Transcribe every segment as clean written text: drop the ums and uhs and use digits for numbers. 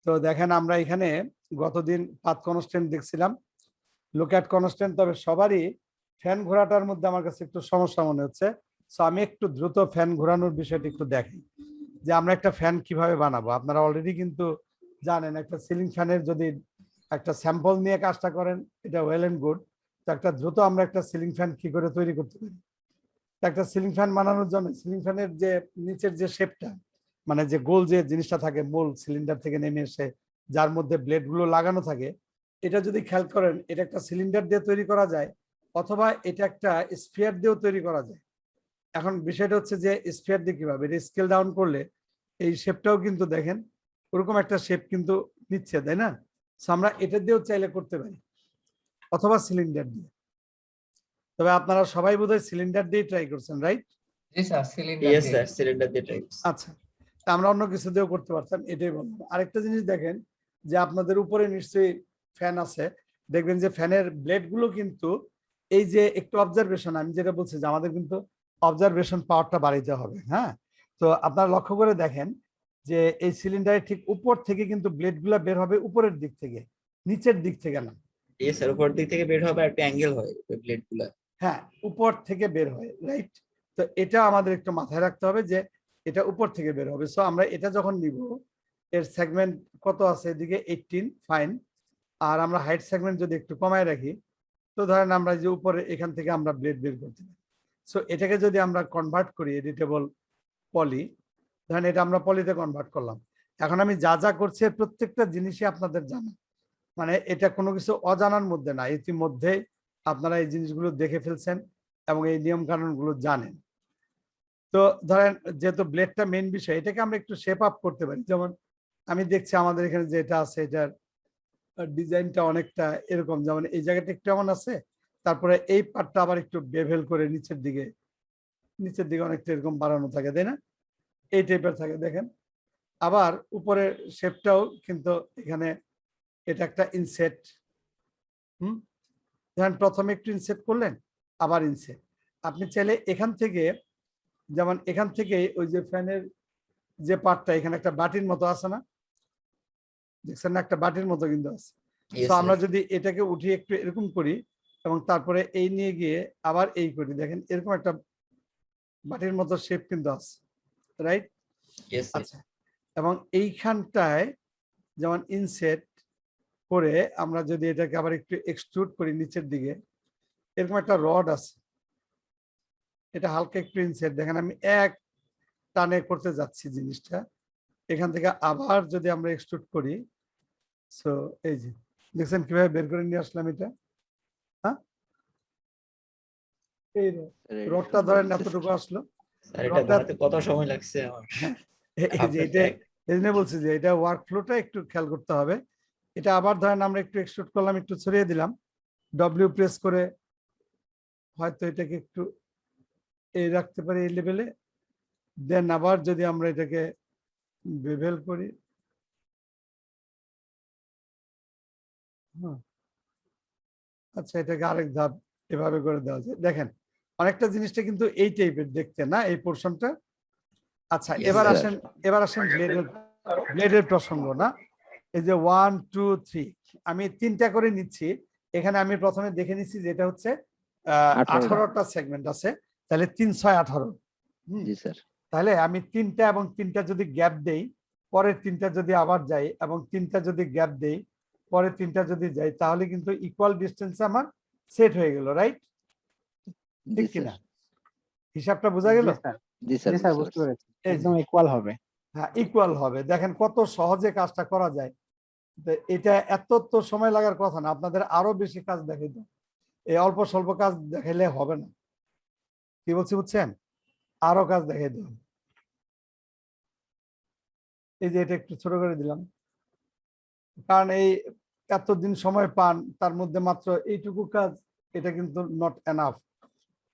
তো দেখেন আমরা এখানে গতদিন পাথ কনস্ট্যান্ট দেখছিলাম, লুকঅ্যাট কনস্ট্যান্ট, তবে সবারই ফ্যান ঘোরাটার মধ্যে আমার কাছে একটু সমস্যা মনে হচ্ছে। সো আমি একটু দ্রুত ফ্যান ঘোরানোর বিষয়টি একটু দেখি যে আমরা একটা ফ্যান কিভাবে বানাবো। আপনারা অলরেডি কিন্তু জানেন একটা সিলিং ফ্যানের যদি একটা স্যাম্পল নিয়ে কাজটা করেন এটা ওয়েল এন্ড গুড। তো একটা দ্রুত আমরা একটা সিলিং ফ্যান কি করে তৈরি করতে পারি। একটা সিলিং ফ্যান বানানোর জন্য সিলিং ফ্যানের যে নিচের যে শেপটা, মানে যে গোল যে জিনিসটা থাকে মূল সিলিন্ডার থেকে নেমে এসে যার মধ্যে ব্লেড গুলো লাগানো থাকে, এটা যদি খেয়াল করেন এটা একটা সিলিন্ডার দিয়ে তৈরি করা যায় অথবা এটা একটা স্ফিয়ার দিয়েও তৈরি করা যায়। এখন বিষয়টা হচ্ছে যে স্ফিয়ার দিয়ে কিভাবে, এটা স্কেল ডাউন করলে এই শেপটাও কিন্তু দেখেন ওরকম একটা শেপ কিন্তু নিচ্ছে, তাই না? আমরা এটা দিয়েও চাইলে করতে পারি অথবা সিলিন্ডার দিয়ে। তবে আপনারা সবাই বোধহয় সিলিন্ডার দিয়ে ট্রাই করছেন, রাইট? জি স্যার, সিলিন্ডার ইয়েস দিয়ে। স্যার, সিলিন্ডার দিয়ে ট্রাই করছি। আচ্ছা, তা আমরা অন্য কিছু দিয়েও করতে পারতাম, এটাই বললাম। আরেকটা জিনিস দেখেন যে আপনাদের উপরে নিশ্চয়ই ফ্যান আছে, দেখবেন যে ফ্যানের ব্লেড গুলো কিন্তু এই যে একটু অবজারভেশন, আমি যেটা বলছি যে আমাদের কিন্তু অবজারভেশন পাওয়ারটা বাড়াইতে হবে। হ্যাঁ, তো আপনারা লক্ষ্য করে দেখেন যে এই সিলিন্ডারের ঠিক উপর থেকে কিন্তু ব্লেড গুলা বের হবে উপরের দিক থেকে, নিচের দিক থেকে না। ইয়েস স্যার, উপর দিক থেকে বের হবে, একটা অ্যাঙ্গেল হয় ওই ব্লেড গুলা। হ্যাঁ, উপর থেকে বের হয়, রাইট? তো এটা আমাদের একটু মাথায় রাখতে হবে যে এটা উপর থেকে বের হবে। সো আমরা এটা যখন নিব, এর সেগমেন্ট কত আছে এদিকে 18, ফাইন। আর আমরা হাইট সেগমেন্ট যদি একটু কমায় রাখি, তো ধরেন আমরা যে উপরে এখান থেকে আমরা ব্লেড বের করতে পারি। সো এটাকে যদি আমরা কনভার্ট করি এডিটেবল পলি, ধরেন এটা আমরা পলিতে কনভার্ট করলাম। এখন আমি যা যা করছি প্রত্যেকটা জিনিসই আপনাদের জানা, মানে এটা কোনো কিছু অজানার মধ্যে না, ইতিমধ্যে আপনারা এই জিনিসগুলো দেখে ফেলছেন এবং এই নিয়ম কানুন গুলো জানেন। তো ধরেন যেহেতু ব্লেডটা মেইন বিষয়, এটাকে আমরা একটু শেপ আপ করতে পারি। যেমন আমি দেখছি আমাদের এখানে যেটা আছে এটার ডিজাইনটা অনেকটা এরকম, যেমন এই জায়গাটা একটু এমন আছে, তারপরে এই পার্টটা আবার একটু বেভেল করে নিচের দিকে অনেকটা এরকম বাড়ানো থাকে, তাই না? এই টাইপের থাকে দেখেন। আবার উপরের শেপটাও কিন্তু এখানে এটা একটা ইনসেট। ধরেন প্রথমে একটু ইনসেট করলেন, আবার ইনসেট। আপনি চাইলে এখান থেকে, যেমন এখান থেকে ওই যে ফ্যানের যে পার্টটা এখানে একটা বাটির মতো আছে না, দেখছেন না? একটা বাটির মতো কিন্তু আছে। তো আমরা যদি এটাকে উঠিয়ে একটু এরকম করি এবং তারপরে এই নিয়ে গিয়ে আবার এই করি, দেখেন এরকম একটা বাটির মতো শেপ কিন্তু আছে, রাইট? আচ্ছা, এবং এইখানটায় যেমন ইনসেট করে আমরা যদি এটাকে আবার একটু এক্সট্রুড করি নিচের দিকে, এরকম একটা রড আছে, এটা হালকা একটু ইনসেট, দেখেন আমি এক টানে করতে যাচ্ছি জিনিসটা। এখান থেকে আবার যদি আমরা এক্সট্রুড করি, সো এই যে দেখছেন কিভাবে বের করে নিয়ে আসলাম এটা। হ্যাঁ, এই রডটা ধরেন এতটুকু আসলো। এটা বানাতে কত সময় লাগছে আমার। এই যে এটা এই জন্য বলছি যে এটা ওয়ার্ক ফ্লোটা একটু খেয়াল করতে হবে। এটা আবার ধরেন আমরা একটু এক্সট্রুড করলাম, একটু ছড়িয়ে দিলাম, ডব্লিউ প্রেস করে হয়তো এটাকে একটু এই রাখতে পারি এই লেভেলে। দেন আবার যদি আমরা এটাকে বেভেল করি, আচ্ছা এটাকে আরেক ধাপ এভাবে করে দেওয়া যায়। দেখেন অনেকটা জিনিসটা কিন্তু এই টাইপের দেখতে না, এই পোর্শনটা। আচ্ছা, এবার আসেন ব্লেডের প্রসঙ্গ না। এই যে 1 2 3 আমি 3টা করে নিচ্ছি। এখানে আমি প্রথমে দেখে নিচ্ছি যে এটা হচ্ছে 18টা সেগমেন্ট আছে, তাহলে 3 6 18। জি স্যার। তাহলে আমি 3টা এবং 3টা যদি গ্যাপ দেই, পরের 3টা যদি আবার যাই এবং 3টা যদি গ্যাপ দেই, পরের 3টা যদি যাই, তাহলে কিন্তু ইকুয়াল ডিস্টেন্সে আমার সেট হয়ে গেল, রাইট? ঠিক কিনা? হিসাবটা বোঝা গেল? জি স্যার, বুঝতে পেরেছি, একদম ইকুয়াল হবে। হ্যাঁ, ইকুয়াল হবে। দেখেন কত সহজে কাজটা করা যায়। এটা এত তো সময় লাগার কথা না, আপনাদের আরো বেশি কাজ দেখাই দাও। এই অল্প স্বল্প কাজ দেখাইলে হবে না, কি বলছি বুঝছেন? আরো কাজ দেখাই দাও। এই যে এটা একটু ছোট করে দিলাম, কারণ এই এতদিন সময় পান তার মধ্যে মাত্র এইটুকু কাজ, এটা কিন্তু নট এনাফ।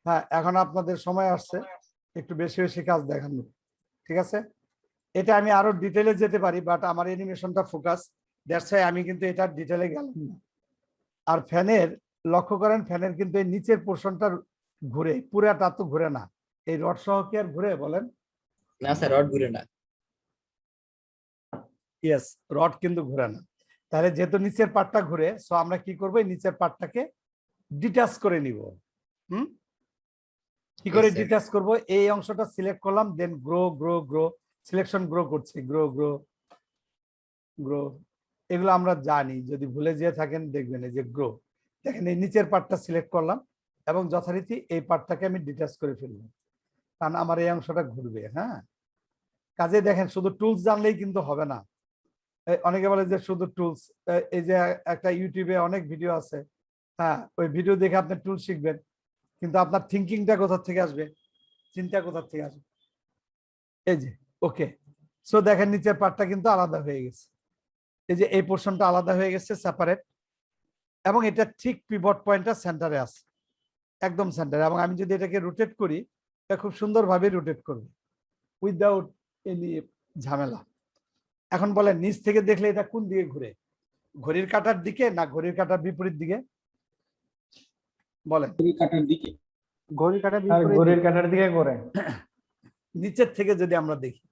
হ্যাঁ, এখন আপনাদের সময় আসছে একটু বেশি বেশি কাজ দেখানো, ঠিক আছে? এটা আমি আরো ডিটেলে যেতে পারি, বাট আমার অ্যানিমেশনটা ফোকাস, দ্যাটস ওয়াই আমি কিন্তু এটা ডিটেলে গেলাম না। আর ফ্যানের লক্ষ্য করেন, ফ্যানের কিন্তু এই নিচের পোর্শনটা ঘুরে, পুরাটা তো ঘুরে না। এই রড সহ কি আর ঘুরে বলেন? না স্যার, রড ঘুরে না। ইয়েস, রড কিন্তু ঘুরে না। তাহলে যেহেতু নিচের পার্টটা ঘুরে, সো আমরা কি করবো, এই নিচের পার্টটাকে ডিটাচ করে নিব। কি করে Yes, sir. ডিটাচ করব, এই অংশটা সিলেক্ট করলাম, then grow grow grow, selection grow করছি, গ্রো গ্রো গ্রো, এগুলো আমরা জানি, যদি ভুলে যেয়ে থাকেন দেখবেন এই যে গ্রো, দেখেন এই নিচের পার্টটা সিলেক্ট করলাম এবং যথারীতি এই পার্টটাকে আমি ডিটাচ করে ফেললাম, কারণ আমার এই অংশটা ঘুরবে। হ্যাঁ, কাজে দেখেন শুধু টুলস জানলেই কিন্তু হবে না। অনেকে বলে যে শুধু টুলস, এই যে একটা ইউটিউবে অনেক ভিডিও আছে, হ্যাঁ ওই ভিডিও দেখে আপনি টুল শিখবেন, কিন্তু আপনার থিঙ্কিংটা কোথা থেকে আসবে, চিন্তা কোথা থেকে আসবে। এই যে ওকে, সো দেখেন নিচের পার্টটা কিন্তু আলাদা হয়ে গেছে, এই যে এই পোর্শনটা আলাদা হয়ে গেছে, সেপারেট, এবং এটা ঠিক পিভট পয়েন্টটা সেন্টারে আছে, একদম সেন্টারে। এবং আমি যদি এটাকে রোটেট করি, এটা খুব সুন্দরভাবে রোটেট করবে উইদাউট এনি ঝামেলা। এখন বলেন নিচ থেকে দেখলে এটা কোন দিকে ঘুরে, ঘড়ির কাঁটার দিকে না ঘড়ির কাঁটার বিপরীত দিকে? বলেন। ঘড়ির কাঁটার দিকে। ঘড়ির কাঁটার আর বিপরীত ঘড়ির দিকে। কাঁটার দিকে ঘোরে। নিচের থেকে যদি আমরা দেখি,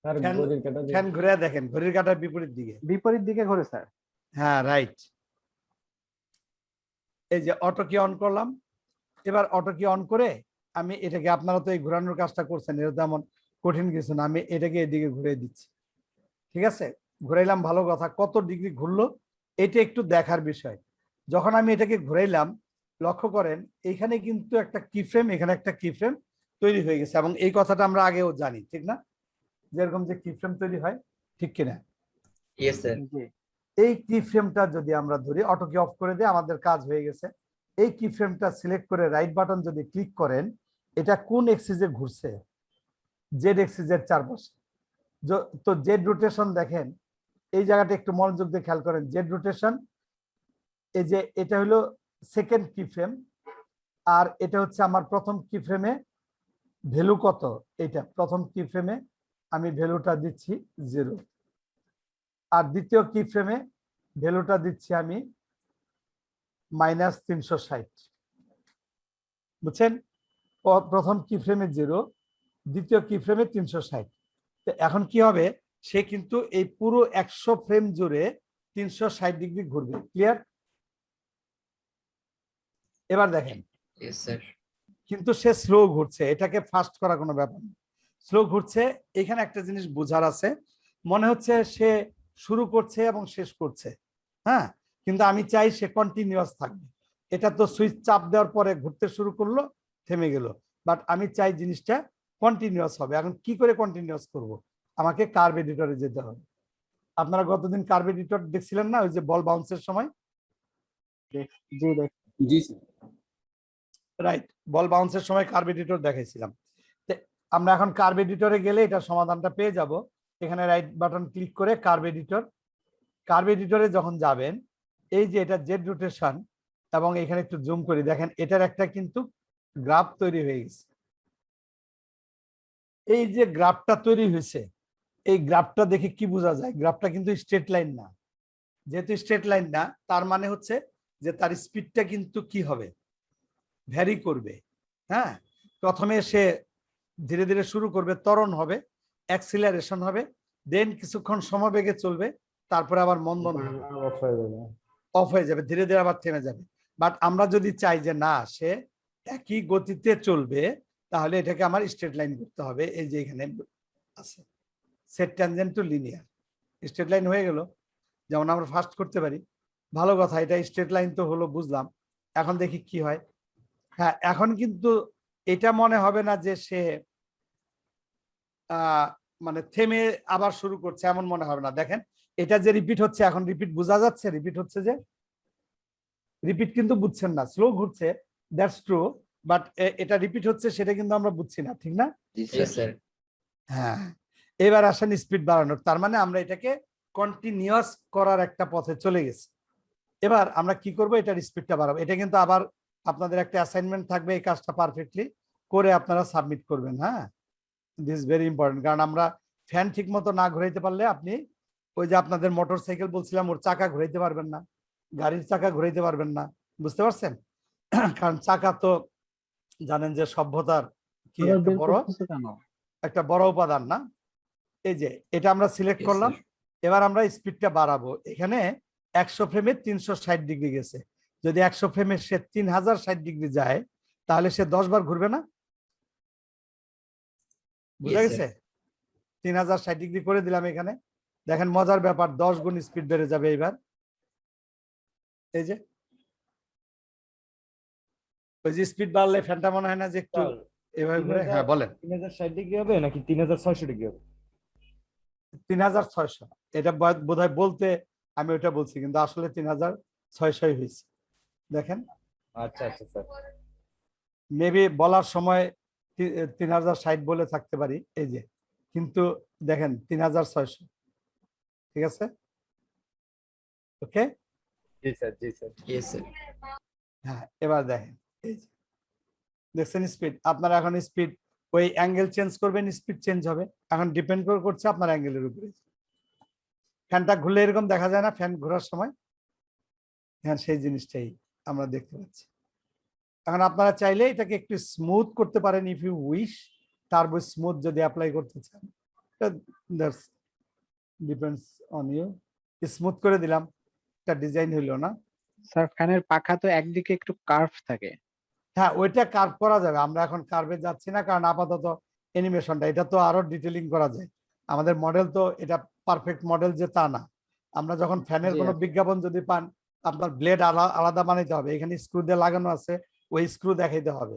আর ফ্যান- ঘড়ির কাঁটার দিকে ফ্যান ঘুরে দেখেন ঘড়ির কাঁটার বিপরীত দিকে। বিপরীত দিকে ঘোরে স্যার। হ্যাঁ রাইট। এই যে অটো কি অন করলাম, এবার অটো কি অন করে আমি এটাকে, আপনারা তো এই ঘোরানোর কাজটা করছেন, এটা তেমন কঠিন কিছু না, আমি এটাকে এদিকে ঘুরে দিচ্ছি। ঠিক আছে, ঘুরাইলাম, ভালো কথা। কত ডিগ্রি ঘুরলো এটা একটু দেখার বিষয়। যখন আমি এটাকে ঘুরাইলাম, লক্ষ্য করেন এইখানে কিন্তু একটা কি ফ্রেম, এখানে একটা কি ফ্রেম তৈরি হয়ে গেছে, এবং এই কথাটা আমরা আগেও জানি, ঠিক না? যেরকম যে কি ফ্রেম তৈরি হয়, ঠিক কিনা? Yes, sir. জি এই কি ফ্রেমটা যদি আমরা ধরি, অটো কি অফ করে দিয়ে আমাদের কাজ হয়ে গেছে। এই কি ফ্রেমটা সিলেক্ট করে রাইট বাটন যদি ক্লিক করেন, এটা কোন এক্সিসে ঘুরছে, জেড এক্সিসের চারপাশে। তো জেড রোটেশন দেখেন, এই জায়গাটা একটু মনোযোগ দিয়ে খেয়াল করেন, জেড রোটেশন, এই যে এটা হলো সেকেন্ড কি ফ্রেম, আর এটা হচ্ছে আমার প্রথম কি ফ্রেমে ভ্যালু কত, এটা প্রথম কি ফ্রেমে আমি ভ্যালুটা দিচ্ছি 0, আর দ্বিতীয় কি ফ্রেমে ভ্যালুটা দিচ্ছি আমি -360। বুঝছেন? প্রথম কি ফ্রেমে 0, দ্বিতীয় কি ফ্রেমে 360। তো এখন কি হবে, সে কিন্তু এই পুরো 100 ফ্রেম জুড়ে 360 ডিগ্রি ঘুরবে। ক্লিয়ার? এবার দেখেন, Yes, sir. কিন্তু সে স্লো ঘুরছে, এটাকে ফাস্ট করা কোনো ব্যাপার না, স্লো ঘুরছে। এখানে একটা জিনিস বোঝার আছে, মনে হচ্ছে সে শুরু করছে এবং শেষ করছে, হ্যাঁ, কিন্তু আমি চাই সে কন্টিনিউয়াস থাকবে। এটা তো সুইচ চাপ দেওয়ার পরে ঘুরতে শুরু করলো, থেমে গেল, বাট আমি চাই জিনিসটা কন্টিনিউয়াস হবে। এখন কি করে কন্টিনিউয়াস করব? আমাকে কার্ভ এডিটরে যেতে হবে। আপনারা গতদিন কার্ভ এডিটর দেখছিলেন না, ওই যে বল বাউন্সের সময়? জি দেখ জি স্যার। রাইট, বল বাউন্সের সময় কার্ভ এডিটর দেখাইছিলাম। আমরা এখন কার্ভ এডিটরে গেলে এটা সমাধানটা পেয়ে যাব। এখানে রাইট বাটন ক্লিক করে কার্ভ এডিটরে যখন যাবেন, এই যে এটা জেড রোটেশন, এবং এখানে একটু জুম করি, দেখেন এটার একটা কিন্তু গ্রাফ তৈরি হয়ে গেছে। এই যে গ্রাফটা তৈরি হয়েছে, এই গ্রাফটা দেখে কি বোঝা যায়? গ্রাফটা কিন্তু স্ট্রেট লাইন না। যেহেতু স্ট্রেট লাইন না, তার মানে হচ্ছে যে তার স্পিডটা কিন্তু কি হবে, ভ্যারি করবে। হ্যাঁ, প্রথমে সে ধীরে ধীরে শুরু করবে, ত্বরণ হবে, অ্যাক্সিলারেশন হবে, দেন কিছুক্ষণ সমবেগে চলবে, তারপরে আবার মন্দন হবে, অফ হয়ে যাবে। অফ হয়ে যাবে, ধীরে ধীরে আবার থেমে যাবে। বাট আমরা যদি চাই যে না, সে একই গতিতে চলবে, তাহলে এটাকে আমার স্ট্রেট লাইন করতে হবে। এই যে এখানে আছে set tangent to linear, straight line হয়ে গেল, যেমন আমরা ফার্স্ট করতে পারি। ভালো কথা, এটা স্ট্রেট লাইন তো হলো, বুঝলাম। এখন দেখি কি হয়। হ্যাঁ, এখন কিন্তু এটা মনে হবে না যে সে মানে থেমে আবার শুরু করছে, এমন মনে হবে না। দেখেন এটা যে রিপিট হচ্ছে, এখন রিপিট বোঝা যাচ্ছে, রিপিট হচ্ছে যে রিপিট কিন্তু বুঝছেন না, স্লো ঘুরছে, দ্যাটস ট্রু, বাট এটা রিপিট হচ্ছে সেটা কিন্তু আমরা বুঝছি না, ঠিক না? জি Yes, স্যার। sir. হ্যাঁ, এবার আসেন স্পিড বাড়ানোর, তার মানে আমরা এটাকে কন্টিনিউয়াস করার একটা পথে চলে গেছি। এবার আমরা কি করব, এটার স্পিডটা বাড়াবো। এটা কিন্তু আবার আপনাদের একটা অ্যাসাইনমেন্ট থাকবে, এই কাজটা পারফেক্টলি করে আপনারা সাবমিট করবেন। হ্যাঁ, দিস ভেরি ইম্পর্টেন্ট, কারণ আমরা ফ্যান ঠিক মতো না ঘুরাইতে পারলে, আপনি ওই যে আপনাদের মোটর সাইকেল বলছিলাম, ওর চাকা ঘুরাইতে পারবেন না, গাড়ির চাকা ঘুরাইতে পারবেন না, বুঝতে পারছেন? কারণ চাকা তো জানেন যে সভ্যতার কি একটা বড় উপাদান না? এই যে এটা আমরা সিলেক্ট Yes, করলাম, sir. এবার আমরা স্পিডটা বাড়াবো। এখানে 100 ফ্রেমে 360 ডিগ্রি গেছে, যদি 100 ফ্রেমে সে 3060 ডিগ্রি যায় তাহলে সে 10 বার ঘুরবে না? বুঝা Yes, গেছে? 3060 ডিগ্রি করে দিলাম এখানে। দেখেন মজার ব্যাপার, 10 গুণ স্পিড বেড়ে যাবে এবার। এই যে ওই যে স্পিড বাড়লে ফ্যানটা মনে হয় না যে একটু এভাবে ঘুরে? হ্যাঁ বলেন। 3060 ডিগ্রি হবে নাকি 3600 ডিগ্রি হবে? 3600। এটা বোধহয় বলতে আমি ওটা বলছি, কিন্তু আসলে 3600 হয়েছে। দেখেন আচ্ছা আচ্ছা স্যার। মেবি বলার সময় 3060 বলে থাকতে পারি, এই যে, কিন্তু দেখেন 3600। ঠিক আছে, ওকে। জি স্যার জি স্যার। yes sir. হ্যাঁ এবার দেখেন, এই যে দেখছেন স্পিড। আপনারা এখন স্পিড ওই অ্যাঙ্গেল চেঞ্জ করবেন, স্পিড চেঞ্জ হবে। এখন ডিপেন্ড করছে আপনার অ্যাঙ্গেলের উপরে। ফ্যানটা ঘুরলে এরকম দেখা যায় না ফ্যান ঘোরার সময়? হ্যাঁ সেই জিনিসটাই আমরা দেখতে পাচ্ছি। এখন আপনারা চাইলে এটাকে একটু স্মুথ করতে পারেন, if you wish. Turbo smooth যদি অ্যাপ্লাই করতে চান, that's depends on you. Smooth করে দিলাম, একটা ডিজাইন হইলো না? স্যার ফ্যানের পাখা তো একদিকে একটু কার্ভ থাকে। হ্যাঁ ওইটা কার্ভ করা যাবে, আমরা এখন কার্ভে যাচ্ছি না, কারণ আপাতত অ্যানিমেশনটা, এটা তো আরো ডিটেলিং করা যায়। আমাদের মডেল তো এটা পারফেক্ট মডেল যে তা না। আমরা যখন ফ্যানের জি, কোনো আচ্ছা। বিজ্ঞাপন যদি পান, আপনার ব্লেড আলাদা বানাইতে হবে, এখানে স্ক্রু দিয়ে লাগানো আছে, ওই স্ক্রু দেখাইতে হবে,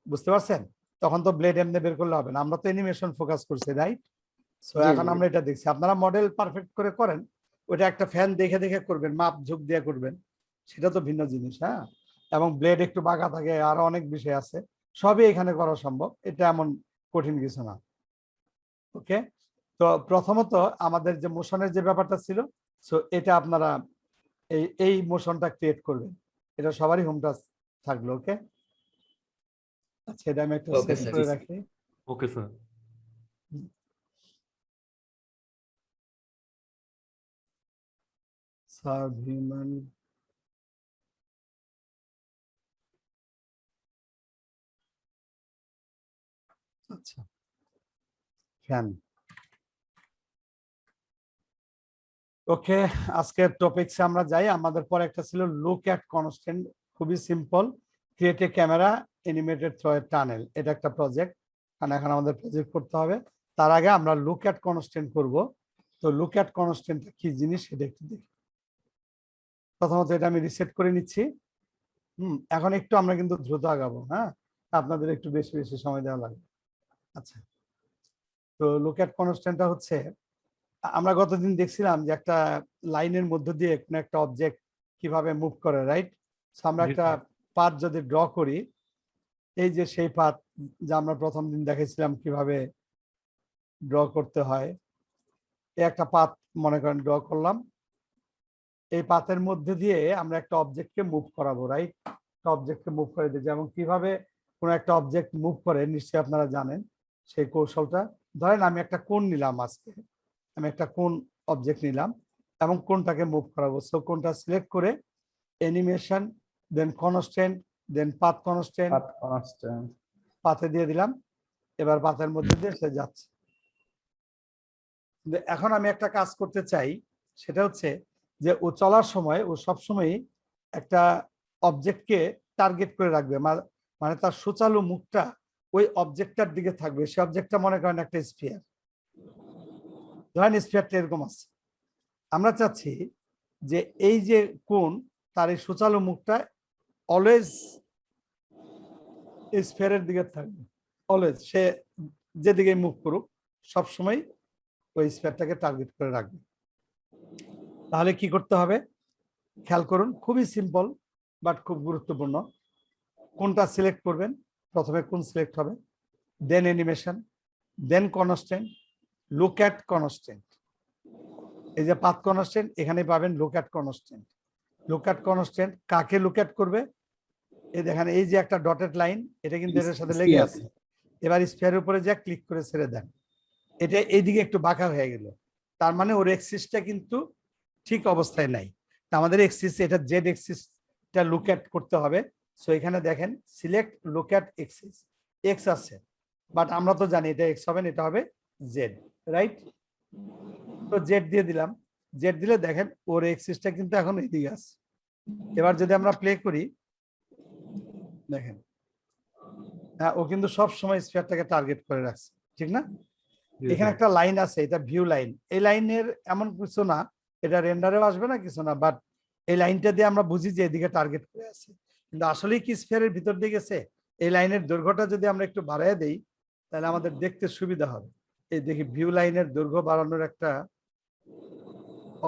বুঝতে পারছেন? তখন তো ব্লেড এমনি বের করলে হবে না, আমরা তো অ্যানিমেশন ফোকাস করছি, রাইট? সো জি, এখন জি। আমরা এটা দেখছি, আপনারা মডেল পারফেক্ট করে করেন, ওটা একটা ফ্যান দেখে দেখে করবেন, মাপ ঝুঁক দিয়ে করবেন, সেটা তো ভিন্ন জিনিস। হ্যাঁ, এবং ব্লেড একটু বাঁকা থাকে, আরো অনেক বিষয় আছে, সবই এখানে করা সম্ভব, এটা এমন কঠিন কিছু না। ওকে, তো প্রথমত আমাদের যে মোশনের যে ব্যাপারটা ছিল, সো এটা আপনারা এই মোশনটা ক্রিয়েট করবেন, এটা সবারই হোম টাস্ক থাকলো। ওকে, আচ্ছা এটা আমি একটা Okay, সেট sir. করে রাখি। Okay sir. সাবহিউম্যান আচ্ছা ফ্যান। ওকে, আজকের টপিকসে আমরা যাই। আমাদের পরে একটা ছিল লুক অ্যাট কনস্ট্যান্ট, খুবই simple, create a camera animated through a tunnel, এটা একটা প্রজেক্ট, কারণ এখন আমাদের প্রজেক্ট করতে হবে। তার আগে আমরা লুক অ্যাট কনস্ট্যান্ট করব। তো লুক অ্যাট কনস্ট্যান্ট কি জিনিস সেটা একটু দেখি। প্রথমত এটা আমি রিসেট করে নিচ্ছি। এখন একটু আমরা কিন্তু দ্রুত আগাবো, হ্যাঁ, আপনাদের একটু বেশি বেশি সময় দেওয়া লাগবে। আচ্ছা, তো লুক অ্যাট কনস্ট্যান্টটা হচ্ছে, আমরা গতদিন দেখছিলাম যে একটা লাইনের মধ্য দিয়ে কোনো একটা অবজেক্ট কিভাবে মুভ করে, রাইট? আমরা একটা পাথ যদি ড্র করি, এই যে সেই পাথ যা আমরা প্রথম দিন দেখেছিলাম কিভাবে ড্র করতে হয়, এই একটা পাথ মনে করেন ড্র করলাম, এই পাথের মধ্যে দিয়ে আমরা একটা অবজেক্টকে মুভ করাবো, রাইট? একটা অবজেক্টকে মুভ করে দিই, যেমন কিভাবে কোনো একটা অবজেক্ট মুভ করে নিশ্চয়ই আপনারা জানেন সেই কৌশলটা। ধরেন আমি একটা কোণ নিলাম, আজকে আমি একটা কোণ অবজেক্ট নিলাম এবং কোণটাকে মুভ করাবো। সো কোণটা সিলেক্ট করে অ্যানিমেশন, দেন কনস্ট্যান্ট, দেন পাথ কনস্ট্যান্ট, পাথে দিয়ে দিলাম। এবার পাথের মধ্যে দিয়ে সে যাচ্ছে। এখন আমি একটা কাজ করতে চাই, সেটা হচ্ছে যে ও চলার সময় ও সবসময় একটা অবজেক্টকে টার্গেট করে রাখবে, মানে তার সুচালু মুখটা ওই অবজেক্টটার দিকে থাকবে। সে অবজেক্টটা মনে করেন একটা স্ফিয়ার, ধরেন স্ফিয়ারটা এরকম আছে। আমরা চাচ্ছি যে এই যে কোণ, তার এই সুচালু মুখটা অলওয়েজ স্ফিয়ারের দিকে থাকবে, অলওয়েজ সে যেদিকে মুভ করুক সবসময় ওই স্ফিয়ারটাকে টার্গেট করে রাখবে। তাহলে কি করতে হবে খেয়াল করুন, খুবই সিম্পল বাট খুব গুরুত্বপূর্ণ। কোনটা সিলেক্ট করবেন, প্রথমে কোন সিলেক্ট হবে, then animation, then constant, look at constant. এই যে পাথ কনস্ট্যান্ট এখানে পাবেন look at constant. Look at constant কাকে লুক অ্যাট করবে, এই দেখেন এই যে একটা ডটেড লাইন, এটা কিন্তু এটার সাথে লেগে আছে। এবার স্ফিয়ারের উপরে যা ক্লিক করে ছেড়ে দেন, এটা এইদিকে একটু বাঁকা হয়ে গেল, তার মানে ওর এক্সিসটা কিন্তু ঠিক অবস্থায় নাই। তা আমাদের এক্সিস, এটা জেড এক্সিসটা লুক অ্যাট করতে হবে। সো এখানে দেখেন select look at axis, x আছে বাট আমরা তো জানি এটা এক্স হবে না, এটা হবে জেড, রাইট? তো জেড দিয়ে দিলাম। জেড দিলে দেখেন ওর এক্সিসটা কিন্তু এখন এদিকে আছে। এবার যদি আমরা প্লে করি দেখেন, হ্যাঁ ও কিন্তু সব সময় স্ফিয়ারটাকে টার্গেট করে রাখছে, ঠিক না? জি এখানে স্যার। একটা লাইন আছে, এটা ভিউ লাইন। এই লাইনের এমন কিছু না, এটা রেন্ডারেও আসবে না কিছু না, বাট এই লাইনটা দিয়ে আমরা বুঝি যে এদিকে টার্গেট করে আছে, কিন্তু আসলেই কি স্ফিয়ারের ভিতর দিয়ে গেছে? এই লাইনের দৈর্ঘ্যটা যদি আমরা একটু বাড়ায় দেই তাহলে আমাদের দেখতে সুবিধা হবে। এই দেখি ভিউ লাইনের দৈর্ঘ্য বাড়ানোর একটা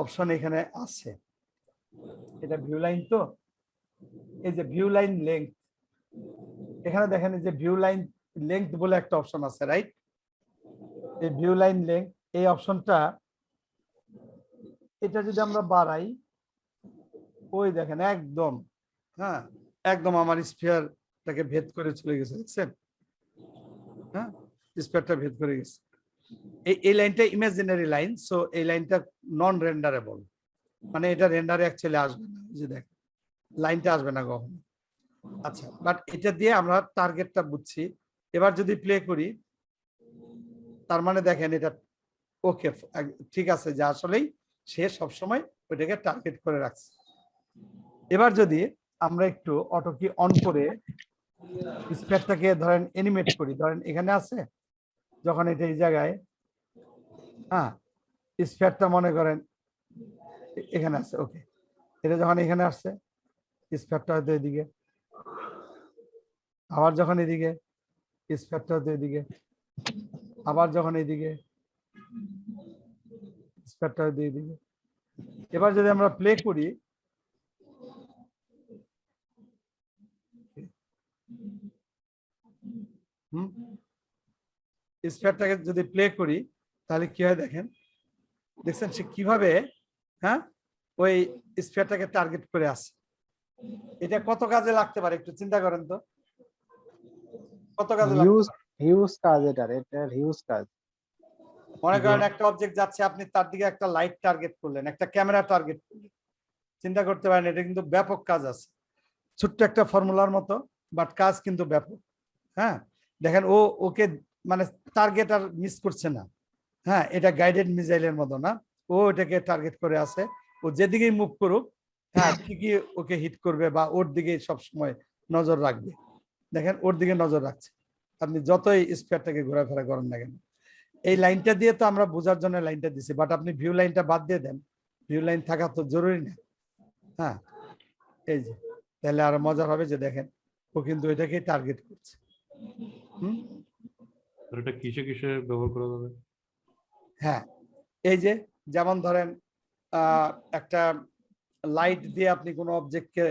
অপশন এখানে আছে। এটা ভিউ লাইন, তো এই যে ভিউ লাইন লেংথ, এখানে দেখেন এই যে ভিউ লাইন লেংথ বলে একটা অপশন আছে, রাইট? এই ভিউ লাইন লেংথ, এই অপশনটা, এটা যদি আমরা বাড়াই, ওই দেখেন একদম, হ্যাঁ একদম আমার স্ফিয়ারটাকে ভেদ করে চলে গেছে, দেখছেন? হ্যাঁ স্ফিয়ারটা ভেদ করে গেছে। এই লাইনটা ইমাজিনারি লাইন, সো এই লাইনটা নন রেন্ডারেবল, মানে এটা রেন্ডারে অ্যাকচুয়ালি আসবে না, যে দেখ লাইনটা আসবে না কখনো। আচ্ছা, বাট এটা দিয়ে আমরা টার্গেটটা বুঝছি। এবার যদি প্লে করি, তার মানে দেখেন এটা ওকে, ঠিক আছে, যে আসলেই সে সবসময় ওইটাকে টার্গেট করে রাখছে। এবার যদি আমরা একটু অটো কি অন করে স্পেয়ারটাকে ধরেন এনিমেট করি, ধরেন এখানে আছে, যখন এটা এই জায়গায়, হ্যাঁ স্পেয়ারটা মনে করেন এখানে আছে, ওকে, এটা যখন এখানে আসছে স্পেয়ারটা হয়তো এদিকে, আবার যখন এদিকে স্পেয়ারটা হয়তো এদিকে, আবার যখন এদিকে স্পেয়ারটা হয়তো এদিকে। এবার যদি আমরা প্লে করি, স্পেয়ারটাকে যদি প্লে করি তাহলে কি হয় দেখেন, দেখছেন সে কিভাবে, হ্যাঁ ওই স্পেয়ারটাকে টার্গেট করে আসে। এটা কত কাজে লাগতে পারে একটু চিন্তা করেন তো, কত কাজে লাগতে হিউজ পারে? হিউজ কাজ, এটার হিউজ কাজ। মনে করেন একটা অবজেক্ট যাচ্ছে, আপনি তার দিকে একটা লাইট টার্গেট করলেন, একটা ক্যামেরা টার্গেট করলেন, চিন্তা করতে পারেন এটা কিন্তু ব্যাপক কাজ আছে। ছোট্ট একটা ফর্মুলার মতো, বাট কাজ কিন্তু ব্যাপক। হ্যাঁ দেখেন ও ওকে মানে টার্গেট আর মিস করছে না। হ্যাঁ এটা গাইডেড মিসাইলের মতো না, ও এটাকে টার্গেট করে আছে, ও যেদিকেই মুভ করুক, হ্যাঁ ঠিকই ওকে হিট করবে বা ওর দিকে সব সময় নজর রাখবে। দেখেন ওর দিকে নজর রাখছে, আপনি যতই স্পেয়ারটাকে ঘোরাফেরা করেন না কেন। এই লাইনটা দিয়ে তো আমরা বোঝার জন্য লাইনটা দিছি, বাট আপনি ভিউ লাইনটা বাদ দিয়ে দেন, ভিউ লাইন থাকা তো জরুরি না। হ্যাঁ এই যে, তাহলে আরো মজা হবে যে দেখেন ও কিন্তু এটাকে টার্গেট করছে। হুম এটা কিসে কিসে ব্যবহার করা যাবে? হ্যাঁ এই যে, যেমন ধরেন একটা লাইট দিয়ে আপনি কোনো অবজেক্টকে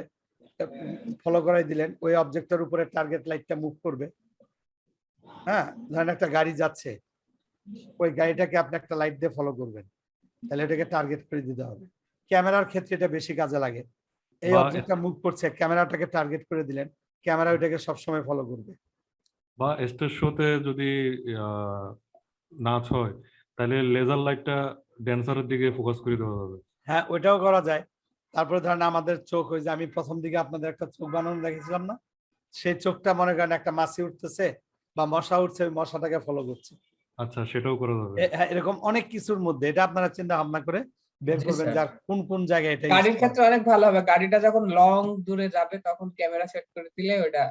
ফলো করাই দিলেন, ওই অবজেক্টের উপরে টার্গেট লাইটটা মুভ করবে। হ্যাঁ ধরেন একটা গাড়ি যাচ্ছে, ওই গাড়িটাকে আপনি একটা লাইট দিয়ে ফলো করবেন, তাহলে এটাকে টার্গেট করে দিতে হবে। ক্যামেরার ক্ষেত্রে এটা বেশি কাজে লাগে। এই বা অবজেক্টটা মুভ করছে, ক্যামেরাটাকে টার্গেট করে দিলেন, ক্যামেরা ওইটাকে সবসময় ফলো করবে। বা স্টেজ শোতে যদি আহ, নাচ হয়, তাহলে লেজার লাইটটা ড্যান্সারের দিকে ফোকাস করে দেওয়া যাবে। হ্যাঁ ওইটাও করা যায়। তারপরে ধরেন আমাদের চোখ, ওই যে আমি প্রথম দিকে আপনাদের একটা চোখ বানানো দেখেছিলাম না, সেই চোখটা মনে করেন একটা মাছি উঠতেছে বা মশা উঠছে, ওই মশাটাকে ফলো করছে। আচ্ছা, সেটাও করা যাবে। হ্যাঁ এরকম অনেক কিছুর মধ্যে এটা আপনারা চিন্তা ভাবনা করে বের জি করবেন স্যার। যার কোন কোন জায়গায় এটা use গাড়ির করা ক্ষেত্রে অনেক ভালো হবে, গাড়িটা যখন লং দূরে যাবে তখন ক্যামেরা সেট করে দিলে ওটা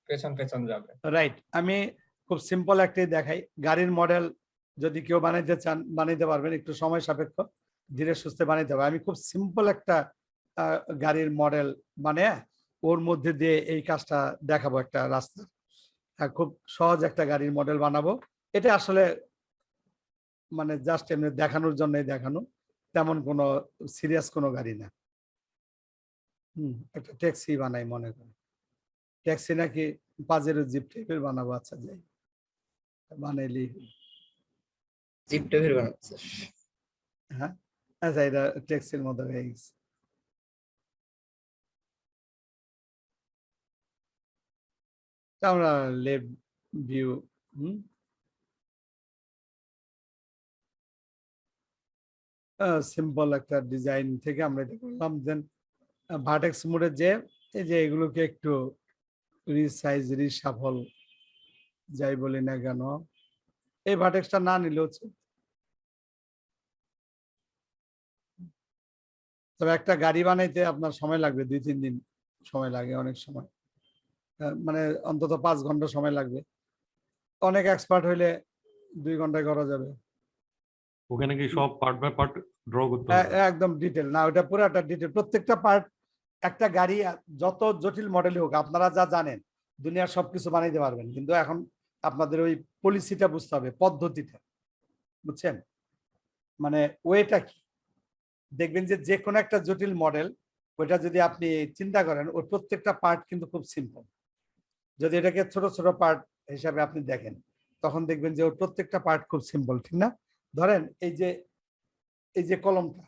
পেছন পেছন যাবে। রাইট। আমি খুব সিম্পল একটাই দেখাই, গাড়ির মডেল যদি কেউ বানাইতে চান বানাইতে পারবেন, একটু সময় সাপেক্ষ, ধীরে সুস্থে বানাইতে হবে। আমি খুব সিম্পল একটা গাড়ির মডেল বানিয়ে ওর মধ্যে দিয়ে এই কাজটা দেখাবো, একটা রাস্তা, খুব সহজ একটা গাড়ির মডেল বানাবো। এটা আসলে মানে জাস্ট এমনি দেখানোর জন্যই দেখানো, তেমন কোনো সিরিয়াস কোনো গাড়ি না। একটা ট্যাক্সি বানাই মনে করি, ট্যাক্সি নাকি পাজেরো জিপ টাইপের বানাবো, আচ্ছা যাই বানাইলি। জিপ টেবিল বানাচ্ছে। হ্যাঁ আচ্ছা এটা ট্যাক্সির মতো হয়ে গেছে। তা আমরা লেফট ভিউ, সিম্পল একটা ডিজাইন থেকে আমরা এটা করলাম। দেন ভার্টেক্স মোডে যে এই যে এগুলোকে একটু রিসাইজ রিসাফল যাই বলি না কেন, এই ভার্টেক্সটা না নিলেও তবে একটা গাড়ি বানাইতে আপনার সময় লাগবে 2-3 দিন সময় লাগে, অনেক সময়, মানে অন্তত 5 ঘন্টা সময় লাগবে। অনেক এক্সপার্ট হইলে 2 ঘন্টায় করা যাবে। ওখানে কি সব পার্ট বাই পার্ট ড্র করতে হবে? একদম ডিটেল না, ওটা পুরোটা ডিটেল, প্রত্যেকটা পার্ট। একটা গাড়ি যত জটিল মডেলই হোক, আপনারা যা জানেন দুনিয়ার সবকিছু বানাইতে পারবেন, কিন্তু এখন আপনাদের ওই পলিসিটা বুঝতে হবে, পদ্ধতিটা, বুঝছেন? মানে ওয়েটা কি, দেখবেন যে যে কোনো একটা জটিল মডেল, ওইটা যদি আপনি চিন্তা করেন, ওর প্রত্যেকটা পার্ট কিন্তু খুব সিম্পল। যদি এটাকে ছোট ছোট পার্ট হিসাবে আপনি দেখেন, তখন দেখবেন যে ওর প্রত্যেকটা পার্ট খুব সিম্পল, ঠিক না? ধরেন এই যে কলমটা,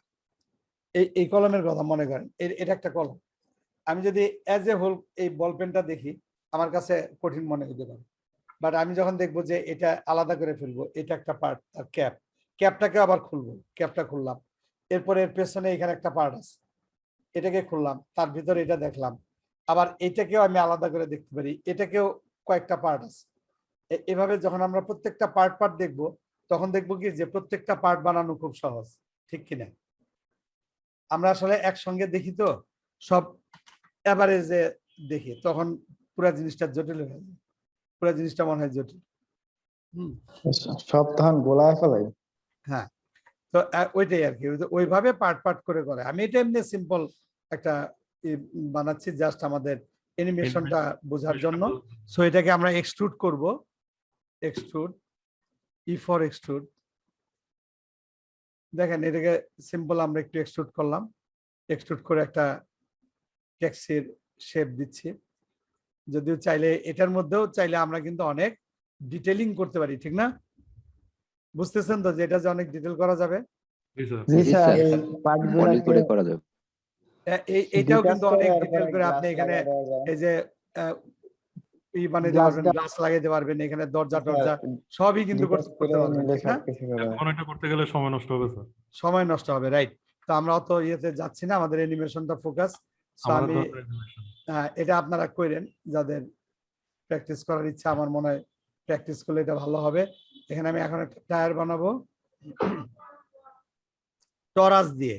এই কলমের কথা মনে করেন, এটা একটা কলম। আমি যদি অ্যাজ এ হোল এই বল পেনটা দেখি, আমার কাছে কঠিন মনে হতে পারে, বাট আমি যখন দেখবো যে এটা আলাদা করে ফেলবো, এটা একটা পার্ট, তার ক্যাপটাকে আবার খুলবো, ক্যাপটা খুললাম, এরপরে এর পেছনে এখানে একটা পার্ট আছে, এটাকে খুললাম, তার ভিতরে এটা দেখলাম, আবার এটাকেও আমি আলাদা করে দেখতে পারি, এটাকেও কয়েকটা পার্ট আছে। এভাবে যখন আমরা প্রত্যেকটা পার্ট দেখবো, তখন দেখবো কি যে প্রত্যেকটা পার্ট বানানো খুব সহজ, ঠিক কিনা? আমরা আসলে একসঙ্গে দেখি তো, সব এভারেজে দেখি, তখন পুরা জিনিসটা জটিল হয়ে যায়, পুরা জিনিসটা মনে হয় জটিল। সব তখন গোলায় ফেলাই। হ্যাঁ, তো ওইটাই আর কি, ওইভাবে পার্ট করে করে। আমি এটা এমনি সিম্পল একটা বানাচ্ছি, জাস্ট আমাদের অ্যানিমেশনটা বোঝার জন্য। সো এটাকে আমরা এক্সট্রুড করব, এক্সট্রুড, ই ফর এক্সট্রুড। দেখেন এটাকে সিম্পল আমরা একটু এক্সট্রুড করলাম, এক্সট্রুড করে একটা ট্যাক্সির শেপ দিচ্ছি। যদিও চাইলে এটার মধ্যেও চাইলে আমরা কিন্তু অনেক ডিটেইলিং করতে পারি, ঠিক না? বুঝতেছেন তো যে এটা যে অনেক ডিটেইল করা যাবে। জি স্যার। জি জি স্যার, স্যার, এই পার্টগুলোকে অনেক করে করা যাবে। এইটাও detach কিন্তু করে অনেক এরপরে ডিটেইল করে আপনি glass এখানে লাগায় দেওয়া যায়। এই যে বানাইতে Glass পারবেন, গ্লাস লাগাইতে পারবেন, এখানে দরজা টরজা স্যার, সবই কিন্তু detach করতে করে পারবেন, নিলে ঠিক না? সবকিছু করা যায়। এখন এটা করতে গেলে সময় নষ্ট হবে স্যার। সময় নষ্ট হবে, রাইট? তো আমরা অত ইয়েতে যাচ্ছি না, আমাদের অ্যানিমেশনটা ফোকাস। আমাদের আমি দরকার animation। এটা আপনারা করেন, যাদের প্র্যাকটিস করার ইচ্ছা, আমার মনে হয় প্র্যাকটিস করলে এটা ভালো হবে। এখানে আমি এখন একটা টায়ার বানাবো টরাস দিয়ে,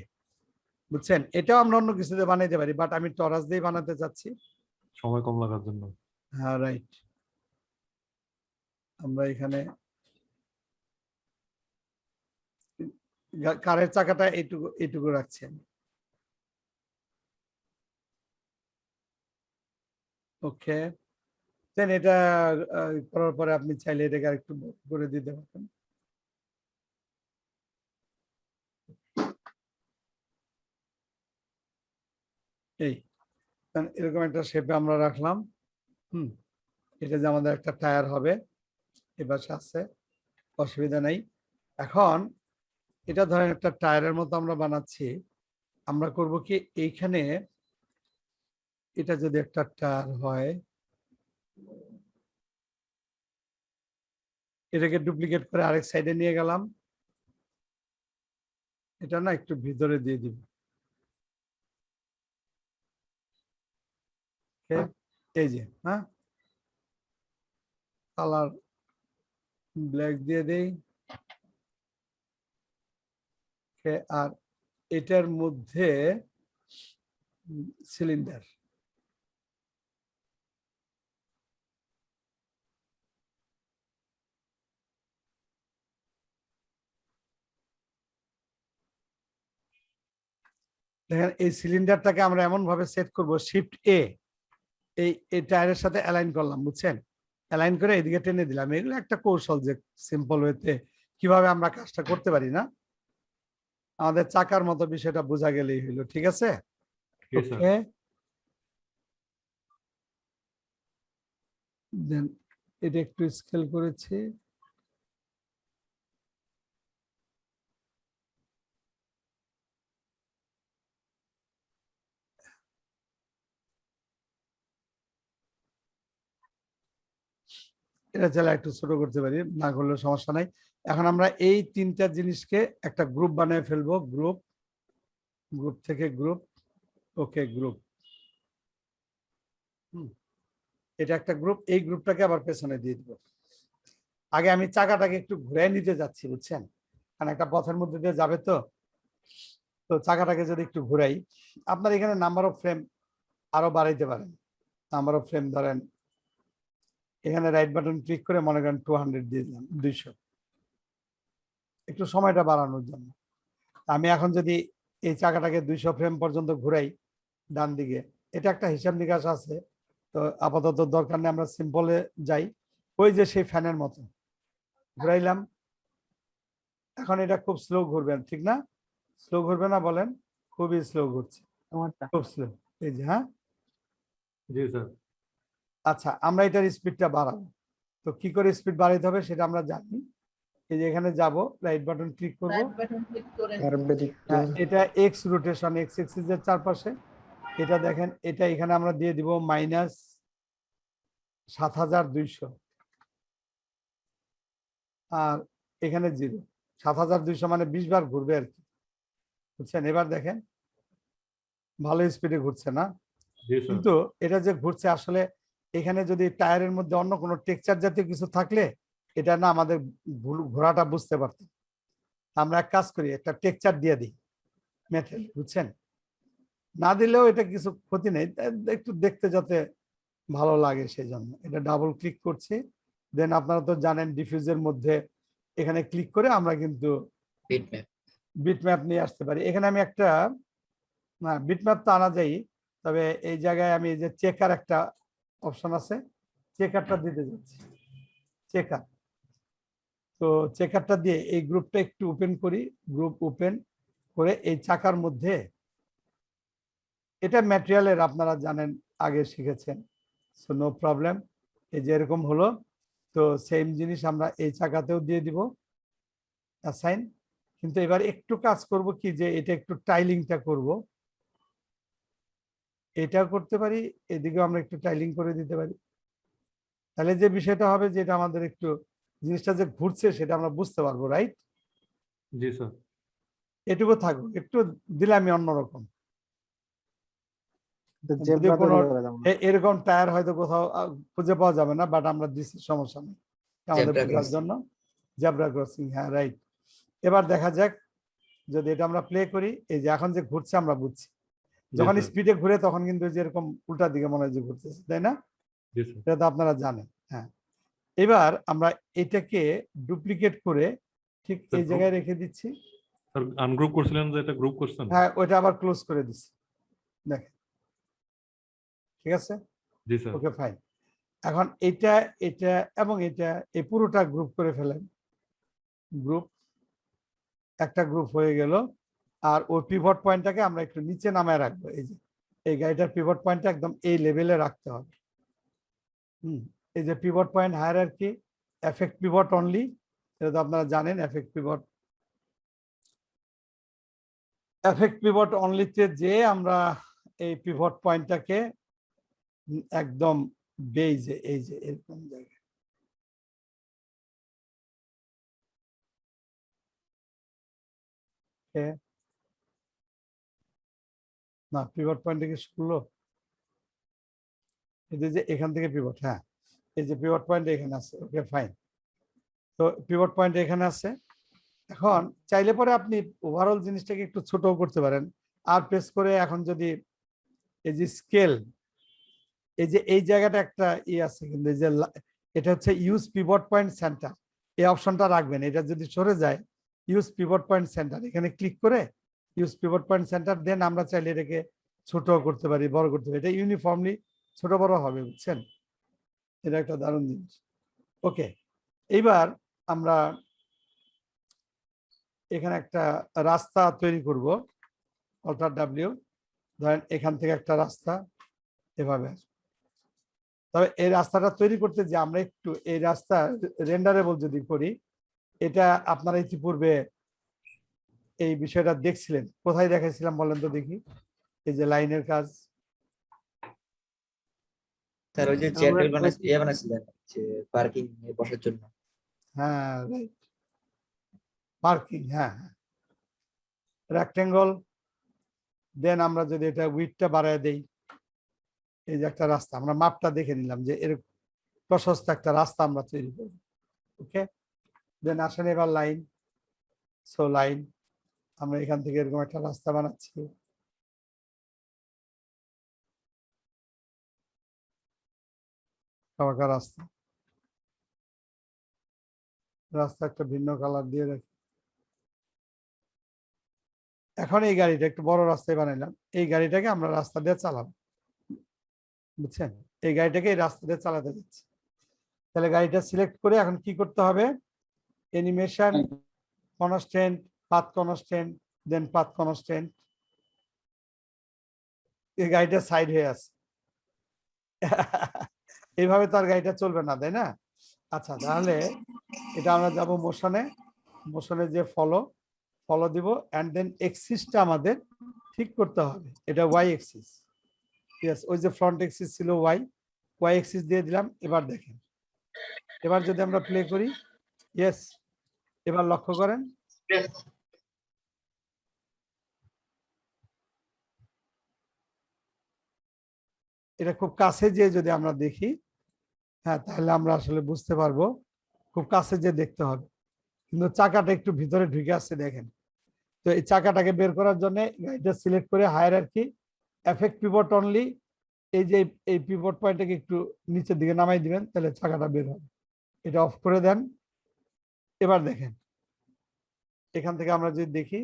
বুঝছেন? এটাও আমরা অন্য কিছুতে বানাইতে পারি, বাট আমি টরাস দিয়ে বানাতে চাচ্ছি। সময় কম লাগার জন্য। হ্যাঁ, রাইট। আমরা এখানে কারের চাকাটা এইটুকু রাখছি আমি। ওকে, দেন এটা করার পরে আপনি চাইলে এটাকে আরেকটু বড় করে দিতে পারেন। এই এরকম একটা শেপে আমরা রাখলাম। এটা যে আমাদের একটা টায়ার হবে, এ পাশে আছে, অসুবিধা নাই। এখন এটা ধরেন একটা টায়ারের মতো আমরা বানাচ্ছি, আমরা করব কি, এইখানে এটা যদি একটা টায়ার হয়, এটাকে ডুপ্লিকেট করে আরেক সাইডে নিয়ে গেলাম, এটা না একটু ভিতরে দিয়ে দিব। এই যে, হ্যাঁ, কালার ব্ল্যাক দিয়ে দেই। আর এটার মধ্যে সিলিন্ডার, দেখেন এই সিলিন্ডারটাকে আমরা এমন ভাবে সেট করব, শিফট এ, এই টায়ারের সাথে অ্যালাইন করলাম, বুঝছেন? অ্যালাইন করে এদিকে টেনে দিলাম। এগুলো একটা কৌশল, যে সিম্পল ওয়েতে কিভাবে আমরা কাজটা করতে পারি না, আমাদের চাকার মতো বিষয়টা বোঝা গেলেই হইলো, ঠিক আছে? জি স্যার। ওকে, দেন এটা একটু স্কেল করেছি। এটা চাইলে একটু ছোট করতে পারি, না করলেও সমস্যা নাই। এখন আমরা এই তিনটা জিনিসকে একটা গ্রুপ বানিয়ে ফেলবো, গ্রুপ থেকে গ্রুপ, ওকে গ্রুপ, এটা একটা গ্রুপ। এই গ্রুপটাকে আবার পেছনে দিয়ে দিব। আগে আমি চাকাটাকে একটু ঘুরে নিতে যাচ্ছি, বুঝছেন? কারণ একটা পথের মধ্যে দিয়ে যাবে তো তো চাকাটাকে যদি একটু ঘুরাই, আপনার এখানে নাম্বার অফ ফ্রেম আরো বাড়াইতে পারেন। নাম্বার অফ ফ্রেম ধরেন এখানে রাইট বাটন ক্লিক করে মনে করেন 200 দিয়ে দিলাম, 200, একটু সময়টা বাড়ানোর জন্য। আমি এখন যদি এই চাকাটাকে 200 ফ্রেম পর্যন্ত ঘুরাই ডান দিকে, এটা একটা হিসাব নিকাশ আছে, তো আপাতত দরকার নেই, আমরা সিম্পলে যাই। ওই যে সেই ফ্যানের মতো ঘুরাইলাম, এখন এটা খুব স্লো ঘুরবেন, ঠিক না? স্লো ঘুরবে না বলেন? খুবই স্লো ঘুরছে, খুব স্লো। এই যে, হ্যাঁ, জি স্যার। আচ্ছা, আমরা এটার স্পিডটা বাড়াবো। তো কি করে স্পিড বাড়াইতে হবে সেটা আমরা জানি। এই যে এখানে যাব, রাইট বাটন ক্লিক করব, এটা এক্স রোটেশন, এক্স এক্সিসের চারপাশে। এটা দেখেন, এটা এখানে আমরা দিয়ে দিব -7200, আর এখানে 0। 7200 মানে 20 বার ঘুরবে আর কি, বুঝছেন? এবার দেখেন ভালো স্পিডে ঘুরছে না? জি স্যার। কিন্তু এটা যে ঘুরছে আসলে, এখানে যদি টায়ারের মধ্যে অন্য কোনো টেক্সচার জাতীয় কিছু থাকলে এটা না আমাদের ঘোরাটা বুঝতে পারতাম। আমরা এক কাজ করি, একটা টেক্সচার দিয়ে দিই মেটেরিয়াল, বুঝছেন? না দিলেও এটা কিছু ক্ষতি নেই, একটু দেখতে যাতে ভালো লাগে সেই জন্য এটা ডাবল ক্লিক করছি। দেন আপনারা তো জানেন ডিফিউজের মধ্যে এখানে ক্লিক করে আমরা কিন্তু বিটম্যাপ নিয়ে আসতে পারি। এখানে আমি একটা, না বিটম্যাপ তো আনা যায়, তবে এই জায়গায় আমি যে চেকার একটা অপশন আছে, চেকারটা দিতে যাচ্ছি। চেকার, তো চেকারটা দিয়ে এই গ্রুপটা একটু ওপেন করি, গ্রুপ ওপেন করে এই চাকার মধ্যে, এটা ম্যাটেরিয়ালের আপনারা জানেন আগে শিখেছেন, সো নো প্রবলেম। এই যে এরকম হলো, তো সেম জিনিস আমরা এই চাকাতেও দিয়ে দিব অ্যাসাইন। কিন্তু এবার একটু কাজ করব কি, যে এটা একটু টাইলিংটা করব, এটাও করতে পারি, এদিকেও আমরা একটু টাইলিং করে দিতে পারি। তাহলে যে বিষয়টা হবে, যে এটা আমাদের একটু জিনিসটা যে ঘুরছে সেটা আমরা বুঝতে পারবো, রাইট? জি স্যার। এটুকু থাকবো, একটু দিলামই অন্যরকম। জেব্রা কোনো তৈরি করে দাও না। এরকম টায়ার হয়তো কোথাও খুঁজে পাওয়া যাবে না, বাট আমরা দিচ্ছি, সমস্যা নেই আমাদের Zebra বোঝার crossing। জন্য। জেব্রা ক্রসিং, হ্যাঁ রাইট। এবার দেখা যাক, যদি এটা আমরা প্লে করি, এই যে এখন যে ঘুরছে আমরা বুঝছি। জি যখন স্যার। স্পিডে ঘুরে তখন কিন্তু যেরকম উল্টা দিকে মনে হয় যে ঘুরতেছে, তাই না? জি স্যার। এটা তো আপনারা জানেন। হ্যাঁ, এবার আমরা এটাকে ডুপ্লিকেট করে ঠিক এই জায়গায় রেখে দিচ্ছি। স্যার আনগ্রুপ করছিলেন যে এটা গ্রুপ করছেন? হ্যাঁ, ওইটা আবার ক্লোজ করে দিচ্ছি, দেখেন, ঠিক আছে, জি স্যার। Okay fine. এখন এটা, এটা এবং এটা, এই পুরোটা গ্রুপ করে ফেলেন। গ্রুপ, একটা গ্রুপ হয়ে গেল। আর ওই পিভট পয়েন্টটাকে আমরা একটু নিচে নামায় রাখবো। এই যে এই গাড়িটার পিভট পয়েন্টটা একদম এই লেভেলে রাখতে হবে। এই যে pivot point hierarchy, effect pivot only, এটা তো আপনারা জানেন। এফেক্ট পিভট অনলিতে যে আমরা এই পিভট পয়েন্টটাকে একদম বেইজে, এই যে এরকম জায়গায়, না পিভট পয়েন্ট কি শুনলো, এই যে এখান থেকে পিভট, হ্যাঁ এই যে পিভট পয়েন্ট এখানে আছে, ওকে ফাইন। তো পিভট পয়েন্ট এখানে আছে। এখন চাইলে পরে আপনি ওভারঅল জিনিসটাকে একটু ছোট করতে পারেন, আর প্রেস করে এখন যদি এই যে স্কেল, এই যে এই জায়গাটা একটা আছে, কিন্তু এই যে এটা হচ্ছে ইউজ পিভট পয়েন্ট সেন্টার, এই অপশনটা রাখবেন। এটা যদি সরে যায়, ইউজ পিভট পয়েন্ট সেন্টার, এখানে ক্লিক করে ইউজ পিভট পয়েন্ট সেন্টার, দেন আমরা চাইলে এটাকে ছোট করতে পারি, বড় করতে পারি, এটা ইউনিফর্মলি ছোট বড় হবে, বুঝছেন? এটা একটা দারুণ জিনিস। ওকে, এইবার আমরা এখানে একটা রাস্তা তৈরি করব, অল্টার ডাব্লিউ, ধরেন এখান থেকে একটা রাস্তা এভাবে আসবে। তবে এই রাস্তাটা তৈরি করতে যে আমরা একটু এই রাস্তা রেন্ডারেবল যদি করি, এটা আপনারা ইতিপূর্বে এই বিষয়টা দেখছিলেন, কোথায় দেখাইছিলাম বলেন তো দেখি? এই যে লাইনের কাজ, স্যার ওই যে চেয়ার টেবিল বানাইছিলেন যে পার্কিং এ বসার জন্য। হ্যাঁ রাইট, পার্কিং, হ্যাঁ রেক্টেঙ্গল। দেন আমরা যদি এটা উইডথটা বাড়ায় দেই, এই যে একটা রাস্তা, আমরা মাপটা দেখে নিলাম যে এরকম প্রশস্ত একটা রাস্তা আমরা তৈরি করব। ওকে, দেন আসেন এবার লাইন, সো লাইন আমরা এখান থেকে এরকম একটা রাস্তা বানাচ্ছি। রাস্তা রাস্তা একটা ভিন্ন কালার দিয়ে রাখি। এখন এই গাড়িটা একটু বড় রাস্তায় বানাইলাম, এই গাড়িটাকে আমরা রাস্তা দিয়ে চালাবো, বুঝছেন? এই গাড়িটাকে এই রাস্তা দিয়ে চালাতে যাচ্ছি। তাহলে গাড়িটা সিলেক্ট করে এখন কি করতে হবে? অ্যানিমেশন কনস্ট্যান্ট, পাথ কনস্ট্যান্ট, দেন পাথ কনস্ট্যান্ট। এই গাড়িটা সাইড হয়ে আছে। এইভাবে তো আর গাড়িটা চলবে না, তাই না? আচ্ছা, তাহলে এটা আমরা যাব মোশনে, মোশনে যে ফলো দিব, এন্ড দেন এক্সিসটা আমাদের ঠিক করতে হবে। এটা ওয়াই এক্সিস, ইয়েস, ওই যে ফ্রন্ট এক্সিস ছিল ওয়াই এক্সিস দিয়ে দিলাম। এবার দেখেন, এবার যদি আমরা প্লে করি, ইয়েস, এবার লক্ষ্য করেন এটা খুব কাছে যে যদি আমরা দেখি, হ্যাঁ, তাহলে আমরা আসলে বুঝতে পারবো। খুব কাছে যে দেখতে হবে, কিন্তু চাকাটা একটু ভিতরে ঢুকে আসছে, দেখেন। তো এই চাকাটাকে বের করার জন্য গাড়িটা সিলেক্ট করে হায়ারার্কি, এফেক্ট পিভট অনলি, এই যে এই পিভট পয়েন্টটাকে একটু নিচের দিকে নামাই দিবেন, তাহলে চাকাটা বের হবে। এটা অফ করে দেন। এবার দেখেন, এখান থেকে আমরা যদি দেখি,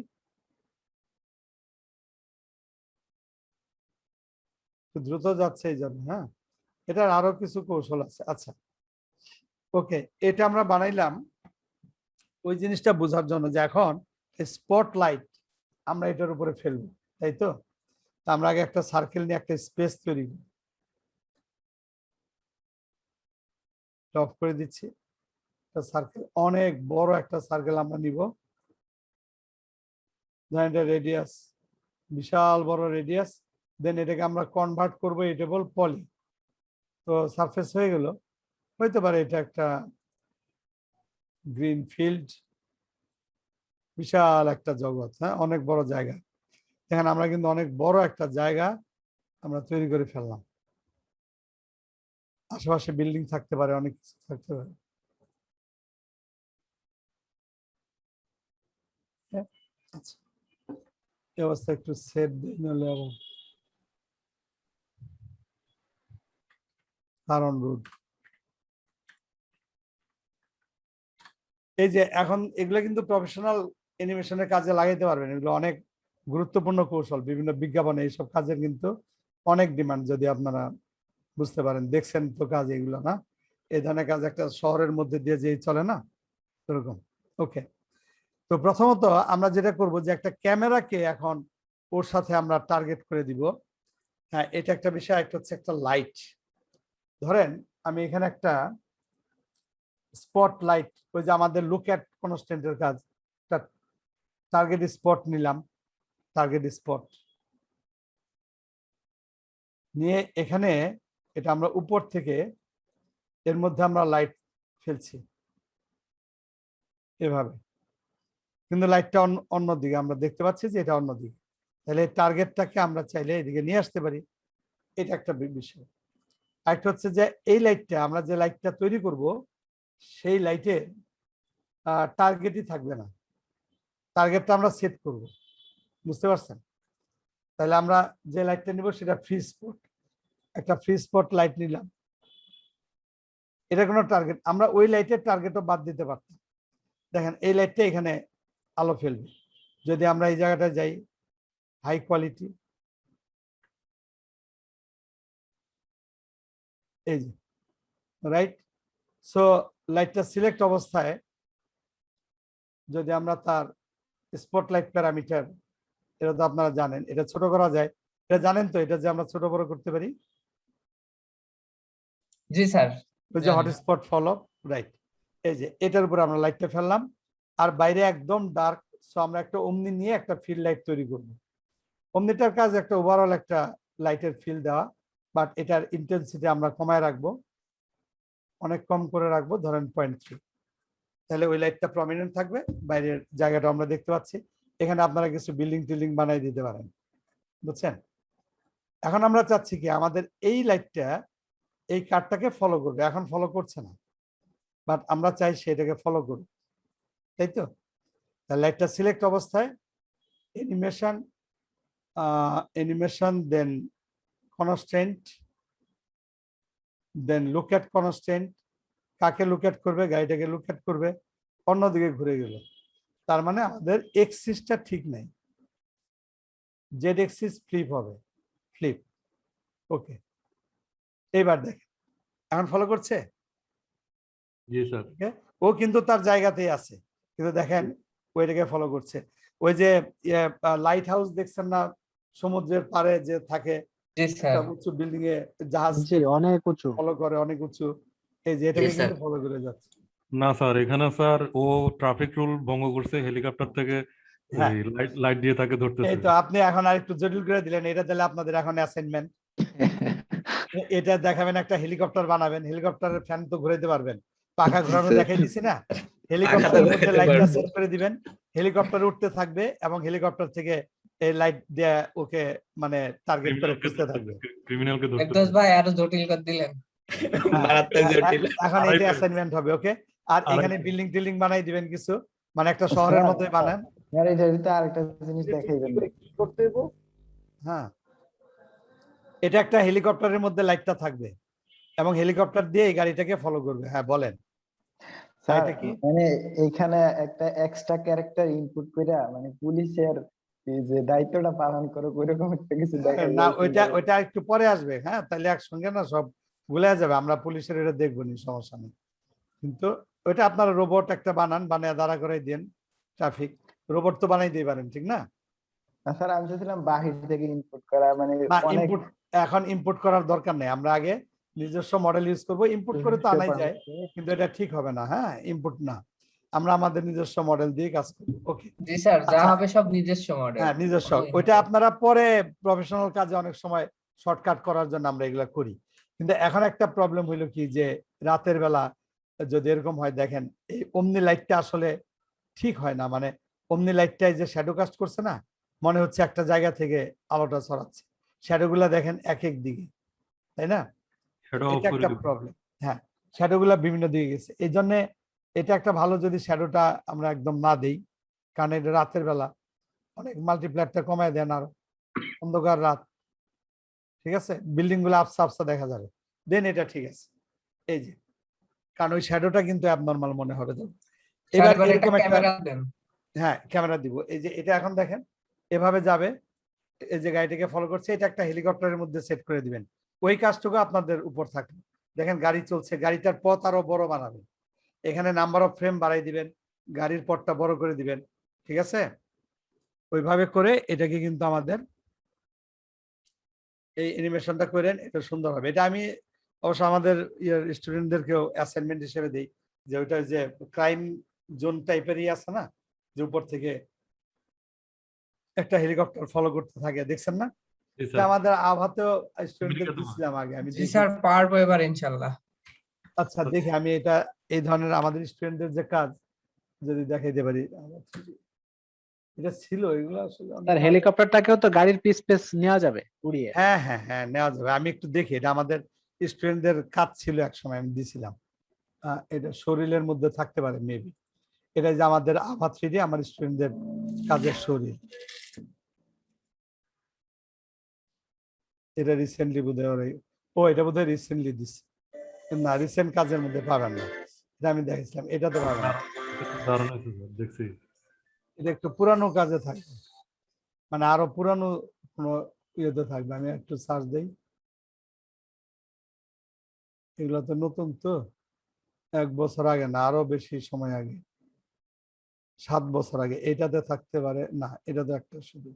দ্রুত যাচ্ছে এই জন্য, হ্যাঁ, এটার আরো কিছু কৌশল আছে। আচ্ছা, ওকে, এটা আমরা বানাইলাম ওই জিনিসটা বোঝার জন্য যে এখন স্পটলাইট আমরা এটার উপরে ফেলবো, তাই তো? আমরা আগে একটা সার্কেল নিয়ে একটা স্পেস তৈরি করি, অফ করে দিচ্ছি। সার্কেল, অনেক বড় একটা সার্কেল আমরা নিব, রেডিয়াস, বিশাল বড় রেডিয়াস। দেন এটাকে আমরা কনভার্ট করবো ইটেবল পলি। তো সারফেস হয়ে গেল, হইতে পারে এটা একটা গ্রিন ফিল্ড, বিশাল একটা জগৎ, হ্যাঁ, অনেক বড় জায়গা। এখানে আমরা কিন্তু অনেক বড় একটা জায়গা আমরা তৈরি করে ফেললাম। আশেপাশে বিল্ডিং থাকতে পারে, অনেক কিছু থাকতে পারে। আচ্ছা, এই অবস্থা একটু সেভ দিই, নইলে আবার কারণ রোড। এই যে এখন এগুলো কিন্তু প্রফেশনাল অ্যানিমেশনের কাজে লাগাইতে পারবেন। এগুলো অনেক গুরুত্বপূর্ণ কৌশল, বিভিন্ন বিজ্ঞাপনে এইসব কাজের কিন্তু অনেক ডিমান্ড, যদি আপনারা বুঝতে পারেন। দেখছেন তো কাজ এগুলো, না? এই ধরনের কাজ একটা শহরের মধ্যে দিয়ে যে চলে না, এরকম। ওকে, তো প্রথমত আমরা যেটা করব যে একটা ক্যামেরাকে এখন ওর সাথে আমরা টার্গেট করে দিব। হ্যাঁ, এটা একটা বিষয়। একটা হচ্ছে একটা লাইট। ধরেন আমি এখানে একটা স্পট লাইট, ওই যে আমাদের লুক অ্যাট কনস্ট্যান্টের কাজ, একটা টার্গেট স্পট নিলাম, টার্গেট স্পট নিয়ে এখানে এটা আমরা উপর থেকে এর মধ্যে আমরা লাইট ফেলছি এভাবে, কিন্তু লাইটটা অন্যদিকে আমরা দেখতে পাচ্ছি যে এটা অন্যদিকে। তাহলে টার্গেটটাকে আমরা চাইলে এদিকে নিয়ে আসতে পারি, এটা একটা বিষয়। আরেকটা হচ্ছে যে এই লাইটটা, আমরা যে লাইটটা তৈরি করব সেই লাইটের টার্গেটই থাকবে না, টার্গেটটা আমরা সেট করব, বুঝতে পারছেন? তাহলে আমরা যে লাইটটা নিব সেটা ফ্রি স্পট, একটা ফ্রি স্পট লাইট নিলাম। এটা কোনো টার্গেট, আমরা ওই লাইটের টার্গেটও বাদ দিতে পারতাম। দেখেন এই লাইটটা এখানে আলো ফেলবে। যদি আমরা এই জায়গাটা যাই, হাই কোয়ালিটি, এই যে রাইট। সো লাইটটা সিলেক্ট অবস্থায় যদি আমরা তার স্পটলাইট প্যারামিটার, এটা তো আপনারা জানেন, এটা ছোট করা যায়, এটা জানেন তো, এটা যে আমরা ছোট বড় করতে পারি। জি স্যার, ওই যে হটস্পট ফলো, রাইট। এই যে এটার উপরে আমরা লাইটটা ফেললাম, আর বাইরে একদম ডার্ক। সো আমরা একটা অমনি নিয়ে একটা ফিল্ড লাইট তৈরি করব। অমনিটার কাজ একটা ওভারঅল একটা লাইটের ফিল দেওয়া, বাট এটার ইন্টেন্সিটি আমরা কমায় রাখবো, অনেক কম করে রাখবো, ধরেন 0.3। তাহলে ওই লাইটটা প্রমিনেন্ট থাকবে, বাইরের জায়গাটা আমরা দেখতে পাচ্ছি। এখানে আপনারা কিছু বিল্ডিং টিল্ডিং বানাই দিতে পারেন, বুঝছেন? এখন আমরা চাচ্ছি কি আমাদের এই লাইটটা এই কার্ডটাকে ফলো করবে, এখন ফলো করছে না, বাট আমরা চাই সেটাকে ফলো করবে, তাই তো? লাইটটা সিলেক্ট অবস্থায় animation then constant, then look at constant, কাকে লুক এট করবে, গাড়িটাকে লুক এট করবে, অন্যদিকে ঘুরে গেল। তার মানে আমাদের এক্সিসটা ঠিক নাই, জেড এক্সিস ফ্লিপ হবে, ফ্লিপ। ওকে, এইবার দেখেন এখন ফলো করছে। জি স্যার। ও কিন্তু তার জায়গাতেই আছে, কিন্তু দেখেন ওইটাকে ফলো করছে। ওই যে লাইট হাউস দেখছেন না সমুদ্রের পাড়ে যে থাকে, জি স্যার। উঁচু বিল্ডিং এ জাহাজ জি অনেক উঁচু। ফলো করে, অনেক উঁচু, এই যে এটাকে কিন্তু ফলো করে যাচ্ছে। না স্যার, এখানে স্যার ও ট্রাফিক রুল ভঙ্গ করছে, হেলিকপ্টার থেকে হ্যাঁ, লাইট লাইট দিয়ে তাকে এই ধরতেছে। তো আপনি এখন আর একটু জটিল করে দিলেন। এটা দিলে আপনাদের এখন অ্যাসাইনমেন্ট, এটা দেখাবেন একটা হেলিকপ্টার বানাবেন, হেলিকপ্টারের ফ্যান তো ঘুরাইতে পারবেন, পাখা ঘোরানো দেখাই দিছি না, হেলিকপ্টারের মধ্যে লাইটটা সেট করে দিবেন, হেলিকপ্টার উঠতে থাকবে এবং হেলিকপ্টার থেকে এই লাইট দিয়ে ওকে মানে টার্গেট করে খুঁজতে থাকবে। ক্রিমিনালকে ফেরদৌস ধরতেছে। ভাই আরো জটিল করে দিলেন। এখন এটা আড়াই- অ্যাসাইনমেন্ট হবে। ওকে, আর আড়াই- এখানে বিল্ডিং টিল্ডিং বানাই দিবেন কিছু, মানে একটা শহরের স্যার, মতোই বানান। স্যার এটার ভিতরে আরেকটা জিনিস দেখাইবেন। হ্যাঁ, এটা একটা হেলিকপ্টারের মধ্যে লাইটটা থাকবে এবং হেলিকপ্টার দিয়ে এই গাড়িটাকে ফলো করবে। হ্যাঁ বলেন। স্যার এটা কি? মানে এইখানে একটা এক্সট্রা ক্যারেক্টার ইনপুট কইরা মানে পুলিশের এই যে দায়িত্বটা পালন করে ওইরকম একটা কিছু দেখাই না, ওইটা একটু পরে আসবে। হ্যাঁ, তাহলে একসঙ্গে না সব ভুলে যাবে। আমরা পুলিশের এটা দেখবো নি, সমস্যা নেই। কিন্তু ওইটা আপনারা রোবট একটা বানান, বানিয়ে দাঁড়া করে দেন ট্রাফিক রোবট তো বানাই দিতে পারেন, ঠিক না? স্যার আমি চাইছিলাম বাহির থেকে ইনপুট করা, মানে না, অনেক ইনপুট এখন ইনপুট করার দরকার নেই। আমরা আগে নিজস্ব মডেল ইউজ করব। ইনপুট করে তো আনাই যায়, কিন্তু এটা ঠিক হবে না। হ্যাঁ, ইনপুট না, আমরা আমাদের নিজস্ব মডেল দিয়ে কাজ করব। ওকে, জি স্যার, যা আচ্ছা। হবে সব নিজস্ব মডেল। হ্যাঁ, নিজস্ব। ওইটা আপনারা পরে প্রফেশনাল কাজে অনেক সময় শর্টকাট করার জন্য আমরা এগুলা করি। কিন্তু এখন একটা প্রবলেম হইলো কি, যে রাতের বেলা যদি এরকম হয়, দেখেন এই অমনি লাইটটা আসলে ঠিক হয় না। মানে অমনি লাইটটাই যে শ্যাডো কাস্ট করছে না, মনে হচ্ছে একটা জায়গা থেকে আলোটা ছড়াচ্ছে। শ্যাডো গুলা দেখেন এক এক দিকে, তাই না? সেটা অফ এটা করে একটা দিব। প্রবলেম। হ্যাঁ, শ্যাডো গুলা বিভিন্ন দিকে গেছে। এই জন্য এটা একটা ভালো যদি শ্যাডোটা আমরা একদম না দেই, কারণ এটা রাতের বেলা অনেক মাল্টিপ্লায়ারটা কমায় দেন, আর অন্ধকার রাত, ঠিক আছে, বিল্ডিং গুলো আফসা আফসা দেখা যাবে, দেন এটা ঠিক আছে। এই যে, কারণ ওই শ্যাডোটা কিন্তু অ্যাবনর্মাল মনে হবে। তো এবার এবার একটা এরকম একটা, ক্যামেরা দেন। হ্যাঁ ক্যামেরা দিব। এই যে এটা এখন দেখেন এভাবে যাবে, এই যে গাড়িটাকে ফলো করছে, এটা একটা হেলিকপ্টারের মধ্যে সেট করে দিবেন। ওই কাজটুকু আপনাদের উপর থাকবে। দেখেন গাড়ি চলছে, গাড়িটার পথ আরো বড় বানাবেন, এখানে নাম্বার অফ ফ্রেম বাড়াই দিবেন, গাড়ির পথটা বড় করে দিবেন, ঠিক আছে? ওইভাবে করে এটাকে কিন্তু আমাদের এই অ্যানিমেশনটা করেন, এটা সুন্দর হবে। এটা আমি অবশ্য আমাদের স্টুডেন্টদেরকেও অ্যাসাইনমেন্ট হিসেবে দিই, যে ওইটা যে ক্রাইম জোন টাইপেরই আছে না, যে উপর থেকে একটা হেলিকপ্টার ফলো করতে থাকে, দেখছেন না? জি এটা স্যার। আমাদের আবহাওয়াতেও স্টুডেন্টদের আমেরিকা তো দিছিলাম আগে, আমি জি দেখি। স্যার, পারবো এবার ইনশাল্লাহ। আচ্ছা দেখি আমি এটা এই ধরনের আমাদের স্টুডেন্টদের যে কাজ যদি দেখাইতে পারি। এটা ছিল, এগুলো আসলে অনেক স্যার আগে। হেলিকপ্টারটাকেও তো গাড়ির পিস পিস নেওয়া যাবে উড়িয়ে। হ্যাঁ হ্যাঁ হ্যাঁ, নেওয়া যাবে। আমি একটু দেখি, এটা আমাদের স্টুডেন্টদের কাজ ছিল এক সময়, আমি দিছিলাম। এটা শরীরের মধ্যে থাকতে পারে মেবি। এটা যে আমাদের আভা 3D আমার স্টুডেন্টদের কাজের শরীর। এটা রিসেন্টলি বোধহয় এটা বোধহয় রিসেন্টলি দিচ্ছে। না, রিসেন্ট কাজের মধ্যে পাবেন না, এটা আমি দেখেছিলাম, এটা তো পাবেন না। দারুণ হয়েছে স্যার, দেখছি। এটা একটু পুরানো কাজে থাকবে, মানে আরো পুরানো কোনো ইয়েতে থাকবে। আমি একটু সার্চ দিই, এগুলো তো নতুন, তো 1 বছর আগে না, আরো বেশি সময় আগে, 7 বছর আগে। এটাতে থাকতে পারে না, এটা তো একটা শুধু।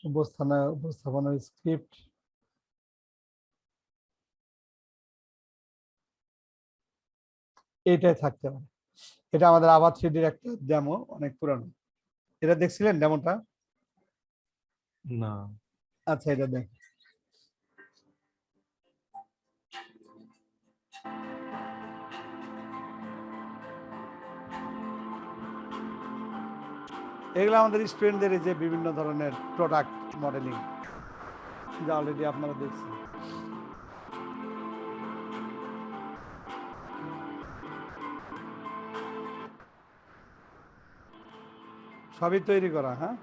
উপস্থাপনার স্ক্রিপ্ট, এইটাই থাকতে পারে। এটা আমাদের আবার 3Dর একটা ডেমো, অনেক পুরানো। এটা দেখছিলেন ডেমোটা? না। আচ্ছা, এটা দেখ। এগুলো আমাদের স্টুডেন্টদের যে বিভিন্ন ধরনের প্রোডাক্ট মডেলিং, যা অলরেডি আপনারা দেখছেন। সবই তৈরি করা, হ্যাঁ।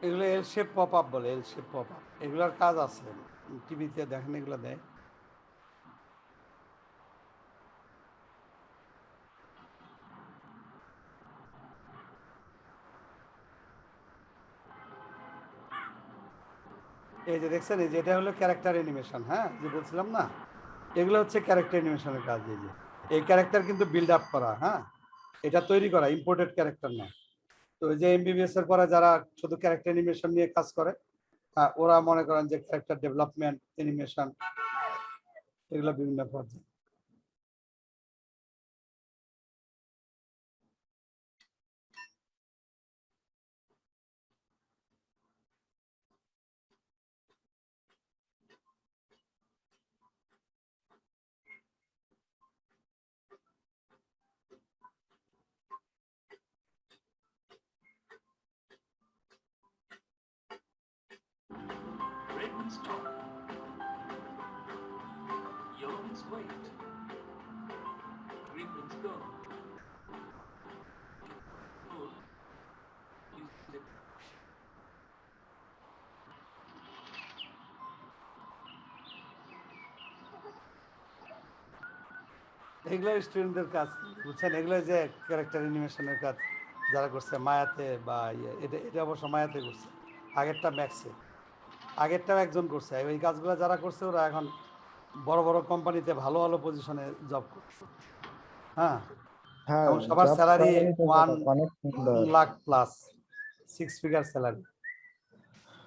এগুলো এল শেপ পপ আপ বলে, এল শেপ পপ আপ। এগুলোর কাজ আছে, টিভিতে দেখেন এগুলো দেয়। এই যে দেখছেন, এই যে এটা হলো ক্যারেক্টার অ্যানিমেশন, হ্যাঁ, যে বলছিলাম না, এগুলো হচ্ছে ক্যারেক্টার অ্যানিমেশনের কাজ। এই যে এই ক্যারেক্টার কিন্তু বিল্ড আপ করা, হ্যাঁ, এটা তৈরি করা, ইম্পোর্টেড ক্যারেক্টার না। তো এই যে এমবিবিএস এর পরে যারা শুধু ক্যারেক্টার অ্যানিমেশন নিয়ে কাজ করে, ওরা মনে করেন যে ক্যারেক্টার ডেভেলপমেন্ট, অ্যানিমেশন, এগুলো বিভিন্ন পর্যায়ে। Red means talk. Yellow means wait. Green means go. Blue is the এগুলো স্টুডেন্টদের কাজ, বুঝছেন, এগুলো যে ক্যারেক্টার অ্যানিমেশনের কাজ যারা করছে মায়াতে বা এটা এটা অবশ্য মায়াতে করছে, আগেরটা ম্যাক্সে, আগেরটাও একজন করছে। এই কাজগুলো যারা করছে ওরা এখন বড় বড় কোম্পানিতে ভালো ভালো পজিশনে জব করছে, হ্যাঁ, হ্যাঁ, এবং সবার job স্যালারি salary তো 1 অনেক সুন্দর। লাখ প্লাস, 6 ফিগার স্যালারি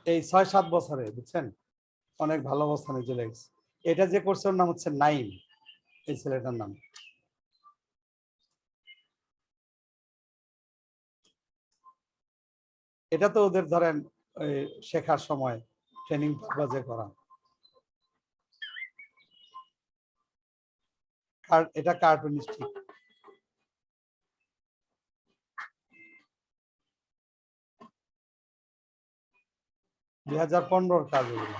এই 6-7 বছরে, বুঝছেন, অনেক ভালো অবস্থানে চলে গেছে। এটা যে করছে ওর নাম হচ্ছে নাইম, এই ছেলেটার নাম। এটা তো ওদের ধরেন ওই শেখার সময় ট্রেনিং পারপাজে করা। এটা কার্টুনিস্টিক। দুই 2015 কাজ এগুলো।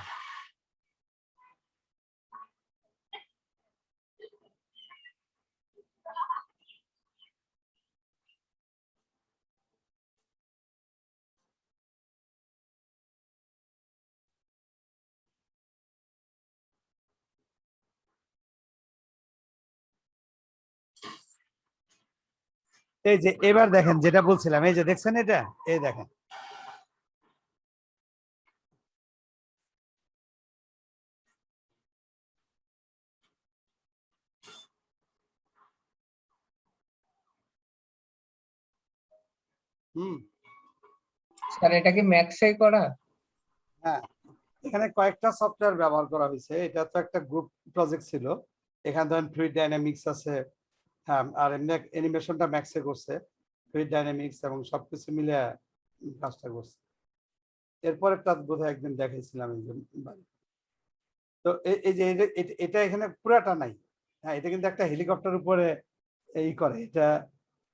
এই যে এবার দেখেন যেটা বলছিলাম, এই যে দেখছেন এটা, এই দেখেন হুম, স্যার এটা কি ম্যাক্সেই করা? হ্যাঁ, এখানে কয়েকটা সফটওয়্যার ব্যবহার করা হয়েছে। এটা তো একটা গ্রুপ প্রজেক্ট ছিল, এখানে ধরেন ফ্লুইড ডাইনামিক্স আছে, হ্যাঁ, আর এমনি অ্যানিমেশনটা ম্যাক্সে করছে, ফ্লুইড ডাইনামিক্স এবং সবকিছু মিলে কাজটা করছে। এরপর একটা বোধহয় একদিন দেখাইছিলাম এই যে বাড়ি। তো এই যে এটা এখানে পুরাটা নাই, হ্যাঁ, এটা কিন্তু একটা হেলিকপ্টার উপরে এই করে, এটা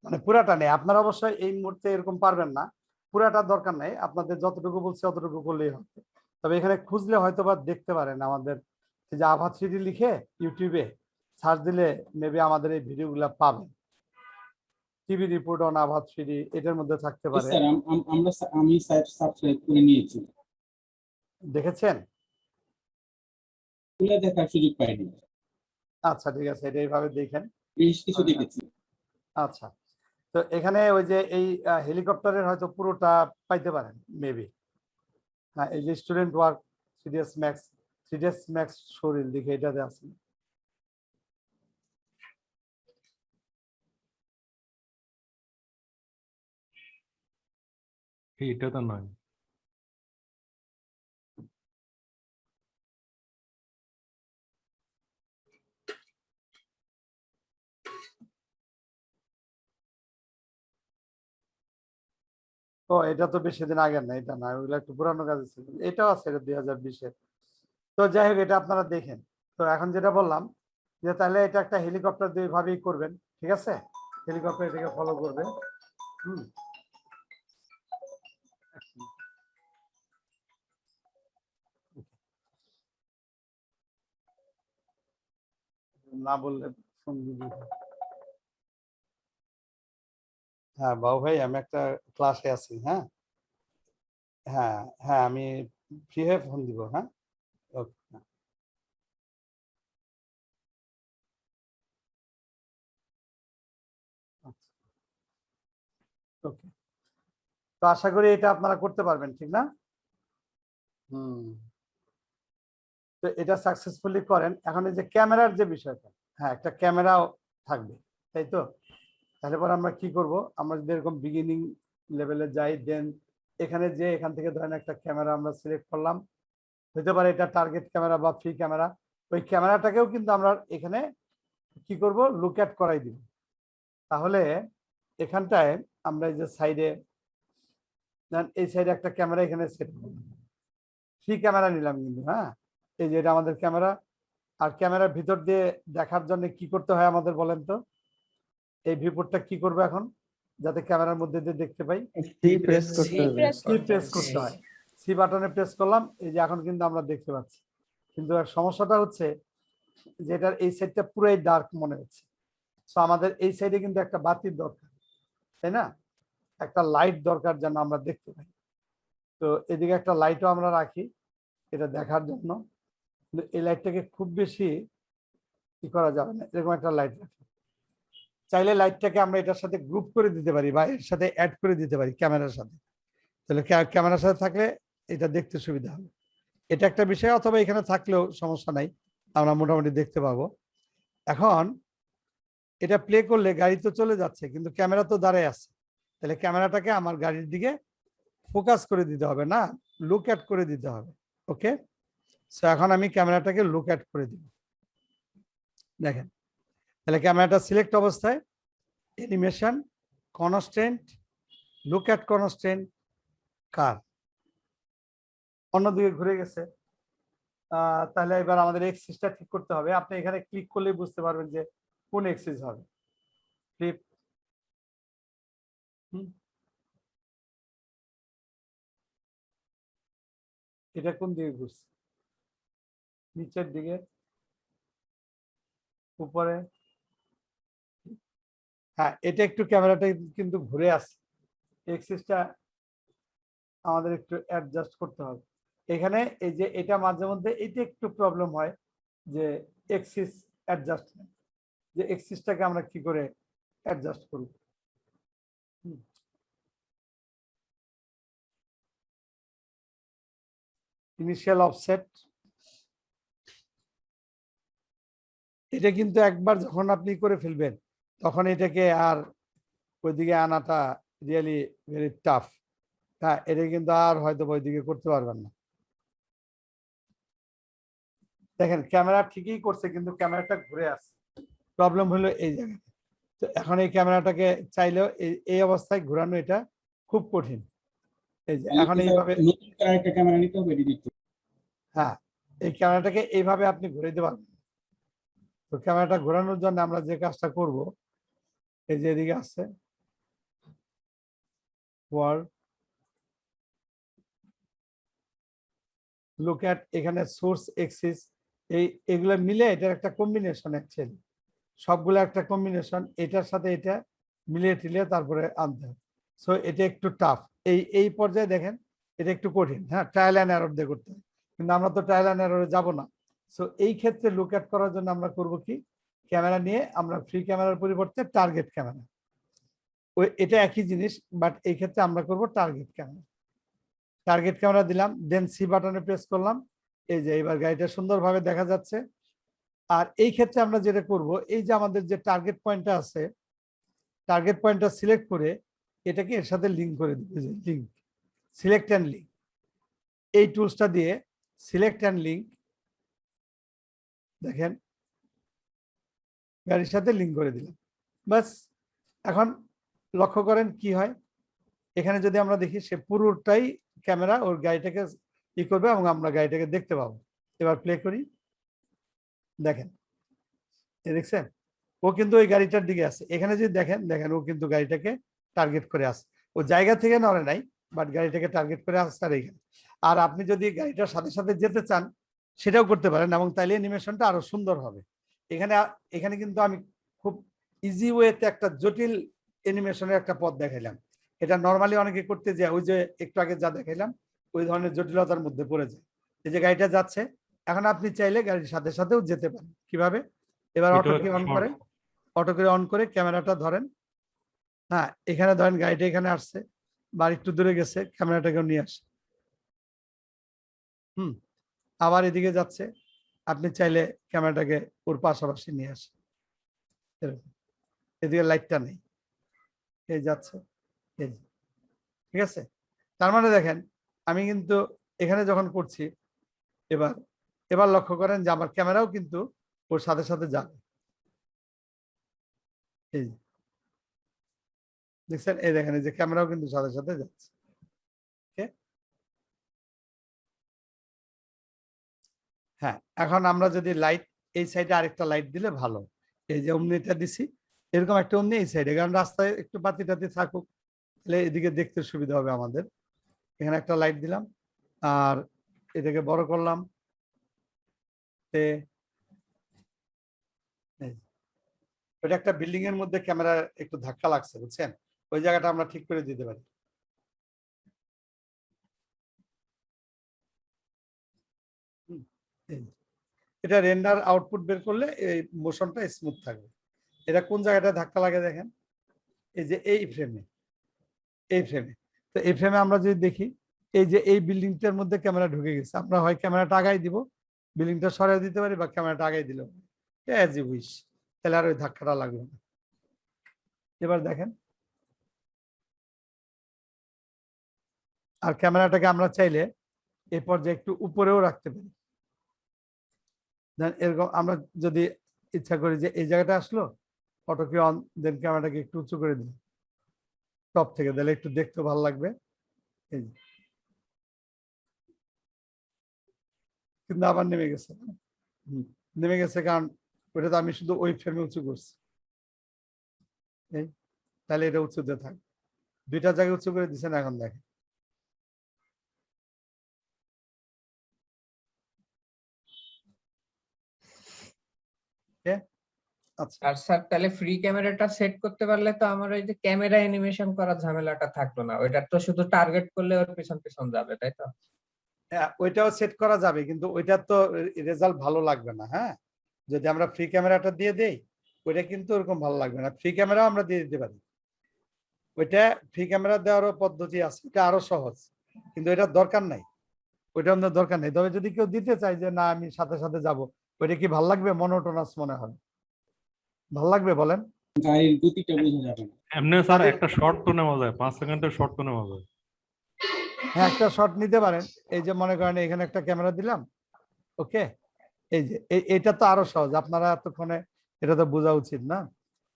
মানে পুরাটা নেই। আপনারা অবশ্যই এই মুহূর্তে এরকম পারবেন না, পুরাটা দরকার নাই, আপনাদের যতটুকু বলছে অতটুকু করলেই হবে। তবে এখানে খুঁজলে হয়তো বা দেখতে পারেন আমাদের এই যে আভা 3D লিখে ইউটিউবে সার্চ দিলে মেবি আমাদের এই ভিডিওগুলো পাবেন। টিভি রিপোর্ট অন আভা 3D এটার মধ্যে থাকতে পারে। স্যার আমি সাবস্ক্রাইব করে নিয়েছি, দেখেছেন? খুলে দেখার সুযোগ পাইনি। আচ্ছা ঠিক আছে, এটা এইভাবে দেখেন। বেশ কিছু দেখেছি। আচ্ছা, তো এখানে ওই যে এই হেলিকপ্টারের হয়তো পুরোটা পাইতে পারেন মেবি। হ্যাঁ, এই যে student work 3ds max, 3ds max শরীর দেখে এটাতে আছে। এইটা তো নয়। ও এটা তো বেশি দিন আগের না, এটা না, ওইগুলো একটু পুরানো কাজ ছিল, এটাও আছে, এটা 2020-এর। তো যাই হোক, এটা আপনারা দেখেন। তো এখন যেটা বললাম যে তাহলে এটা একটা হেলিকপ্টার দুই ভাবেই করবেন, ঠিক আছে? হেলিকপ্টার এটাকে ফলো করবে। হুম, না বললে ফোন দিবি। হ্যাঁ বাবু ভাই, আমি একটা ক্লাসে আছি। হ্যাঁ হ্যাঁ হ্যাঁ, আমি ফ্রি হয়ে ফোন দিব। হ্যাঁ, ওকে। ওকে, তো আশা করি এটা আপনারা করতে পারবেন, ঠিক না? হুম, তো এটা সাকসেসফুলি করেন। এখন এই যে ক্যামেরার যে বিষয়টা, হ্যাঁ একটা ক্যামেরাও থাকবে, তাই তো? তাহলে পরে আমরা কি করব, আমরা যদি এরকম বিগিনিং লেভেলে যাই, দেন এখানে যে এখান থেকে ধরেন একটা ক্যামেরা আমরা সিলেক্ট করলাম, হতে পারে এটা টার্গেট ক্যামেরা বা ফ্রি ক্যামেরা। ওই ক্যামেরাটাকেও কিন্তু আমরা এখানে কি করব, লুক অ্যাট করাই দিব। তাহলে এখানটায় আমরা এই যে সাইডে, এই সাইডে একটা ক্যামেরা এখানে সেট করব, ফ্রি ক্যামেরা নিলাম কিন্তু। হ্যাঁ, এই যে এটা আমাদের ক্যামেরা। আর ক্যামেরার ভিতর দিয়ে দেখার জন্য কি করতে হয় আমাদের বলেন তো? এই ভিউপোর্টটা কি করবে এখন, যাতে ক্যামেরার মধ্যে দিয়ে দেখতে পাই? সি প্রেস করতে হবে। সি প্রেস করতে হয়। সি বাটনে প্রেস করলাম, এই যে এখন কিন্তু আমরা দেখতে পাচ্ছি। কিন্তু আর সমস্যাটা হচ্ছে যে এটার এই সাইডটা পুরাই ডার্ক মনে হচ্ছে। সো আমাদের এই সাইডে কিন্তু একটা বাতির দরকার, তাই না? একটা লাইট দরকার যেন আমরা দেখতে পাই। তো এদিকে একটা লাইটও আমরা রাখি এটা দেখার জন্য। কিন্তু এই লাইটটাকে খুব বেশি কি করা যাবে না, এরকম একটা লাইট রাখি। চাইলে লাইটটাকে আমরা এটার সাথে গ্রুপ করে দিতে পারি বা এর সাথে অ্যাড করে দিতে পারি ক্যামেরার সাথে। তাহলে ক্যামেরার সাথে থাকলে এটা দেখতে সুবিধা হবে। এটা একটা বিষয়, অথবা এখানে থাকলেও সমস্যা নাই, আমরা মোটামুটি দেখতে পাবো। এখন এটা প্লে করলে গাড়ি তো চলে যাচ্ছে, কিন্তু ক্যামেরা তো দাঁড়ায় আছে। তাহলে ক্যামেরাটাকে আমার গাড়ির দিকে ফোকাস করে দিতে হবে, না লুক অ্যাট করে দিতে হবে। ওকে, সো এখন আমি ক্যামেরাটাকে লুক অ্যাট করে দিব। দেখেন, তাহলে ক্যামেরাটা সিলেক্ট অবস্থায়, animation, constant, look at constant, কার, অন্যদিকে ঘুরে গেছে। তাহলে এবার আমাদের এক্সিসটা ঠিক করতে হবে। আপনি এখানে ক্লিক করলেই বুঝতে পারবেন যে কোন এক্সিস হবে। ফ্লিপ, এটা কোন দিকে ঘুরছে, নিচের দিকে, উপরে। হ্যাঁ, এটা একটু ক্যামেরাটা কিন্তু ঘুরে আসছে, এক্সিসটা আমাদের একটু অ্যাডজাস্ট করতে হবে। এখানে এই যে এটা মাঝে মধ্যে এটা একটু প্রবলেম হয় যে এক্সিস অ্যাডজাস্টমেন্ট, যে এক্সিসটাকে আমরা কি করে অ্যাডজাস্ট করব। ইনিশিয়াল অফসেট, এটা কিন্তু একবার যখন আপনি করে ফেলবেন তখন এটাকে আর ওইদিকে আনাটা রিয়েলি ভেরি টাফ। হ্যাঁ, এটা কিন্তু আর হয়তো ওইদিকে করতে পারবেন না। দেখেন ক্যামেরা ঠিকই করছে, কিন্তু ক্যামেরাটা ঘুরে আসছে, প্রবলেম হলো এই জায়গায়। তো এখন এই ক্যামেরাটাকে চাইলেও এই অবস্থায় ঘোরানো এটা খুব কঠিন। এই যে এখন এইভাবে, নতুন করে একটা ক্যামেরা নিতে হবে এডিট করতে। হ্যাঁ এই ক্যামেরাটাকে এইভাবে আপনি ঘুরে দিতে পারবেন। তো ক্যামেরাটা ঘোরানোর জন্য আমরা যে কাজটা করব, এই যে এদিকে আছে ওয়ার্ল্ড, লুক অ্যাট, এখানে সোর্স এক্সিস, এগুলো মিলে এটার একটা কম্বিনেশন, অ্যাকচুয়ালি সবগুলো একটা কম্বিনেশন, এটার সাথে এটা মিলিয়ে টিলিয়ে তারপরে আনতে হবে। সো এটা একটু টাফ, এই পর্যায়ে দেখেন এটা একটু কঠিন। হ্যাঁ, ট্রায়াল অ্যান্ড এরর দিয়ে করতে হবে, কিন্তু আমরা তো ট্রায়াল অ্যান্ড এররে যাব না। সো এই ক্ষেত্রে লুক অ্যাট করার জন্য আমরা করব কি, ক্যামেরা নিয়ে আমরা ফ্রি ক্যামেরার পরিবর্তে টার্গেট ক্যামেরা, ওই এটা একই জিনিস, বাট এই ক্ষেত্রে আমরা করব টার্গেট ক্যামেরা। টার্গেট ক্যামেরা দিলাম, দেন সি বাটনে প্রেস করলাম। এই যে এবার গাড়িটা সুন্দরভাবে দেখা যাচ্ছে। আর এই ক্ষেত্রে আমরা যেটা করব, এই যে আমাদের যে টার্গেট পয়েন্টটা আছে, টার্গেট পয়েন্টটা সিলেক্ট করে এটাকে এর সাথে লিঙ্ক করে দিবে, লিঙ্ক, সিলেক্ট অ্যান্ড লিঙ্ক, এই টুলসটা দিয়ে সিলেক্ট অ্যান্ড লিঙ্ক দেখেন গাড়ির সাথে লিঙ্ক করে দিলাম। বাস, এখন লক্ষ্য করেন কি হয়, এখানে যদি আমরা দেখি সে পুরোটাই ক্যামেরা ওর গাড়িটাকে ই করবে এবং আমরা গাড়িটাকে দেখতে পাবো। এবার প্লে করি, দেখেন দেখছেন ও কিন্তু ওই গাড়িটার দিকে আছে। এখানে যদি দেখেন দেখেন ও কিন্তু গাড়িটাকে টার্গেট করে আসে, ও জায়গা থেকে নড়ে নাই, বাট গাড়িটাকে টার্গেট করে আসছে। আর এইখানে আর আপনি যদি গাড়িটার সাথে সাথে যেতে চান সেটাও করতে পারেন, এবং তাইলে অ্যানিমেশনটা আরো সুন্দর হবে। এখানে এখানে কিন্তু আমি খুব ইজি ওয়েতে একটা জটিল অ্যানিমেশনের একটা পথ দেখাইলাম। এটা নর্মালি অনেকে করতে যায় ওই যে একটু আগে যা দেখাইলাম ওই ধরনের জটিলতার মধ্যে পড়ে যায়। এই যে গাড়িটা যাচ্ছে, এখন আপনি চাইলে গাড়ির সাথে সাথেও যেতে পারেন। কিভাবে? এবার এটা অটো কি অন করে, অটো করে অন করে ক্যামেরাটা ধরেন, হ্যাঁ এখানে ধরেন গাড়িটা এখানে আসছে বা একটু দূরে গেছে, ক্যামেরাটাকেও নিয়ে আসে, আবার এদিকে যাচ্ছে, আপনি চাইলে ক্যামেরাটাকে ওর পাশাপাশি নিয়ে আসে, এরকম। এদিকে লাইটটা নেই, এই যাচ্ছে, এই যে। ঠিক আছে, তার মানে দেখেন আমি কিন্তু এখানে যখন করছি এবার এবার লক্ষ্য করেন যে আমার ক্যামেরাও কিন্তু ওর সাথে সাথে যাবে। এই যে দেখছেন, এই দেখেন এই যে ক্যামেরাও কিন্তু সাথে সাথে যাচ্ছে। হ্যাঁ, এখন আমরা যদি লাইট এই সাইডে আরেকটা লাইট দিলে ভালো, এই যে অমনিটা দিছি এরকম একটা অমনি এই সাইডে, কারণ রাস্তায় একটু বাতি টাতি থাকুক, তাহলে এদিকে দেখতে সুবিধা হবে আমাদের। এখানে একটা লাইট দিলাম আর এটাকে বড় করলাম, ওটা একটা বিল্ডিং এর মধ্যে ক্যামেরা একটু ধাক্কা লাগছে বুঝছেন, ওই জায়গাটা আমরা ঠিক করে দিতে পারি। এটা রেন্ডার আউটপুট বের করলে এই মোশনটা স্মুথ থাকবে। এটা কোন জায়গাটা ধাক্কা লাগে দেখেন, এই যে এই ফ্রেমে, এই ফ্রেমে। তো এই ফ্রেমে আমরা যদি দেখি এই যে এই বিল্ডিংটার মধ্যে ক্যামেরা ঢুকে গেছে, আমরা হয় ক্যামেরাটা আগাই দিব, বিল্ডিংটা সরিয়ে দিতে পারি, বা ক্যামেরাটা আগাই দিল, অ্যাজ ইউ উইশ, তাহলে আর ওই ধাক্কাটা লাগবে না। এবার দেখেন, আর ক্যামেরাটাকে আমরা চাইলে এই পর্যায়ে একটু উপরেও রাখতে পারি। এরকম আমরা যদি ইচ্ছা করি যে এই জায়গাটা আসলো, অটোকে অন, দেন ক্যামেরাটাকে একটু উঁচু করে দিই টপ থেকে, তাহলে একটু দেখতে ভালো লাগবে। এই কিন্তু আবার নেমে গেছে, নেমে গেছে কারণ ওটা তো আমি শুধু ওই ফ্রেমে উঁচু করছি, তাহলে এটা উঁচুতে থাকবে। দুইটা জায়গায় উঁচু করে দিচ্ছেন, এখন দেখেন আচ্ছা। আর স্যার তাহলে ফ্রি ক্যামেরাটা সেট করতে পারলে তো আমার ওই যে ক্যামেরা অ্যানিমেশন করার ঝামেলাটা থাকলো না, ওইটা তো শুধু টার্গেট করলে ওর পিছন পিছন যাবে, তাই তো? হ্যাঁ, ওইটাও সেট করা যাবে, কিন্তু ওইটার তো রেজাল্ট ভালো লাগবে না। হ্যাঁ, যদি আমরা ফ্রি ক্যামেরাটা দিয়ে দেই ওইটা কিন্তু ওরকম ভালো লাগবে না। ফ্রি ক্যামেরাও আমরা দিয়ে দিতে পারি, ওইটা ফ্রি ক্যামেরা দেওয়ারও পদ্ধতি আছে, এটা আরো সহজ, কিন্তু এটার দরকার নাই, ওইটা আমাদের দরকার নেই। তবে যদি কেউ দিতে চায় যে না আমি সাথে সাথে যাব, ওইটা কি ভালো লাগবে? মনোটোনাস মনে হবে, ভালো লাগবে বলেন? গাড়ির গতিটা বোঝা যাবে না। এমনি স্যার একটা শর্ট তো নেওয়া যায়, 5 সেকেন্ডের শর্ট তো নেওয়া যায়। হ্যাঁ, একটা শট নিতে পারেন। এই যে মনে করেন এখানে একটা ক্যামেরা দিলাম, ওকে, এই যে এটা তো আরো সহজ, আপনারা এতক্ষণে এটা তো বোঝা উচিত না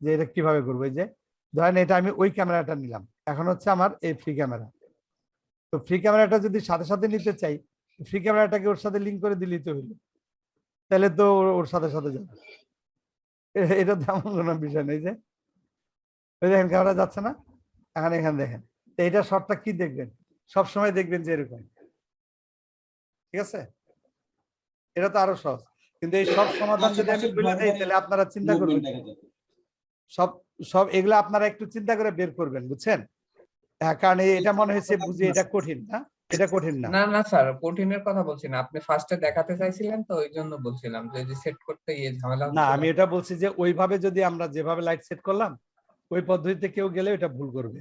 যে এটা কিভাবে করবো। এই যে ধরেন এটা আমি ওই ক্যামেরাটা নিলাম, এখন হচ্ছে আমার এই ফ্রি ক্যামেরা, তো ফ্রি ক্যামেরাটা যদি সাথে সাথে নিতে চাই, ফ্রি ক্যামেরাটাকে ওর সাথে লিঙ্ক করে দিলেই তো হইলো, তাহলে তো ওর সাথে সাথে যাবে। এটা তেমন কোনো বিষয় নেই। যে ওই দেখেন ক্যামেরা যাচ্ছে না, এখন এখানে দেখেন, তো এটা শর্টটা কি দেখবেন, সবসময় দেখবেন যে এরকম, ঠিক আছে? এটা তো আরো সহজ, কিন্তু এই সব সমাধান যদি আমি বলে দেই তাহলে আপনারা চিন্তা করবেন, দেখা যাবে। সব সব এগুলা আপনারা একটু চিন্তা করে বের করবেন, বুঝছেন? হ্যাঁ, কারণ এটা মনে হয়েছে বুঝি এটা কঠিন না, এটা কঠিন না। না না স্যার, কঠিনের কথা বলছি না, আপনি ফার্স্টে দেখাতে চাইছিলেন তো ওই জন্য বলছিলাম যে সেট করতে গিয়ে ঝামেলা না, হচ্ছে। আমি এটা বলছি যে ওইভাবে যদি আমরা যেভাবে লাইট সেট করলাম ওই পদ্ধতিতে কেউ গেলে এটা ভুল করবে,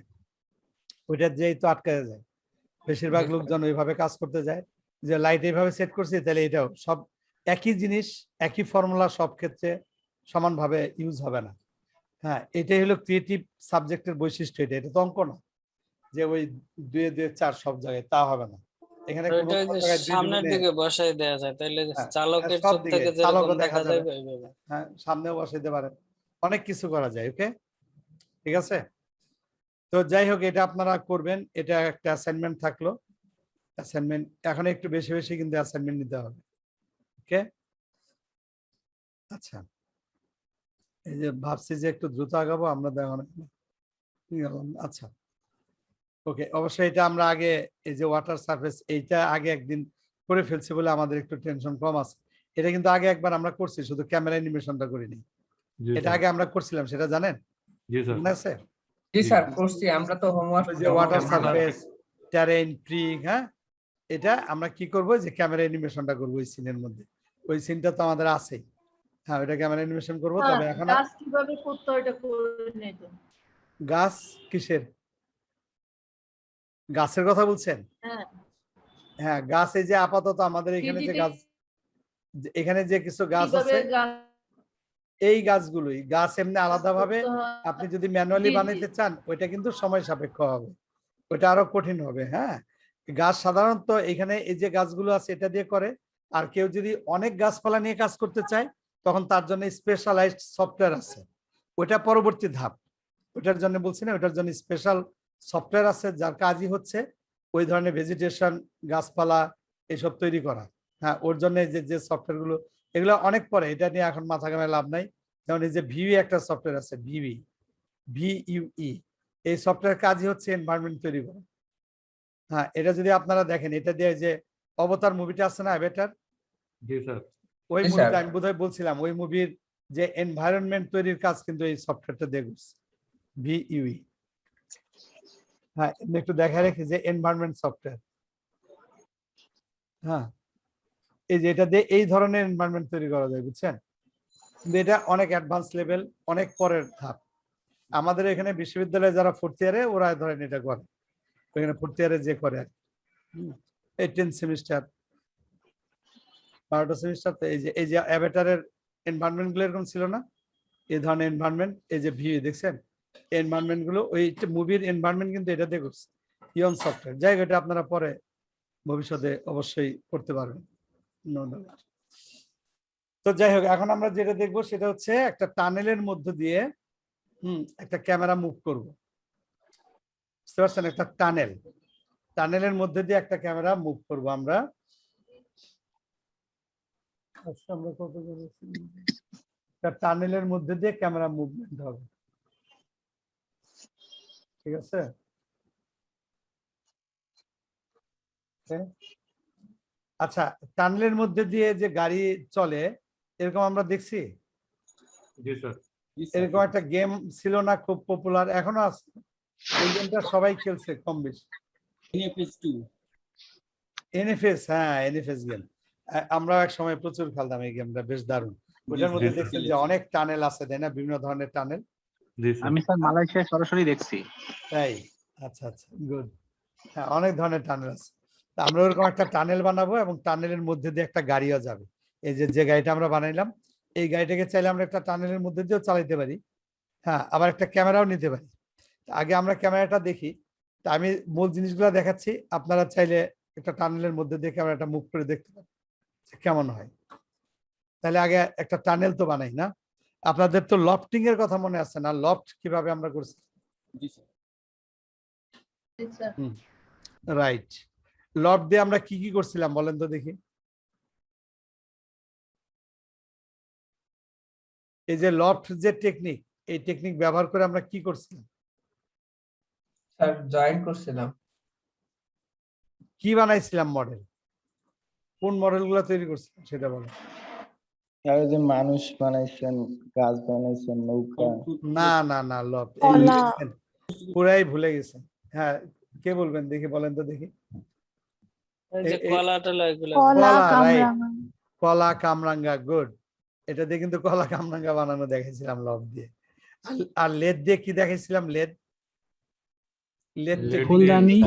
ওইটা যেই তো আটকে যায়। বেশিরভাগ লোকজন ওইভাবে কাজ করতে যায় যে লাইট এইভাবে সেট করছি, তাহলে এটাও সব একই জিনিস, একই ফর্মুলা সব ক্ষেত্রে সমানভাবে ইউজ হবে না। হ্যাঁ, এটাই হলো ক্রিয়েটিভ সাবজেক্টের বৈশিষ্ট্য, এটা তো অঙ্ক না। যে ওই 2 2 4 সব জায়গায়, তা হবে না। এখানে তো কোনো এটা ওই কোনো যে জায়গায় 2 সামনের ডিভিশনে, দিকে বসাই দেয়া যায়, তাইলে হ্যাঁ, চালকের সব চোখ দিকে থেকে চালকও যেরকম দেখা দেখা যাবে। যাবে ওইভাবে। হ্যাঁ, সামনেও বসাইতে পারেন, অনেক কিছু করা যায়। ওকে, ঠিক আছে। তো যাই হোক, এটা আপনারা করবেন, এটা একটা অ্যাসাইনমেন্ট থাকলো। অ্যাসাইনমেন্ট এখন একটু বেশি বেশি কিন্তু অ্যাসাইনমেন্ট নিতে হবে। ওকে, আচ্ছা, এই যে ভাবছি যে একটু দ্রুত আগাবো আমরা, দেখুন। আচ্ছা, ওকে, অবশ্যই এটা আমরা আগে এই যে ওয়াটার সারফেস, এইটা আগে একদিন করে ফেলছি বলে আমাদের একটু টেনশন কম আছে। এটা কিন্তু আগে একবার আমরা করছি, শুধু ক্যামেরা অ্যানিমেশনটা করিনি। জি এটা স্যার। আগে আমরা করছিলাম, সেটা জানেন, জি স্যার। মনে আছে? জি জি। স্যার করছি, আমরা তো হোমওয়ার্ক ওই যে ওয়াটার সারফেস, টেরেন, ট্রি, হ্যাঁ, এটা আমরা কি করব, যে ক্যামেরা অ্যানিমেশনটা করব ওই সিনের মধ্যে। ওই সিনটা তো আমাদের আছেই। হ্যাঁ, ওইটা ক্যামেরা অ্যানিমেশন করব। তবে এখন গাছ কিভাবে করতে হয় এটা করে নেই তো। গাছ কিসের, গাছের কথা বলছেন? হ্যাঁ, হ্যাঁ, গাছ এই যে আপাতত আমাদের এখানে যে গাছ, এখানে যে কিছু গাছ কিভাবে আছে, এই গাছগুলোই, গাছ এমনি আলাদাভাবে আপনি যদি ম্যানুয়ালি জি, জি। বানাইতে চান, ওইটা কিন্তু সময় সাপেক্ষ হবে, ওইটা আরো কঠিন হবে। হ্যাঁ, গাছ সাধারণত এখানে এই যে গাছগুলো আছে এটা দিয়ে করে। আর কেউ যদি অনেক গাছপালা নিয়ে কাজ করতে চায়, তখন তার জন্য স্পেশালাইজড সফটওয়্যার আছে, ওইটা পরবর্তী ধাপ। ওইটার জন্য বলছি না, ওইটার জন্য স্পেশাল সফটওয়্যার আছে, যার কাজই হচ্ছে ওই ধরনের ভেজিটেশন, গাছপালা এসব তৈরি করা। হ্যাঁ, ওর জন্য যে যে সফটওয়্যার গুলো, এগুলো অনেক পরে, এটা নিয়ে এখন মাথা ঘামায় লাভ নাই। যেমন এই যে ভিউই একটা সফটওয়্যার আছে, ভিইউই, এই সফটওয়্যার কাজই হচ্ছে এনভায়রনমেন্ট তৈরি করা। হ্যাঁ, এটা যদি আপনারা দেখেন, এটা দিয়ে যে অবতার মুভিটা আছে না, অ্যাভাটার, জি স্যার। ওই জি, মুভিটা স্যার। আমি বোধহয় বলছিলাম, ওই মুভির যে এনভায়রনমেন্ট তৈরির কাজ কিন্তু এই সফটওয়্যারটা দিয়ে করছে, ভিইউই। হ্যাঁ, এমনি একটু দেখা রেখে যে এনভায়রনমেন্ট সফটওয়্যার। হ্যাঁ, এই যে এটা দিয়ে এই ধরনের এনভায়রনমেন্ট তৈরি করা যায়, বুঝছেন? কিন্তু এটা অনেক অ্যাডভান্স লেভেল, অনেক পরের ধাপ। আমাদের এখানে বিশ্ববিদ্যালয়ে যারা 4th ইয়ারে, ওরা ধরেন এটা করে, এখানে 4th ইয়ারে যে করে আর কি। এই 10 সেমিস্টার, 12টা সেমিস্টার, তো এই যে অ্যাভাটারের এনভায়রনমেন্ট গুলো এরকম ছিল না, এই ধরনের এনভায়রনমেন্ট, এই যে ভিউ দেখছেন, এনভায়রনমেন্ট গুলো ওই মুভির এনভায়রনমেন্ট কিন্তু এটা দিয়ে করছে, ইয়ন সফটওয়্যার। যাই হোক, এটা আপনারা পরে ভবিষ্যতে অবশ্যই করতে পারবেন। তো যাই হোক, এখন আমরা যেটা দেখবো সেটা হচ্ছে একটা টানেলের মধ্য দিয়ে একটা ক্যামেরা মুভ করব, বুঝতে পারছেন? একটা টানেলের মধ্যে দিয়ে একটা ক্যামেরা মুভ করব আমরা। টানেলের মধ্যে দিয়ে ক্যামেরা মুভমেন্ট হবে, ঠিক আছে? আচ্ছা, টানেলের মধ্যে দিয়ে যে গাড়ি চলে, এরকম আমরা দেখছি। জি স্যার। এরকম একটা গেম ছিল না, খুব পপুলার, এখনো আছে, এই গেমটা সবাই খেলছে কম বেশি, NFS 2 এনএফএস। হ্যাঁ, এনএফএস গেম আমরা এক সময় প্রচুর খেলতাম, এই গেমটা বেশ দারুণ। ওটার মধ্যে জি, দেখছেন যে অনেক টানেল আছে, তাই না? বিভিন্ন ধরনের টানেল। জি স্যার। আমি স্যার মালয়েশিয়ায় সরাসরি দেখছি। তাই? আচ্ছা আচ্ছা, গুড। হ্যাঁ, অনেক ধরনের টানেল আছে। তা আমরা ওরকম একটা টানেল বানাবো, এবং টানেলের মধ্যে দিয়ে একটা গাড়িও যাবে। এই যে যে গাড়িটা আমরা বানাইলাম, এই গাড়িটাকে চাইলে আমরা একটা টানেলের মধ্যে দিয়েও চালাইতে পারি। হ্যাঁ, আবার একটা ক্যামেরাও নিতে পারি। আগে আমরা ক্যামেরাটা দেখি, তা আমি মূল জিনিসগুলো দেখাচ্ছি, আপনারা চাইলে একটা টানেলের মধ্যে দিয়ে ক্যামেরাটা মুভ করে দেখতে পারেন কেমন হয়। তাহলে আগে একটা টানেল তো বানাই না? আপনাদের তো লফটিং এর কথা মনে আছে না? লফট কিভাবে আমরা করছি? জি স্যার। রাইট, লফট দিয়ে আমরা কি কি করছিলাম বলেন তো দেখি। এই যে লফট যে টেকনিক, এই টেকনিক ব্যবহার করে আমরা কি করছিলাম? স্যার জয়েন করছিলাম। কি বানাইছিলাম মডেল? কোন মডেলগুলো তৈরি করছিলাম সেটা বলেন। আর ওই যে মানুষ বানাইছেন, গাছ বানাইছেন, নৌকা। না না না, লফট পুরাই ভুলে গেছেন। হ্যাঁ, কে বলবেন দেখি, বলেন তো দেখি। ওই যে কলা টলা এগুলো। কলা কামরাঙ্গা, গুড। এটা দিয়ে কিন্তু কলা কামরাঙ্গা বানানো দেখাইছিলাম লফট দিয়ে। আর লেদ দিয়ে কি দেখাইছিলাম? লেদ ফুলদানি।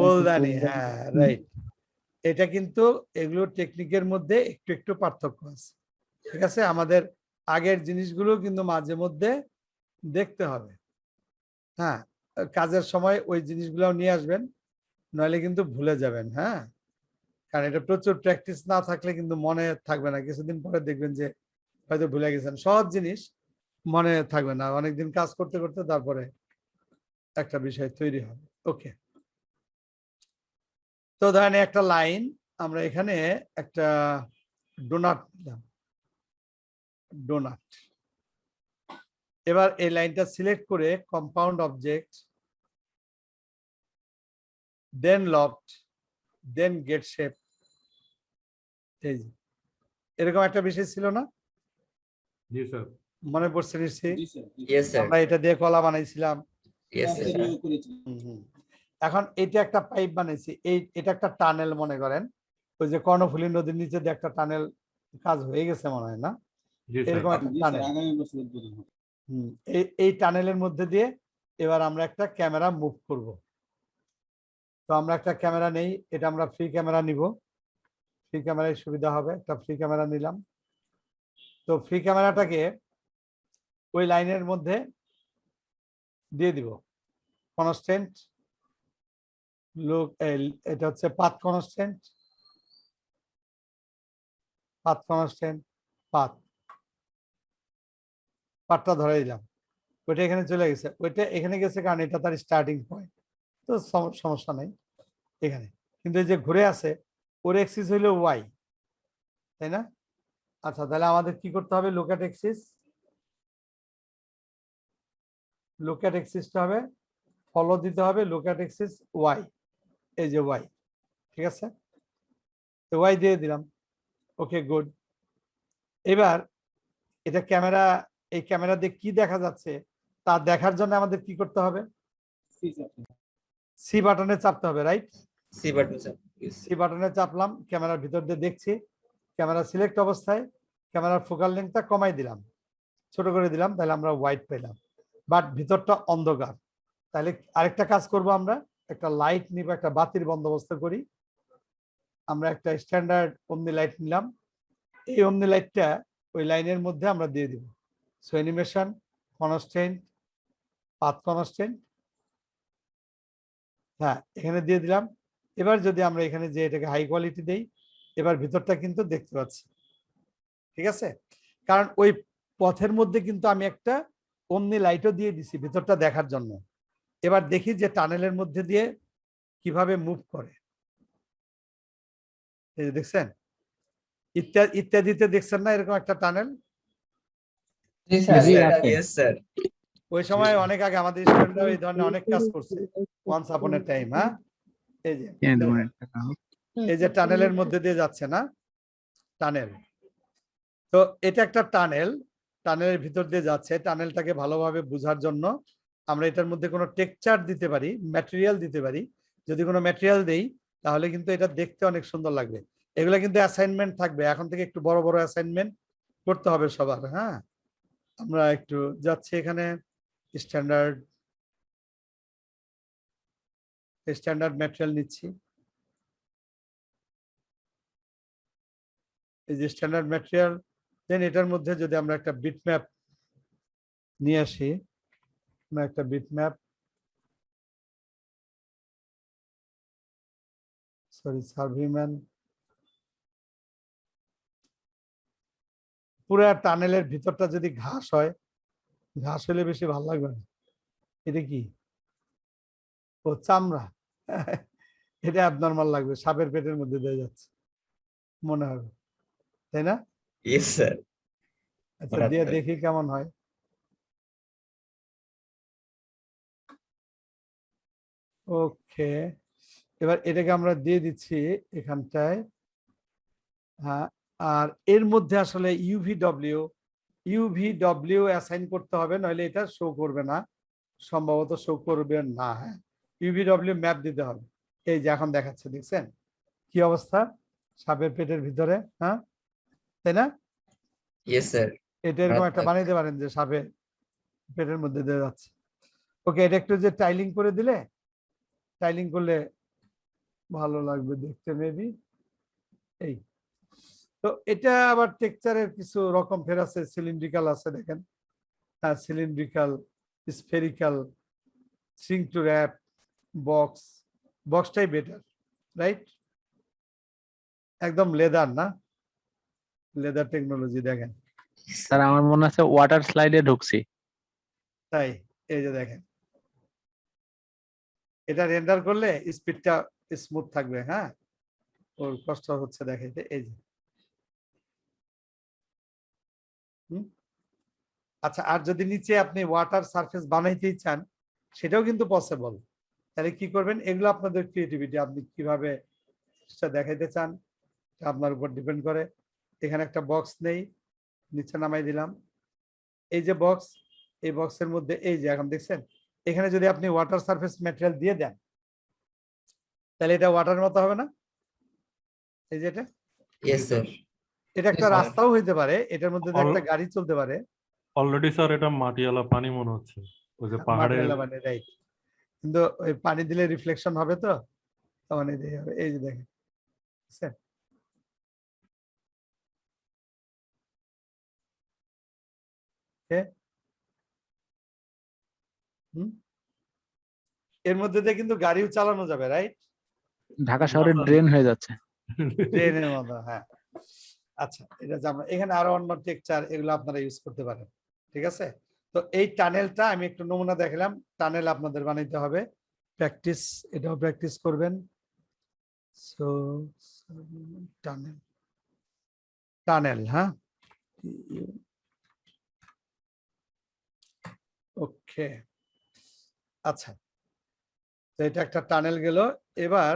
ফুলদানি, হ্যাঁ রাইট। এটা কিন্তু এগুলো টেকনিকের মধ্যে একটু একটু পার্থক্য আছে, ঠিক আছে? আমাদের আগের জিনিসগুলো কিন্তু মাঝে মধ্যে দেখতে হবে। হ্যাঁ, কাজের সময় ওই জিনিসগুলো নিয়ে আসবেন, নইলে কিন্তু ভুলে যাবেন। হ্যাঁ, কারণ এটা প্রচুর প্র্যাকটিস না থাকলে কিন্তু মনে থাকবে না, কিছুদিন পরে দেখবেন যে হয়তো ভুলে গেছেন। সহজ জিনিস মনে থাকবে না, অনেকদিন কাজ করতে করতে তারপরে একটা বিষয় তৈরি হবে। ওকে, তো ধরেন একটা লাইন, আমরা এখানে একটা ডোনাট দিলাম, ডোনাট। এবার এই লাইনটা সিলেক্ট করে কম্পাউন্ড অবজেক্ট, দেন লফট, দেন গেট শেপ। এই যে এরকম একটা বিষয় ছিল না, জি স্যার। মনে পড়ছে নিশ্চয়ই? জি স্যার ইয়েস স্যার, আমরা এটা দিয়ে কলা বানাইছিলাম। ইয়েস ক্লাসে স্যার, করেছি এখন এটা একটা পাইপ বানাইছি, এটা একটা টানেল মনে করেন, ওই যে কর্ণফুলী নদীর নিচে দিয়ে একটা টানেল কাজ হয়ে গেছে মনে হয় না, জি স্যার। এরকম একটা জি স্যার টানেল। আগামী বছর উদ্বোধন হবে এই টানেলের মধ্যে দিয়ে এবার আমরা একটা ক্যামেরা মুভ করব। তো আমরা একটা ক্যামেরা নেই, এটা আমরা ফ্রি ক্যামেরা নিব, ফ্রি ক্যামেরায় সুবিধা হবে, একটা ফ্রি ক্যামেরা নিলাম। তো ফ্রি ক্যামেরাটাকে ওই লাইনের মধ্যে দিয়ে দিব, কনস্ট্যান্ট লুক, এটা হচ্ছে পাথ কনস্ট্যান্ট, পাথ কনস্ট্যান্ট, পাথটা ধরে দিলাম, ওইটা এখানে চলে গেছে, ওইটা এখানে গেছে কারণ এটা তার স্টার্টিং পয়েন্ট, তো সমস্যা নেই এখানে। কিন্তু এই যে ঘুরে আছে, ওর এক্সিস হইলো ওয়াই, তাই না? আচ্ছা, তাহলে আমাদের কি করতে হবে? Look at axis, look at এক্সিসটা হবে ফলো দিতে হবে লুক অ্যাট এক্সিস ওয়াই, এই যে ওয়াই, ঠিক আছে? তো ওয়াই দিয়ে দিলাম, ওকে গুড। এবার এটা ক্যামেরা, এই ক্যামেরা দিয়ে কি দেখা যাচ্ছে তা দেখার জন্য আমাদের কি করতে হবে? জি স্যার সি বাটনে চাপতে হবে, right? C button sir, C বাটনে চাপলাম, ক্যামেরার ভিতর দিয়ে দেখছি, ক্যামেরা সিলেক্ট অবস্থায় ক্যামেরার ফোকাল লেন্থটা কমাই দিলাম, ছোট করে দিলাম, তাহলে আমরা হোয়াইট পেলাম, বাট ভিতরটা অন্ধকার। তাহলে আরেকটা কাজ করব, আমরা একটা লাইট নিব, একটা বাতির বন্দোবস্ত করি। আমরা একটা স্ট্যান্ডার্ড অমনি লাইট নিলাম, এই অমনি লাইটটা ওই লাইনের মধ্যে আমরা দিয়ে দিব। So animation constant, path constant, হ্যাঁ এখানে দিয়ে দিলাম। এবার যদি আমরা এখানে যে এটাকে হাই কোয়ালিটি দেই, এবার ভিতরটা কিন্তু দেখতে পাচ্ছি, ঠিক আছে? কারণ ওই পথের মধ্যে কিন্তু আমি একটা অমনি লাইটও দিয়ে দিছি ভিতরটা দেখার জন্য। এবার দেখি যে টানেলের মধ্যে দিয়ে কিভাবে মুভ করে, এই যে দেখছেন ইত্যাদিতে দেখছেন না এরকম একটা টানেল? জি স্যার, ইয়েস স্যার, ওই সময় অনেক আগে আমাদের স্টুডেন্টরা এই ধরনের অনেক কাজ করছে, ওয়ান্স আপন এ টাইম। হ্যাঁ, এই যে এই যে টানেলের মধ্যে দিয়ে যাচ্ছে না, টানেল, তো এটা একটা টানেল, টানেলের ভিতর দিয়ে যাচ্ছে। টানেলটাকে ভালোভাবে বোঝার জন্য আমরা এটার মধ্যে কোনো টেক্সচার দিতে পারি, ম্যাটেরিয়াল দিতে পারি। যদি কোনো ম্যাটেরিয়াল দেই তাহলে কিন্তু এটা দেখতে অনেক সুন্দর লাগবে। এগুলো কিন্তু অ্যাসাইনমেন্ট থাকবে, এখন থেকে একটু বড় বড় অ্যাসাইনমেন্ট করতে হবে সবার। হ্যাঁ, আমরা একটু যাচ্ছি এখানে স্ট্যান্ডার্ড ম্যাটেরিয়াল নিচ্ছি, এই যে স্ট্যান্ডার্ড ম্যাটেরিয়াল। দেন এটার মধ্যে যদি আমরা একটা বিটম্যাপ নিয়ে আসি, আমরা একটা বিটম্যাপ, সরি সার্ভিম্যান, পুরো টানেলের ভিতরটা যদি ঘাস হয়, ঘাস হলে বেশি ভালো লাগবে না। এটা কি? ও চামড়া, এটা অ্যাবনর্মাল লাগবে, সাপের পেটের মধ্যে দিয়ে যাচ্ছে মনে হবে, তাই না? ইয়েস স্যার, আচ্ছা দিয়ে দেখি কেমন হয়। ওকে, এবার এটাকে আমরা দিয়ে দিচ্ছি এখানটায়। হ্যাঁ, আর এর মধ্যে আসলে ইউভিডব্লিউ অ্যাসাইন করতে হবে, নইলে এটা শো করবে না, সম্ভবত শো করবে না। হ্যাঁ, ইউভিডব্লিউ ম্যাপ দিতে হবে। এই যে এখন দেখাচ্ছে, দেখছেন কি অবস্থা সাপের পেটের ভিতরে? হ্যাঁ, তাই না? ইয়েস স্যার, এটা এরকম একটা বানাইতে পারেন যে সাপের পেটের মধ্যে দিয়ে যাচ্ছে। ওকে, এটা একটু যে টাইলিং করে দিলে, টাইলিং করলে ভালো লাগবে দেখতে মেবি। এই তো এটা আবার টেক্সচারের কিছু রকম ফের আছে, সিলিন্ড্রিক্যাল আছে, দেখেন, হ্যাঁ cylindrical, spherical, shrink to wrap, box, বক্সটাই বেটার, রাইট? একদম লেদার না, লেদার টেকনোলজি দেখেন। স্যার আমার মনে আছে ওয়াটার স্লাইডে ঢুকছি। তাই এই যে দেখেন, এটা রেন্ডার করলে স্পিডটা স্মুথ থাকবে। হ্যাঁ, ওর কষ্ট হচ্ছে দেখাইতে, এই যে। আচ্ছা, আর যদি নিচে আপনি ওয়াটার সারফেস বানাইতেই চান সেটাও কিন্তু পসিবল। তাহলে কি করবেন, এগুলো আপনাদের ক্রিয়েটিভিটি, আপনি কিভাবে সেটা দেখাইতে চান আপনার উপর ডিপেন্ড করে। এখানে একটা বক্স নেই, নিচে নামাই দিলাম, এই যে বক্স, এই বক্সের মধ্যে এই যে এখন দেখছেন, এখানে যদি আপনি ওয়াটার সারফেস ম্যাটেরিয়াল দিয়ে দেন তাহলে এটা ওয়াটারের মতো হবে না? এই যে এটা, Yes, sir. এটা একটা Yes, sir. রাস্তাও হইতে পারে, এটার মধ্যে দিয়ে একটা গাড়ি চলতে পারে। অলরেডি স্যার এটা মাটিওয়ালা পানি মনে হচ্ছে, ওই যে পাহাড়ে। রাইট, কিন্তু ওই পানি দিলে রিফ্লেকশন হবে তো, তখন এই হবে, এই যে দেখেন, বুঝছেন? এর মধ্যে দিয়ে কিন্তু গাড়িও চালানো যাবে, রাইট? ঢাকা শহরের ড্রেন হয়ে যাচ্ছে। ট্রেনের মতো, হ্যাঁ। আচ্ছা, এটা যে আমরা এখানে আরো অন্য টেক্সচার, এগুলো আপনারা ইউজ করতে পারেন, ঠিক আছে? তো এই টানেলটা আমি একটু নমুনা দেখালাম, টানেল আপনাদের বানাইতে হবে, প্র্যাকটিস, এটাও প্র্যাকটিস করবেন। সো টানেল, টানেল, হ্যাঁ, ওকে। আচ্ছা, তো এটা একটা টানেল গেল। এবার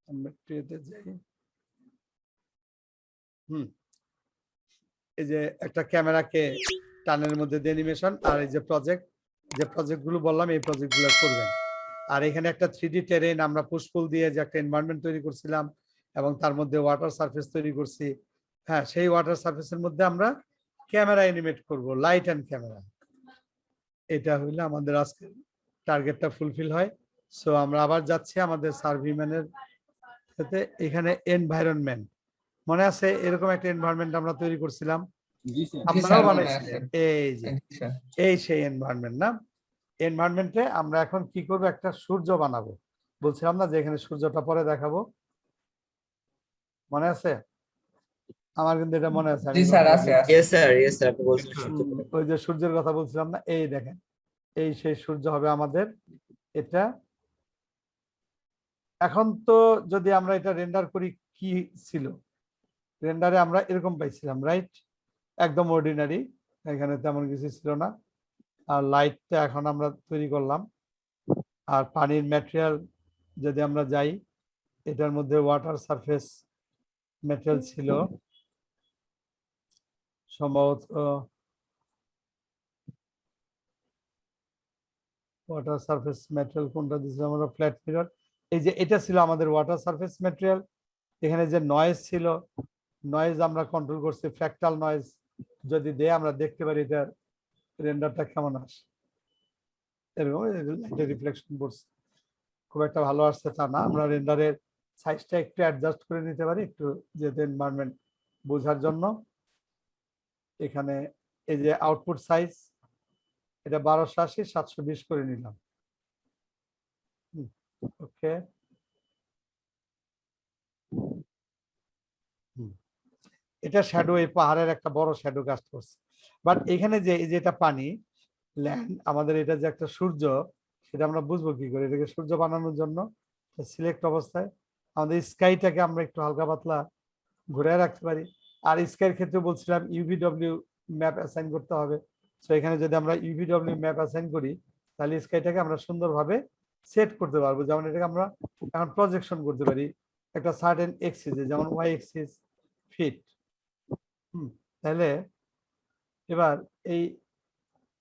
আমরা একটু এতে যাই। এই যে একটা ক্যামেরাকে টানেলের মধ্যে দিয়ে অ্যানিমেশন, আর এই যে প্রজেক্ট গুলো বললাম, এই প্রজেক্ট গুলো করবেন। আর এখানে একটা 3D টেরেন আমরা পুশপুল দিয়ে যে একটা এনভায়রনমেন্ট তৈরি করছিলাম এবং তার মধ্যে ওয়াটার সারফেস তৈরি করছি। হ্যাঁ, সেই ওয়াটার সারফেসের মধ্যে আমরা ক্যামেরা অ্যানিমেট করব, লাইট অ্যান্ড ক্যামেরা। এটা হইলে আমাদের আজকে টার্গেটটা ফুলফিল হয়। সো আমরা আবার যাচ্ছি আমাদের সার্ভিম্যানের সাথে। এখানে এনভায়রনমেন্ট মনে আছে, এরকম একটা এনভায়রনমেন্ট আমরা তৈরি করছিলাম, জি স্যার। আপনারাও মনে বানাইছিলেন। এই যে এই সেই এনভায়রনমেন্ট না, এনভায়রনমেন্টে আমরা এখন কি করব, একটা সূর্য বানাবো। বলছিলাম না যে এখানে সূর্যটা পরে দেখাবো, মনে আছে? আমার কিন্তু এটা মনে আছে। জি স্যার, আছে। Yes, sir. Yes, sir. আপনি বলছেন সূর্য পরে। ওই যে সূর্যের কথা বলছিলাম না, এই দেখেন, এই সেই সূর্য হবে আমাদের এটা। এখন তো যদি আমরা এটা রেন্ডার করি, কি ছিল রেন্ডারে, আমরা এরকম পাইছিলাম, রাইট? একদম অর্ডিনারি, এখানে তেমন কিছু ছিল না। আর লাইটটা এখন আমরা তৈরি করলাম। আর পানির ম্যাটেরিয়াল যদি আমরা যাই, এটার মধ্যে ওয়াটার সারফেস ম্যাটেরিয়াল ছিল সম্ভবত, ওয়াটার সারফেস ম্যাটেরিয়াল কোনটা দিয়েছিলাম আমরা, ফ্ল্যাট মিরর। এই যে এটা ছিল আমাদের ওয়াটার সারফেস ম্যাটেরিয়াল। এখানে যে নয়েজ ছিল, নয়েজ আমরা কন্ট্রোল করছি, ফ্র্যাকটাল নয়েজ যদি দেয় আমরা দেখতে পারি এটা রেন্ডারটা কেমন আসে। এরকম লাইটের রিফ্লেকশন পড়ছে, খুব একটা ভালো আসছে তা না, আমরা রেন্ডারের সাইজটা একটু অ্যাডজাস্ট করে নিতে পারি একটু, যেহেতু এনভায়রনমেন্ট বোঝার জন্য। এখানে এই যে আউটপুট সাইজ, এটা 1280 720 করে নিলাম। ওকে, এটা শ্যাডো, এই পাহাড়ের একটা বড় শ্যাডো কাজ করছে। বাট এখানে যে এই যে এটা পানি ল্যান্ড, আমাদের এটা যে একটা সূর্য, সেটা আমরা বুঝবো কি করে? এটাকে সূর্য বানানোর জন্য সিলেক্ট অবস্থায় আমাদের স্কাইটাকে আমরা একটু হালকা পাতলা ঘুরে রাখতে পারি। আর স্কাইয়ের ক্ষেত্রে বলছিলাম ইউভিডব্লিউ ম্যাপ অ্যাসাইন করতে হবে। সো এখানে যদি আমরা ইউভিডব্লিউ ম্যাপ অ্যাসাইন করি, তাহলে স্কাইটাকে আমরা সুন্দরভাবে সেট করতে পারবো। যেমন এটাকে আমরা এখন প্রজেকশন করতে পারি একটা সার্টেন এক্সিসে, যেমন ওয়াই এক্সিস ফিট। তাহলে এবার এই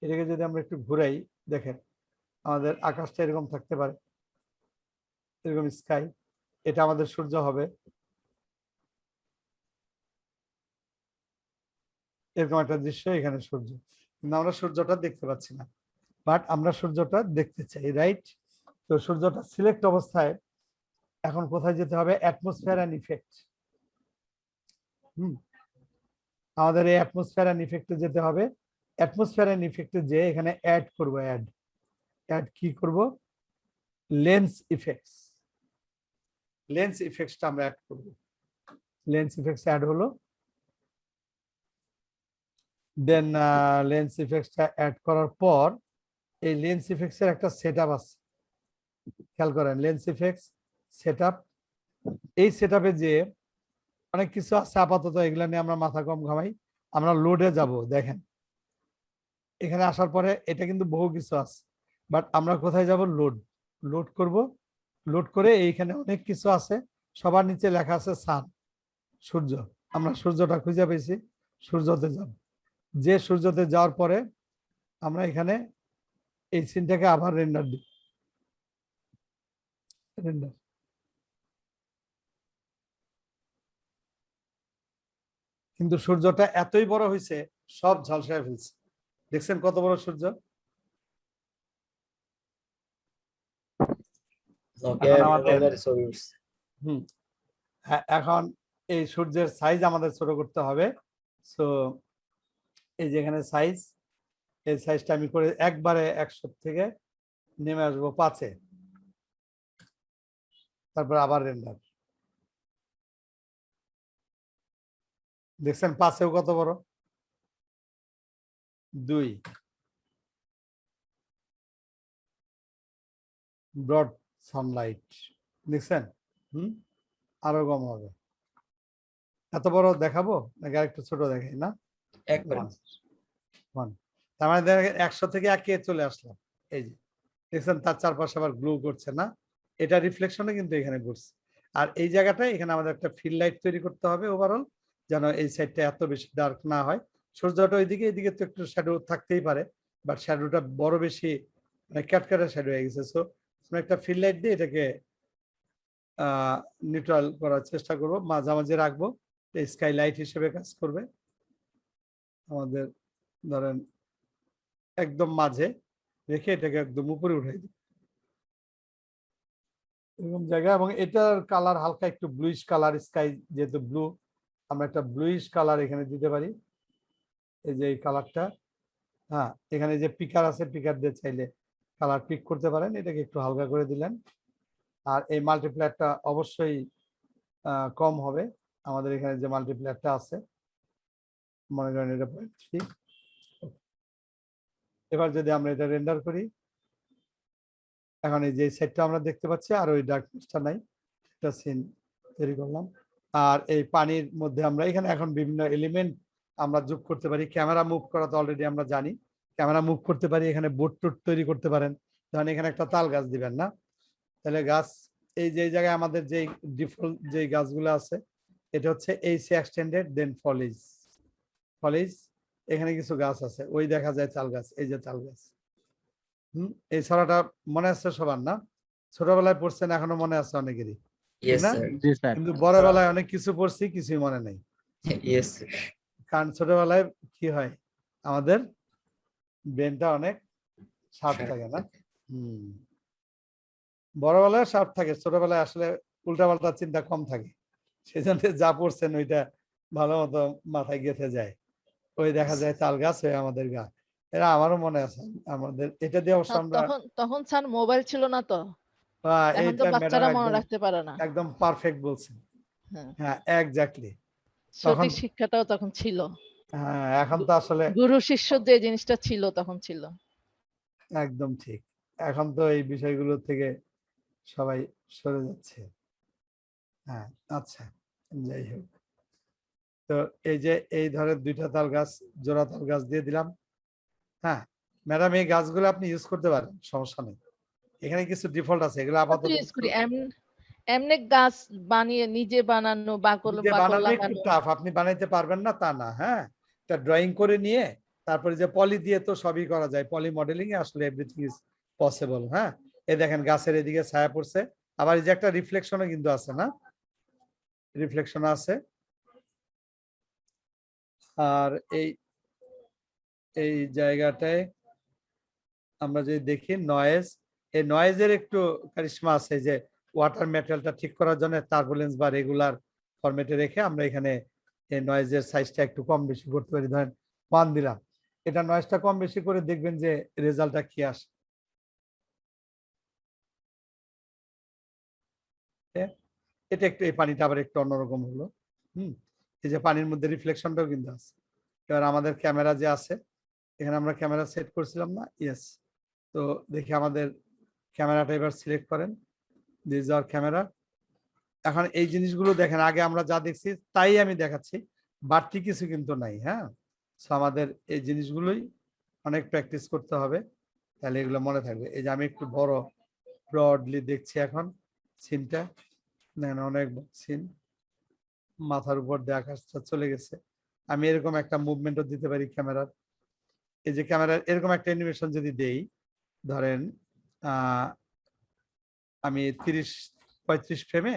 এটাকে যদি আমরা একটু ঘুরাই, দেখেন আমাদের আকাশটা এরকম থাকতে পারে, এরকম স্কাই, এটা আমাদের সূর্য হবে। এরকম একটা দৃশ্য, এখানে সূর্য, কিন্তু আমরা সূর্যটা দেখতে পাচ্ছি না, বাট আমরা সূর্যটা দেখতে চাই, রাইট? তো সূর্যটা সিলেক্ট অবস্থায় এখন কোথায় যেতে হবে? Atmosphere and effect. আমাদের এই অ্যাটমসফিয়ার অ্যান্ড ইফেক্টে যেতে হবে। অ্যাটমসফিয়ার অ্যান্ড ইফেক্টে যে এখানে অ্যাড করব, অ্যাড কি করব, লেন্স ইফেক্টস। লেন্স ইফেক্টসটা আমরা অ্যাড করব। লেন্স ইফেক্টস অ্যাড হলো, দেন লেন্স ইফেক্টসটা অ্যাড করার পর এই লেন্স ইফেক্টস এর একটা সেটআপ আছে, খেয়াল করেন লেন্স ইফেক্টস সেটআপ। এই সেটআপে যে অনেক কিছু আছে, আপাতত এগুলা নিয়ে আমরা মাথা কম ঘামাই। আমরা লোডে যাব, দেখেন এখানে আসার পরে এটা কিন্তু বহু কিছু আছে, বাট আমরা কোথায় যাব, লোড। লোড করব, লোড করে এইখানে অনেক কিছু আছে, সবার নিচে লেখা আছে সান, সূর্য। আমরা সূর্যটা খুঁজে পেয়েছি, সূর্যতে যাব। যে সূর্যতে যাওয়ার পরে আমরা এখানে এই সিনটাকে আবার রেন্ডার দিই, রেন্ডার। কিন্তু সূর্যটা এতই বড় হয়েছে সব ঝলসায় ফেলছে। দেখছেন কত বড় সূর্য? Okay, এখন I আমাদের remember that, so it's হ্যাঁ, এখন এই সূর্যের সাইজ আমাদের ছোট করতে হবে। সো এই যেখানে সাইজ, এই সাইজটা আমি করে একবারে 100 থেকে নেমে আসবো 5-এ, তারপর আবার রেন্ডার। দেখছেন 5-এও কত বড়, 2 ব্রড সানলাইট। দেখছেন? আরো কম হবে। এত বড় দেখাবো নাকি আরেকটু ছোট দেখাই না? একবারে। 1 তার মানে দেখেন 100 থেকে 1-এ চলে আসলাম। এই যে দেখছেন তার চারপাশে আবার গ্লো করছে না, এটা রিফ্লেকশনে কিন্তু এখানে ঘুরছে। আর এই জায়গাটায় এখানে আমাদের একটা ফিল লাইট তৈরি করতে হবে ওভারঅল, যেন এই সাইডটা এত বেশি ডার্ক না হয়। সূর্যটা ওইদিকে, এদিকে তো একটু শ্যাডো থাকতেই পারে, বাট শ্যাডোটা বড় বেশি মানে ক্যাটকাটা শ্যাডো হয়ে গেছে। সো আমরা একটা ফিল লাইট দিয়ে এটাকে নিউট্রাল করার চেষ্টা করব, মাঝামাঝি রাখবো, স্কাই লাইট হিসেবে কাজ করবে। আমাদের ধরেন একদম মাঝে রেখে এটাকে একদম উপরে উঠাই দিই এরকম জায়গা, এবং এটার কালার হালকা একটু ব্লুইশ কালার, স্কাই যেহেতু ব্লু, আমরা একটা ব্লুইশ কালার এখানে দিতে পারি। এই যে এই কালারটা, হ্যাঁ এখানে যে পিকার আছে, পিকার দিয়ে চাইলে কালার পিক করতে পারেন, এটাকে একটু হালকা করে দিলেন। আর এই মাল্টিপ্লায়ারটা অবশ্যই কম হবে। আমাদের এখানে যে মাল্টিপ্লায়ারটা আছে মনে করেন এটা 0.3। এবার যদি আমরা এটা রেন্ডার করি, এখন এই যে সেটটা আমরা দেখতে পাচ্ছি, আর ওই ডার্কনেসটা নাই, একটা সিন তৈরি করলাম। আর এই পানির মধ্যে আমরা এখানে এখন বিভিন্ন এলিমেন্ট আমরা যোগ করতে পারি। ক্যামেরা মুভ করা তো অলরেডি আমরা জানি, ক্যামেরা মুভ করতে পারি। এখানে বোট টোট তৈরি করতে পারেন, ধরেন এখানে একটা তাল গাছ দিবেন না, তাহলে গাছ এই যে জায়গায় আমাদের যে ডিফল্ট যে গাছগুলো আছে, এটা হচ্ছে এইচ এক্সটেন্ডেড, দেন ফলিজ। ফলিজ এখানে কিছু গাছ আছে, ওই দেখা যায় তাল গাছ, এই যে তাল গাছ। এই ছড়াটা মনে আছে সবার না? ছোটবেলায় পড়ছেন, এখনো মনে আছে অনেকেরই, Yes, না? sir. জি স্যার। কিন্তু বড়বেলায় অনেক কিছু পড়ছি, কিছুই মনে নেই। Yes, sir. কারণ ছোটবেলায় কি হয়, আমাদের ব্রেনটা অনেক শার্প থাকে না। বড়বেলায় শার্প থাকে, ছোটবেলায় আসলে উল্টাপাল্টা চিন্তা কম থাকে, সেজন্য যা পড়ছেন ওইটা ভালো মতো মাথায় গেঁথে যায়। ওই দেখা যায় তাল গাছ হয়ে আমাদের গা, এরা আমারও মনে আছে। আমাদের এটা দিয়ে অবশ্য আমরা তখন স্যার মোবাইল ছিল না তো, এখন তো এইটা ম্যাডাম বাচ্চারা মনে একদম রাখতে পারে না। একদম পারফেক্ট বলছেন। হ্যাঁ, হ্যাঁ এক্স্যাক্টলি। সঠিক শিক্ষাটাও তখন ছিল। হ্যাঁ এখন তো আসলে গুরু শিষ্য যে জিনিসটা ছিল তখন ছিল। একদম ঠিক। এখন তো এই বিষয়গুলো থেকে সবাই সরে যাচ্ছে। হ্যাঁ আচ্ছা, যাই হোক। তো এই যে এই ধরে 2টা তাল গাছ, জোড়া তাল গাছ দিয়ে দিলাম। হ্যাঁ ম্যাডাম, এই গাছগুলো আপনি ইউজ করতে পারেন, সমস্যা নেই। এখানে কিছু ডিফল্ট আছে, এগুলো আপাতত ইউজ করি এমনি গাছ বানিয়ে নিজে বানানো, বাকল বানানো একটু লাগানো। টাফ, আপনি বানাইতে পারবেন না তা না। হ্যাঁ, এটা ড্রয়িং করে নিয়ে তারপরে যে পলি দিয়ে তো সবই করা যায়, পলি মডেলিং এ আসলে এভরিথিং ইজ পসিবল। হ্যাঁ, এই দেখেন গাছের এদিকে ছায়া পড়ছে, আবার এই যে একটা রিফ্লেকশনও কিন্তু আছে না, রিফ্লেকশন আছে। আর এই জায়গাটায় আমরা যদি দেখি নয়েজ, এই নয়েজের একটু কারিশমা আছে, যে ওয়াটার ম্যাটেরিয়ালটা ঠিক করার জন্য টার্বুলেন্স বা রেগুলার ফরম্যাটে রেখে আমরা এখানে এই নয়েজের সাইজটা একটু কম বেশি করতে পারি। ধরেন 1 দিলাম, এটা নয়েজটা কম বেশি করে দেখবেন যে রেজাল্টটা কি আসে। এটা একটু, এই পানিটা আবার একটু অন্যরকম হলো। এই যে পানির মধ্যে রিফ্লেকশনটাও কিন্তু আছে। এবার আমাদের ক্যামেরা যে আছে, এখানে আমরা ক্যামেরা সেট করছিলাম না? ইয়েস। তো দেখি আমাদের ক্যামেরাটা এবার সিলেক্ট করেন, দিস আর ক্যামেরা। এখন এই জিনিসগুলো দেখেন, আগে আমরা যা দেখছি তাই আমি দেখাচ্ছি, বাড়তি কিছু কিন্তু নাই। হ্যাঁ, সো আমাদের এই জিনিসগুলোই অনেক প্র্যাকটিস করতে হবে, তাহলে এগুলো মনে থাকবে। এই যে আমি একটু বড় ব্রডলি দেখছি এখন সিনটা, দেখেন অনেক সিন, মাথার উপর দিয়ে আকাশটা চলে গেছে। আমি এরকম একটা মুভমেন্টও দিতে পারি ক্যামেরার। এই যে ক্যামেরার এরকম একটা অ্যানিমেশন যদি দেই, ধরেন আমি 30-35 ফ্রেমে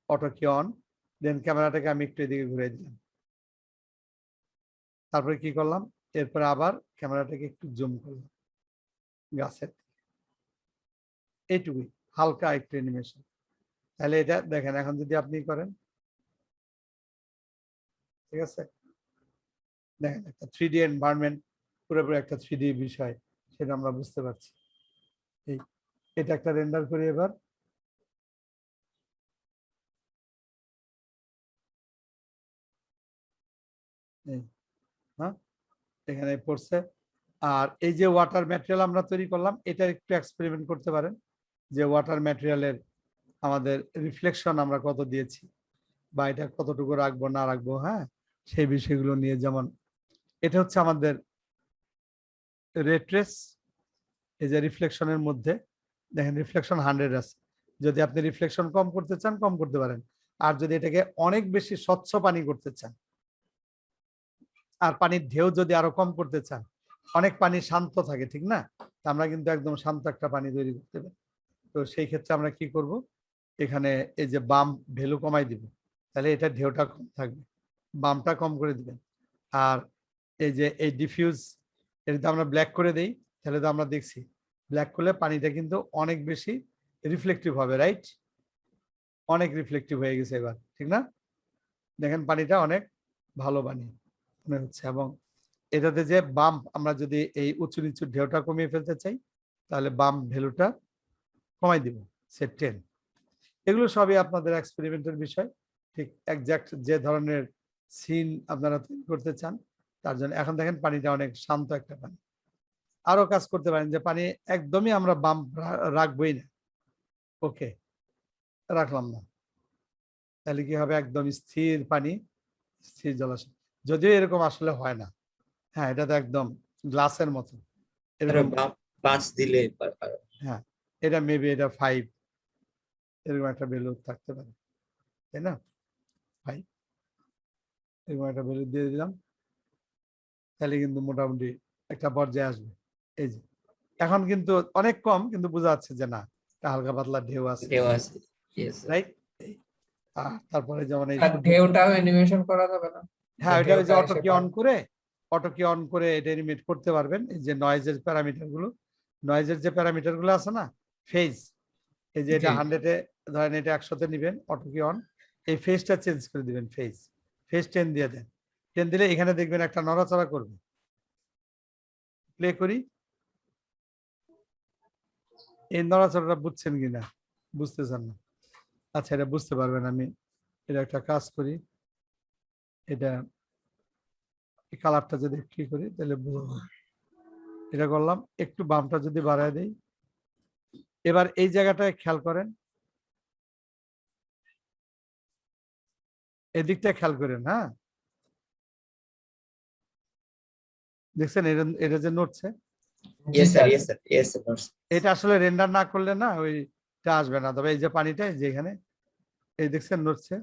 অটো কি অন, দেন ক্যামেরাটাকে আমি একটু এদিকে ঘুরে দিলাম, তারপরে কি করলাম, এরপরে আবার ক্যামেরাটাকে একটু জুম করলাম গাছের, এইটুকুই হালকা একটু অ্যানিমেশন। তাহলে এটা দেখেন, এখন যদি আপনি করেন, ঠিক আছে, দেখেন একটা 3D এনভায়রনমেন্ট, পুরোপুরি একটা 3D বিষয়, সেটা আমরা বুঝতে পারছি। এটা একটা রেন্ডার করি এবার। হ্যাঁ, এখানে পড়ছে। আর এই যে ওয়াটার ম্যাটেরিয়াল আমরা তৈরি করলাম, এটা একটু এক্সপেরিমেন্ট করতে পারেন যে ওয়াটার ম্যাটেরিয়ালের আমাদের রিফ্লেকশন আমরা কত দিয়েছি, বা এটা কতটুকু রাখবো না রাখবো। হ্যাঁ, সেই বিষয়গুলো নিয়ে, যেমন এটা হচ্ছে আমাদের রে ট্রেস। এই যে রিফ্লেকশনের মধ্যে দেখেন রিফ্লেকশন 100 আছে। যদি আপনি রিফ্লেকশন কম করতে চান, কম করতে পারেন। আর যদি এটাকে অনেক বেশি স্বচ্ছ পানি করতে চান, আর পানির ঢেউ যদি আরো কম করতে চান, অনেক পানি শান্ত থাকে, ঠিক না? আমরা কিন্তু একদম শান্ত একটা পানি তৈরি করতে পারি। তো সেই ক্ষেত্রে আমরা কি করব, এখানে এই যে বাম ভ্যালু কমাই দিব, তাহলে এটা ঢেউটা কম থাকবে, বামটা কম করে দিবেন। আর এই যে এই ডিফিউজ, এটা যদি আমরা ব্ল্যাক করে দেই, তাহলে তো আমরা দেখছি ব্ল্যাক করলে পানিটা কিন্তু অনেক বেশি রিফ্লেক্টিভ হবে, রাইট? অনেক রিফ্লেক্টিভ হয়ে গেছে এবার, ঠিক না? দেখেন পানিটা অনেক ভালো পানি মনে হচ্ছে। এবং এটাতে যে বাম্প, আমরা যদি এই উঁচু নিচু ঢেউটা কমিয়ে ফেলতে চাই, তাহলে বাম্প ভ্যালুটা কমাই দিব, সেট 10। এগুলো সবই আপনাদের এক্সপেরিমেন্টের বিষয়, ঠিক একজ্যাক্ট যে ধরনের সিন আপনারা তৈরি করতে চান তার জন্য। এখন দেখেন পানিটা অনেক শান্ত একটা পানি। আরো কাজ করতে পারেন যে পানি একদমই আমরা বাম্প রাখবোই না, ওকে, রাখলাম না, তাহলে কি হবে, একদম স্থির পানি, স্থির জলাশয়। যদিও এরকম আসলে হয় না। হ্যাঁ, এটা তো একদম গ্লাসের মতো এরকম। 5 দিলে হ্যাঁ, এটা মেবি এটা 5 এরকম একটা ভ্যালু থাকতে পারে, তাই না? 5 এরকম একটা ভ্যালু দিয়ে দিলাম, তাহলে কিন্তু মোটামুটি একটা পর্যায়ে আসবে। এই যে এখন কিন্তু অনেক কম, কিন্তু বোঝা যাচ্ছে যে না, হালকা পাতলা ঢেউ আছে, রাইট? তারপরে যেমন এই ঢেউটাও অ্যানিমেশন করা যাবে না? হ্যাঁ, এটা ওই যে অটো কি অন করে, অটো কি অন করে এটা এনিমেট করতে পারবেন। এই যে নয়েজের প্যারামিটার গুলো, নয়েজের যে প্যারামিটার গুলো আছে না, ফেজ, এই যে এটা 100-এ ধরেন, এটা 100-তে নিবেন, অটো কি অন, এই ফেজটা চেঞ্জ করে দিবেন, ফেজ 10 দিয়ে দেন। 10 দিলে এখানে দেখবেন একটা নড়াচড়া করবে। প্লে করি, এই নড়াচড়াটা বুঝছেন কিনা, বুঝতেছেন না? আচ্ছা, এটা বুঝতে পারবেন। আমি এটা একটা কাজ করি, এটা কালারটা যদি কি করি তাহলে বুঝবো। এটা করলাম, একটু বামটা যদি বাড়ায় দেই, এবার এই জায়গাটায় খেয়াল করেন, এদিকটা খেয়াল করেন। হ্যাঁ, দেখছেন এটা যে নড়ছে, এটা আসলে রেন্ডার না করলে না ওইটা আসবে না। তবে এই যে পানিটা যেখানে এই দেখছেন নড়ছে,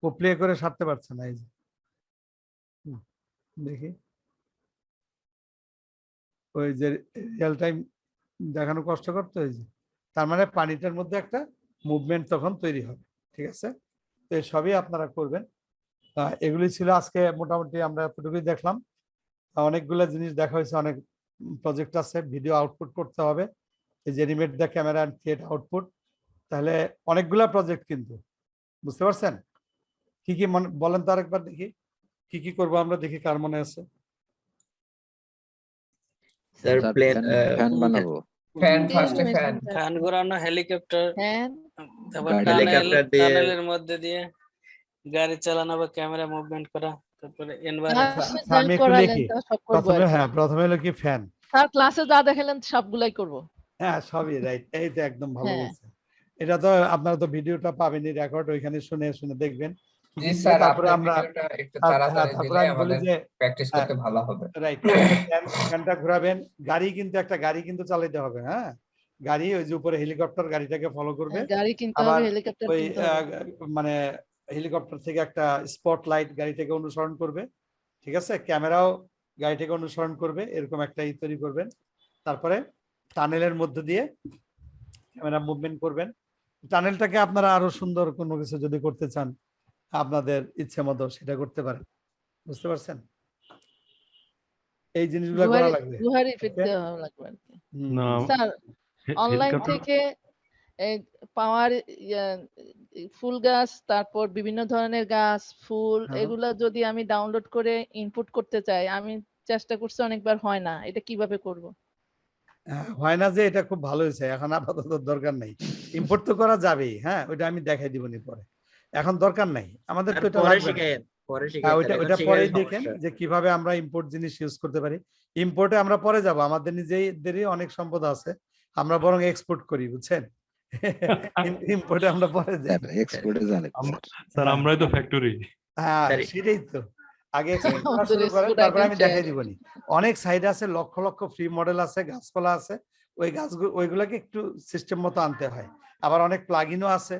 ও প্লে করে সারতে পারছে না। এই যে দেখি, ওই যে রিয়েল টাইম দেখানো কষ্টকর তো, এই যে তার মানে পানিটার মধ্যে একটা মুভমেন্ট তখন তৈরি হবে, ঠিক আছে? তো সবই আপনারা করবেন। এগুলি ছিল আজকে, মোটামুটি আমরা এতটুকুই দেখলাম। অনেকগুলো জিনিস দেখা হয়েছে, অনেক প্রজেক্ট আছে, ভিডিও আউটপুট করতে হবে, এই যে animate the camera and create output, তাহলে অনেকগুলা প্রজেক্ট কিন্তু, বুঝতে পারছেন? কি কি বলেন তো আরেকবার দেখি, কি কি করবো আমরা, দেখি কার মনে আছে। ফ্যান বানাবো, ফ্যান ঘোরানো, হেলিকপ্টার, ফ্যান, তারপর হেলিকপ্টার দিয়ে মধ্যে দিয়ে গাড়ি চালানো বা ক্যামেরা মুভমেন্ট করা, তারপরে আচ্ছা, আমি একটু লিখি। প্রথমে হলো কি ফ্যান। স্যার ক্লাসে যা দেখালেন সবগুলাই করব। হ্যাঁ, সবই রাইট, এই তো একদম ভালো হ্যাঁ। বলছেন। এটা তো আপনারা তো ভিডিওটা পাবেনই রেকর্ড, ওইখানে শুনে শুনে দেখবেন। জি স্যার, তারপরে আপনার আমরা ভিডিওটা একটু তাড়াতাড়ি তারপরে দিলে আমি বলি আমাদের যে প্র্যাকটিস করতে ভালো হবে। রাইট, ফ্যানটা ঘোরাবেন। গাড়ি কিন্তু একটা গাড়ি কিন্তু চালাতে হবে, হ্যাঁ। গাড়ি ওই যে উপরে হেলিকপ্টার গাড়িটাকে ফলো করবে। গাড়ি কিনতে আবার হবে, হেলিকপ্টার ওই কিনতে হবে। মানে হেলিকপ্টার থেকে একটা স্পটলাইট গাড়িটাকে অনুসরণ করবে, ঠিক আছে। ক্যামেরাও গাড়িটাকে অনুসরণ করবে, এরকম একটা তৈরি করবেন। তারপরে টানেলের মধ্যে দিয়ে ক্যামেরা মুভমেন্ট করবেন। টানেলটাকে আপনারা আরো সুন্দর কোনো কিছু যদি করতে চান, আপনাদের ইচ্ছে মতো সেটা করতে পারেন। বুঝতে পারছেন? এই জিনিসগুলো করা লাগবে। গুহার ইফেক্ট দেওয়া লাগবে আর কি। না, স্যার অনলাইন হেলিকপ্টার থেকে পাওয়ার ফুল গাছ, তারপর বিভিন্ন ধরনের গাছ, ফুল, হ্যাঁ। এগুলা যদি আমি ডাউনলোড করে ইনপুট করতে চাই, আমি চেষ্টা করছি অনেকবার, হয় না। এটা কিভাবে করব? হয় না যে, এটা খুব ভালো হয়েছে। এখন আপাতত দরকার নাই, ইম্পোর্ট তো করা যাবেই। হ্যাঁ, ওইটা আমি দেখাই দিব নি পরে, এখন দরকার নাই আমাদের তো এটা লাগবে না। হ্যাঁ, ওইটা পরেই দেখেন যে কিভাবে আমরা ইম্পোর্ট জিনিস ইউজ করতে পারি। ইম্পোর্টে আমরা পরে যাব, আমাদের নিজেদেরই অনেক সম্পদ আছে, আমরা বরং এক্সপোর্ট করি, বুঝছেন। ইম্পোর্টে আমরা পরে যাই। স্যার আমরাই তো ফ্যাক্টরি। হ্যাঁ, সেটাই তো। আগে export করা শুরু করেন, তারপরে আমি দেখাই দিবনি। অনেক সাইড আছে, লক্ষ লক্ষ ফ্রি মডেল আছে, গাছপালা আছে। ওই গাছগুলো ওইগুলোকে একটু সিস্টেম মতো আনতে হয়। আবার অনেক প্লাগইনও আছে।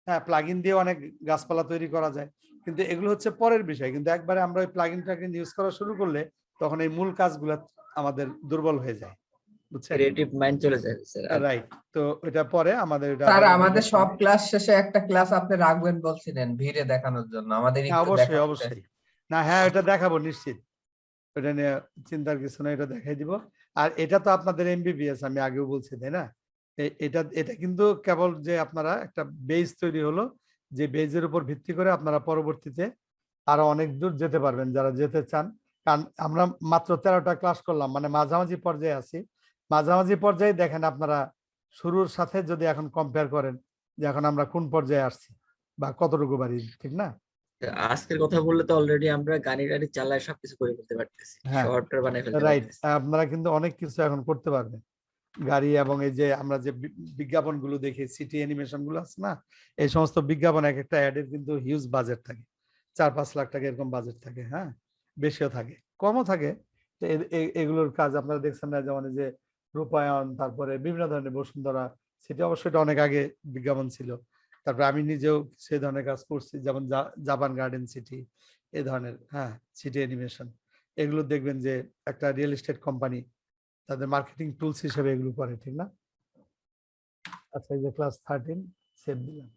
হ্যাঁ, প্লাগইন দিয়ে অনেক গাছপালা তৈরি করা যায়। কিন্তু এগুলো হচ্ছে পরের বিষয়। কিন্তু একবারে আমরা ওই প্লাগইনটাকে ইউজ করা শুরু করলে তখন এই মূল কাজগুলো আমাদের দুর্বল হয়ে যায়, বুঝছেন। ক্রিয়েটিভ মাইন্ড চলে যায় স্যার। রাইট, তো এটা পরে আমাদের এটা স্যার, আমাদের সব ক্লাস শেষে একটা ক্লাস আপনি রাখবেন বলছিলেন ভিডিও দেখানোর জন্য, আমাদের একটু অবশ্যই অবশ্যই। না, হ্যাঁ, এটা দেখাবো নিশ্চিত। এটা নিয়ে চিন্তার কিছু না, এটা দেখাই দিব। আর এটা তো আপনাদের এমবিবিএস, আমি আগেও বলছি, তাই না। এটা কিন্তু কেবল যে আপনারা একটা বেজ তৈরি হলো, যে বেজের উপর ভিত্তি করে আপনারা পরবর্তীতে আরো অনেক দূর যেতে পারবেন, যারা যেতে চান। কারণ আমরা মাত্র 13টা ক্লাস করলাম, মানে মাঝামাঝি পর্যায়ে আছি। মাঝামাঝি পর্যায়ে দেখেন আপনারা শুরুর সাথে যদি এখন কম্পেয়ার করেন যে এখন আমরা কোন পর্যায়ে আসছি বা কতটুকু বাড়ি, ঠিক না। আজকের কথা বললে তো অলরেডি আমরা গাড়ি চালায় সবকিছু করে ফেলতে পারতেছি, শর্টকাট বানাই ফেলতে রাইট, পারতেছি। আপনারা কিন্তু অনেক কিছু এখন করতে পারবেন গাড়ি, এবং এই যে আমরা যে বিজ্ঞাপন গুলো দেখি, সিটি অ্যানিমেশন গুলো আছে না, এই সমস্ত বিজ্ঞাপন এক একটা অ্যাডের কিন্তু হিউজ বাজেট থাকে, 4-5 লাখ টাকা এরকম বাজেট থাকে। হ্যাঁ, বেশিও থাকে, কমও থাকে। তো এগুলোর কাজ আপনারা দেখছেন না, যেমন যে রূপায়ণ, তারপরে বিভিন্ন ধরনের বসুন্ধরা সিটি, অবশ্যই এটা অনেক আগে বিজ্ঞাপন ছিল। তারপরে আমি নিজেও সেই ধরনের কাজ করছি, যেমন জাপান গার্ডেন সিটি, এই ধরনের, হ্যাঁ, সিটি অ্যানিমেশন। এগুলো দেখবেন যে একটা রিয়েল এস্টেট কোম্পানি তাদের মার্কেটিং টুলস হিসেবে এগুলো করে, ঠিক না। আচ্ছা, এই যে ক্লাস 13 সেভ দিলাম।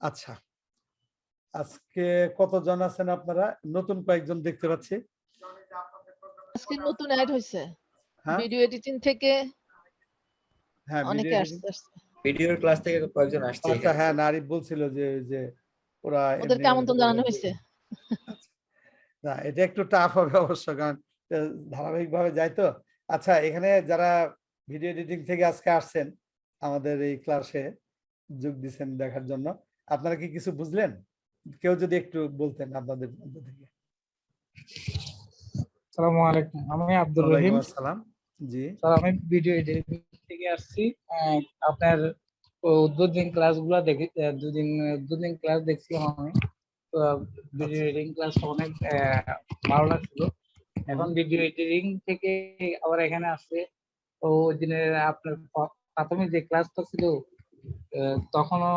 আচ্ছা, আজকে কতজন আছেন আপনারা? নতুন কয়েকজন দেখতে পাচ্ছি। আজকে নতুন অ্যাড হয়েছে হ্যাঁ, ভিডিও এডিটিং থেকে, হ্যাঁ, অনেকে আসছে। ভিডিওর ক্লাস থেকে কয়েকজন আসছে। আচ্ছা, হ্যাঁ, নারী বলছিল যে ওরা ওদেরকে আমন্ত্রণ জানানো হয়েছে। না, এটা একটু টাফ হবে অবশ্য, কারণ ধারাবাহিক ভাবে যাই তো। আচ্ছা, এখানে যারা ভিডিও এডিটিং থেকে আজকে আসছেন আমাদের এই ক্লাসে যোগ দিচ্ছেন দেখার জন্য, আপনারা কি কিছু বুঝলেন? কেউ যদি একটু বলতেন আপনাদের মধ্যে থেকে। আসসালামু আলাইকুম, আমি আব্দুর রহিম। ওয়ালাইকুম আসসালাম। জি স্যার, আমি ভিডিও এডিটিং থেকে আসছি। আপনার উদ্বোধনী ক্লাসগুলো দেখি, দুদিন ক্লাস দেখছিলাম আমি। তো ভিডিও এডিটিং ক্লাস অনেক ভালো লাগছিল। এখন ভিডিও এডিটিং থেকে আবার এখানে আসছে। তো ওই দিনে আপনার প্রাথমিক যে ক্লাসটা ছিল, তখনও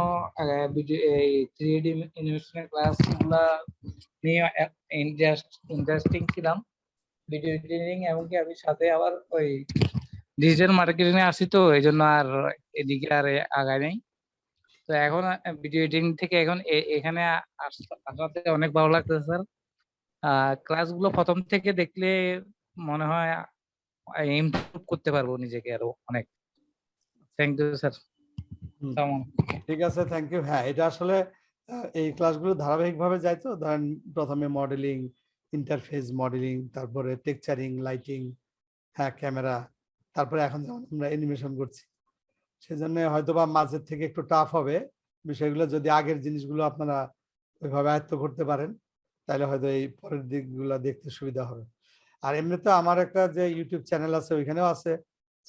ভিডিও এই 3D অ্যানিমেশনের ক্লাসগুলা নিয়ে ইন্টারেস্টিং ছিলাম। ভিডিও এডিটিং, এমনকি আমি সাথে আবার ওই ডিজিটাল মার্কেটিং এ আসি, তো এই জন্য আর এদিকে আর আগায় নাই। তো এখন ভিডিও এডিটিং থেকে এখন এখানে আসাতে অনেক ভালো লাগতেছে স্যার। ক্লাসগুলো প্রথম থেকে দেখলে মনে হয় ইমপ্রুভ করতে পারবো নিজেকে আরো অনেক। Thank you sir. ঠিক আছে, থ্যাংক ইউ। হ্যাঁ, এটা আসলে এই ক্লাসগুলো ধারাবাহিকভাবে যায় তো। ধরেন প্রথমে মডেলিং, ইন্টারফেস মডেলিং, তারপরে টেক্সচারিং, লাইটিং, হ্যাঁ, ক্যামেরা, তারপরে এখন যেমন আমরা অ্যানিমেশন করছি। সেজন্য হয়তো বা মাঝের থেকে একটু টাফ হবে বিষয়গুলো। যদি আগের জিনিসগুলো আপনারা ওইভাবে আয়ত্ত করতে পারেন তাহলে হয়তো এই পরের দিকগুলো দেখতে সুবিধা হবে। আর এমনিতে আমার একটা যে ইউটিউব চ্যানেল আছে ওইখানেও আছে,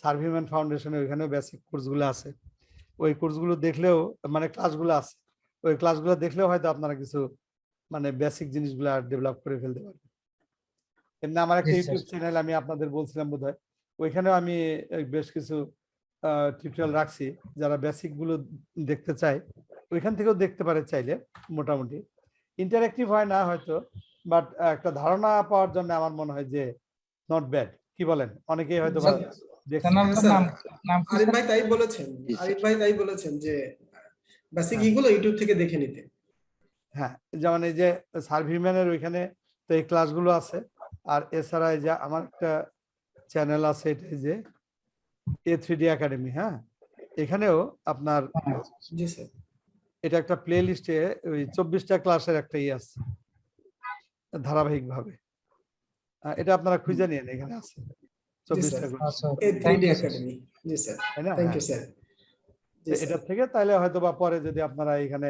সার্ভিম্যান ফাউন্ডেশনে, ওইখানেও বেসিক কোর্সগুলো আছে। ওই কোর্সগুলো দেখলেও মানে ক্লাসগুলো আছে, ওই ক্লাসগুলো দেখলেও হয়তো আপনারা কিছু মানে বেসিক জিনিসগুলো ডেভেলপ করে ফেলতে পারবেন। এমনি আমার একটা ইউটিউব চ্যানেল আমি আপনাদের বলছিলাম বোধহয়, ওইখানেও আমি বেশ কিছু টিউটোরিয়াল রাখছি। যারা বেসিক গুলো দেখতে চায় ওইখান থেকেও দেখতে পারে চাইলে। মোটামুটি ইন্টারেক্টিভ হয় না হয়তো, বাট একটা ধারণা পাওয়ার জন্য আমার মনে হয় যে নট ব্যাড। কি বলেন? অনেকেই হয়তো আরিফ ভাই তাই বলেছেন যে বেসিক এগুলো ইউটিউব থেকে দেখে নিতে। হ্যাঁ, যেমন এই যে সার্ভিম্যানের ওইখানে তো এই ক্লাসগুলো আছে। আর এছাড়া এই যে আমার একটা চ্যানেল আছে, এটা যে A3D একাডেমি। হ্যাঁ, এখানেও আপনার জি স্যার এটা একটা প্লে লিস্টে ওই 24টা ক্লাসের একটা আছে ধারাবাহিক ভাবে। এটা আপনারা খুঁজে নিন, এখানে আছে 24টা ক্লাস A3D একাডেমি। জি স্যার, থ্যাংক ইউ স্যার। এটা থেকে তাহলে হয়তো বা পরে যদি আপনারা এখানে